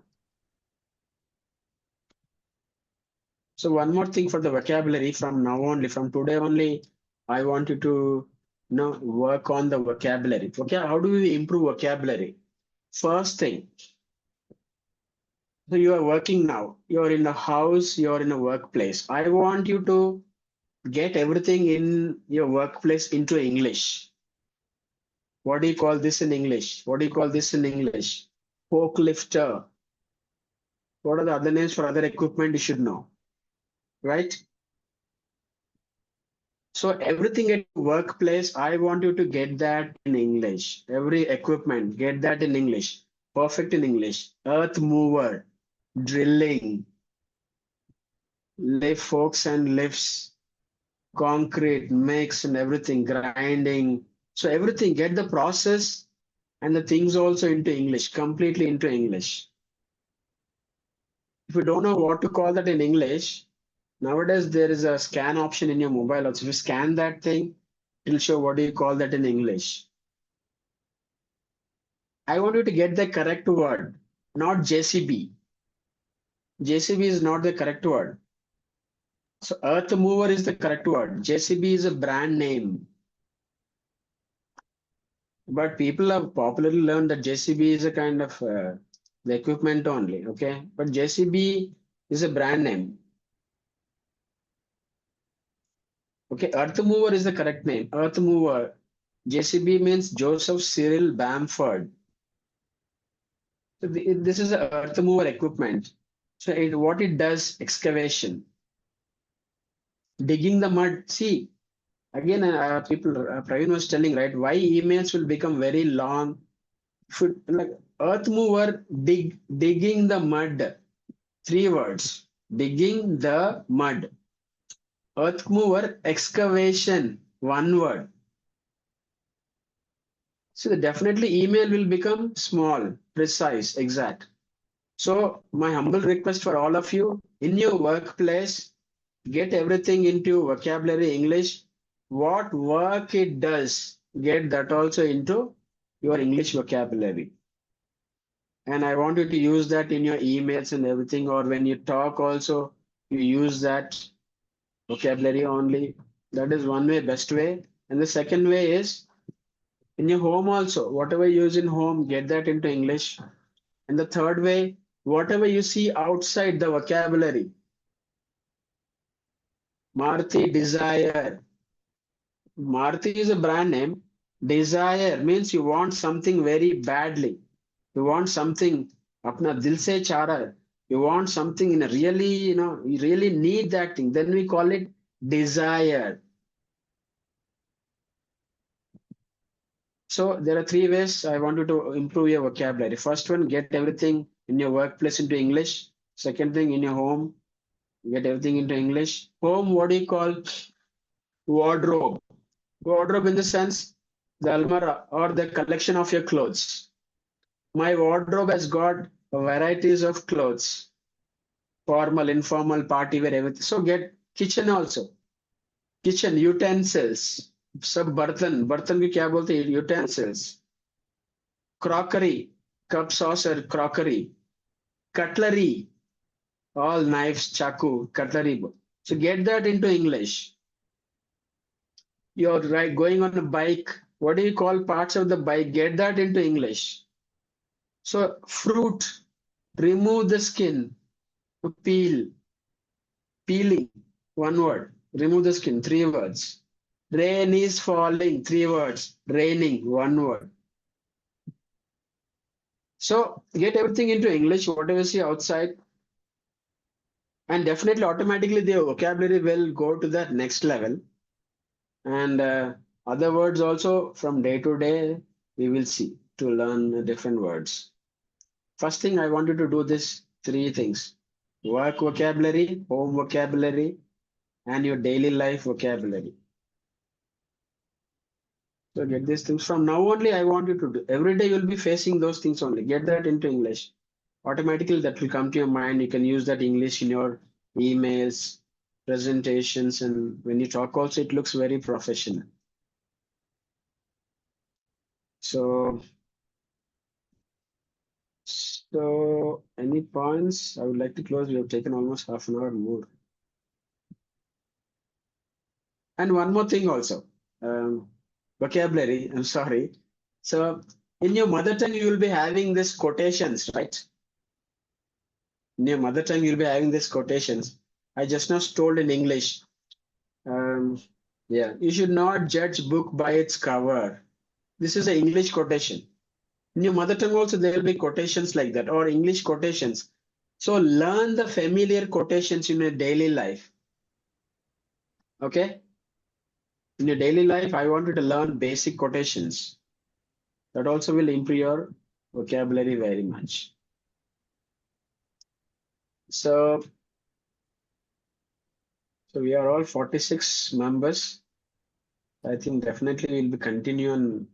So one more thing for the vocabulary from now only, from today only, I want you to work on the vocabulary. Okay, how do we improve vocabulary? First thing, so you are working now, you're in a house, you're in a workplace. I want you to get everything in your workplace into English. What do you call this in English? What do you call this in English? Forklifter. What are the other names for other equipment you should know? Right? So everything at workplace, I want you to get that in English. Every equipment, get that in English. Perfect in English. Earth mover, drilling, lift forks and lifts, concrete, mix and everything, grinding. So everything, get the process and the things also into English, completely into English. If you don't know what to call that in English, nowadays there is a scan option in your mobile. Also, if you scan that thing, it'll show what do you call that in English. I want you to get the correct word, not JCB. JCB is not the correct word. So earth mover is the correct word. JCB is a brand name. But people have popularly learned that JCB is a kind of the equipment only, okay? But JCB is a brand name. Okay, earth mover is the correct name. Earth mover. JCB means Joseph Cyril Bamford. So this is an earth mover equipment. So what it does, excavation. Digging the mud. See, again, Praveen was telling, right, why emails will become very long. Like earth mover, digging the mud. 3 words. Digging the mud. Earth mover, excavation. 1 word. So definitely email will become small, precise, exact. So my humble request for all of you, in your workplace, get everything into vocabulary English. What work it does, get that also into your English vocabulary. And I want you to use that in your emails and everything, or when you talk also, you use that vocabulary only. That is one way, best way. And the second way is, in your home also, whatever you use in home, get that into English. And the third way, whatever you see outside the vocabulary. Maruti Desire. Maruti is a brand name. Desire means you want something very badly. You want something, apna dil se cha raha hai. You want something in a really, you really need that thing. Then we call it desire. So there are 3 ways I want you to improve your vocabulary. First one, get everything in your workplace into English. Second thing, in your home, get everything into English. Home, what do you call? Wardrobe. Wardrobe in the sense the almirah or the collection of your clothes. My wardrobe has got varieties of clothes, formal, informal, party wear, everything. So get kitchen also. Kitchen utensils. सब बर्तन भी क्या बोलते हैं? Utensils. Crockery, cup, saucer, crockery. Cutlery, all knives, chaku, cutlery. So get that into English. You're right, going on a bike. What do you call parts of the bike? Get that into English. So fruit, remove the skin, peel, peeling, one word. Remove the skin, 3 words. Rain is falling, 3 words. Raining, 1 word. So get everything into English, whatever you see outside. And definitely automatically the vocabulary will go to that next level. And other words also from day to day, we will see to learn different words. First thing I wanted to do this 3 things: work vocabulary, home vocabulary, and your daily life vocabulary. So get these things from now only. I want you to do. Every day you'll be facing those things only. Get that into English. Automatically that will come to your mind. You can use that English in your emails, presentations, and when you talk also, it looks very professional. So any points? I would like to close. We have taken almost half an hour more. And one more thing also, vocabulary, I'm sorry. So in your mother tongue, you will be having this quotations, right? In your mother tongue, you'll be having these quotations. I just now told in English. Yeah, you should not judge book by its cover. This is an English quotation. In your mother tongue also, there will be quotations like that or English quotations. So learn the familiar quotations in your daily life. Okay? In your daily life, I want you to learn basic quotations. That also will improve your vocabulary very much. So we are all 46 members. I think definitely we'll be continue and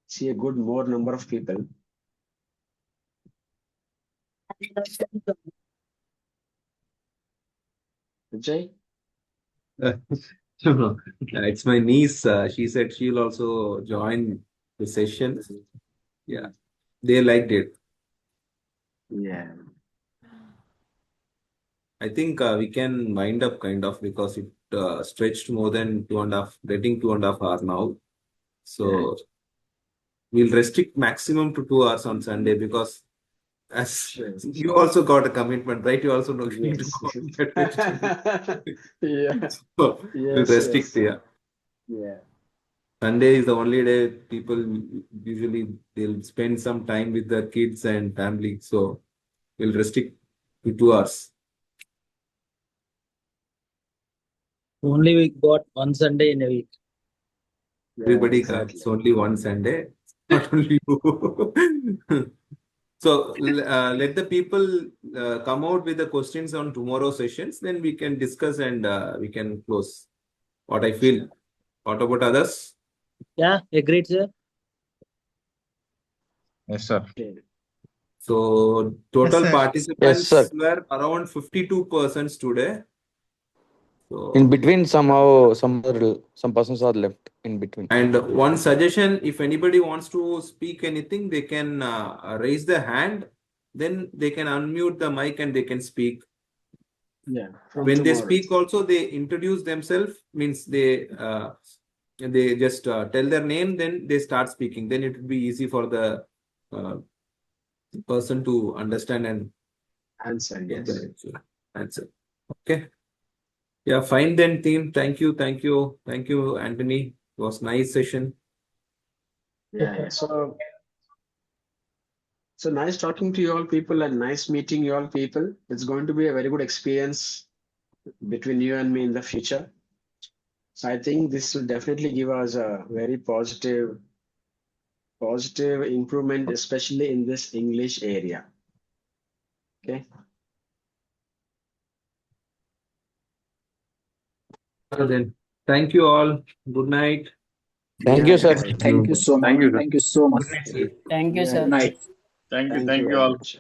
see a good more number of people. Vijay? No, it's my niece. She said she'll also join the session. Yeah, they liked it. Yeah. I think we can wind up kind of because it stretched more than 2.5, getting 2.5 hours now. So we'll restrict maximum to 2 hours on Sunday because as you also got a commitment, right? You also know you need to go on that Yeah. So we'll restrict, yeah. Yeah. Sunday is the only day people usually they'll spend some time with their kids and family. So we'll restrict to 2 hours. Only we got one Sunday in a week. Everybody gets only one Sunday, not only you. So let the people come out with the questions on tomorrow's sessions, then we can discuss and we can close. What I feel. What about others? Yeah, agreed, sir. Yes, sir. So total Yes, participants sir. were around 52% today. So, In between, somehow some persons are left in between. and one suggestion, if anybody wants to speak anything, they can raise their hand. Then they can unmute the mic and they can speak. Yeah. When they speak also, they introduce themselves, means they just tell their name, then they start speaking. Then it will be easy for the person to understand and answer. Yes. Answer. Okay. Yeah, fine then, team. Thank you, Anthony. It was nice session. Yeah. So nice talking to you all people and nice meeting you all people. It's going to be a very good experience between you and me in the future. So I think this will definitely give us a very positive improvement, especially in this English area. Okay. Then Thank you all. Good night. Thank you, sir. Thank you so much. Thank you, sir. Thank you so much. Good night, sir. Thank you, Yeah, sir. Good night. Thank you. Thank you very all. much.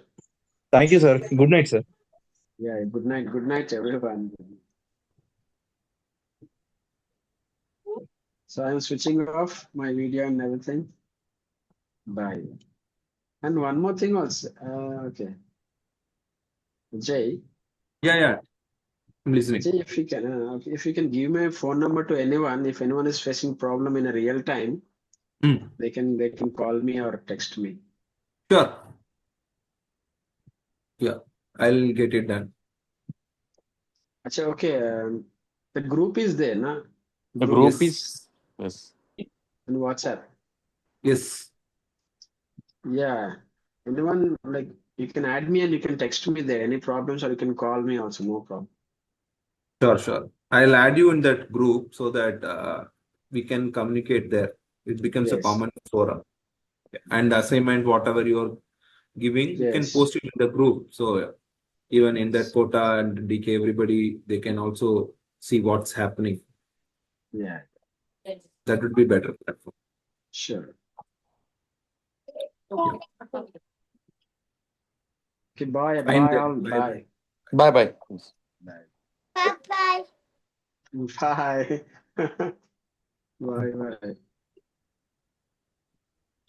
Thank you, sir. Good night, sir. Yeah, good night. Good night, everyone. So I'm switching off my video and everything. Bye. And one more thing also. Okay. Jay, Yeah. I'm listening. Jay, if you can give my phone number to anyone, if anyone is facing problem in a real time, they can call me or text me. Sure. Yeah, I'll get it done. Acha, okay. The group is there, na? The group Yes. is yes. In WhatsApp. Yes. Yeah. Anyone like you can add me and you can text me there. Any problems or you can call me also, no problem. Sure. I'll add you in that group so that we can communicate there. It becomes a Yes. common forum. And assignment, whatever you're giving, you can Yes. post it in the group. So even in that quota and DK, everybody, they can also see what's happening. Yeah. That would be better platform. Sure. Yeah. Okay, bye. Fine Bye then. all. Bye. Bye. Bye. Bye. Bye. Bye.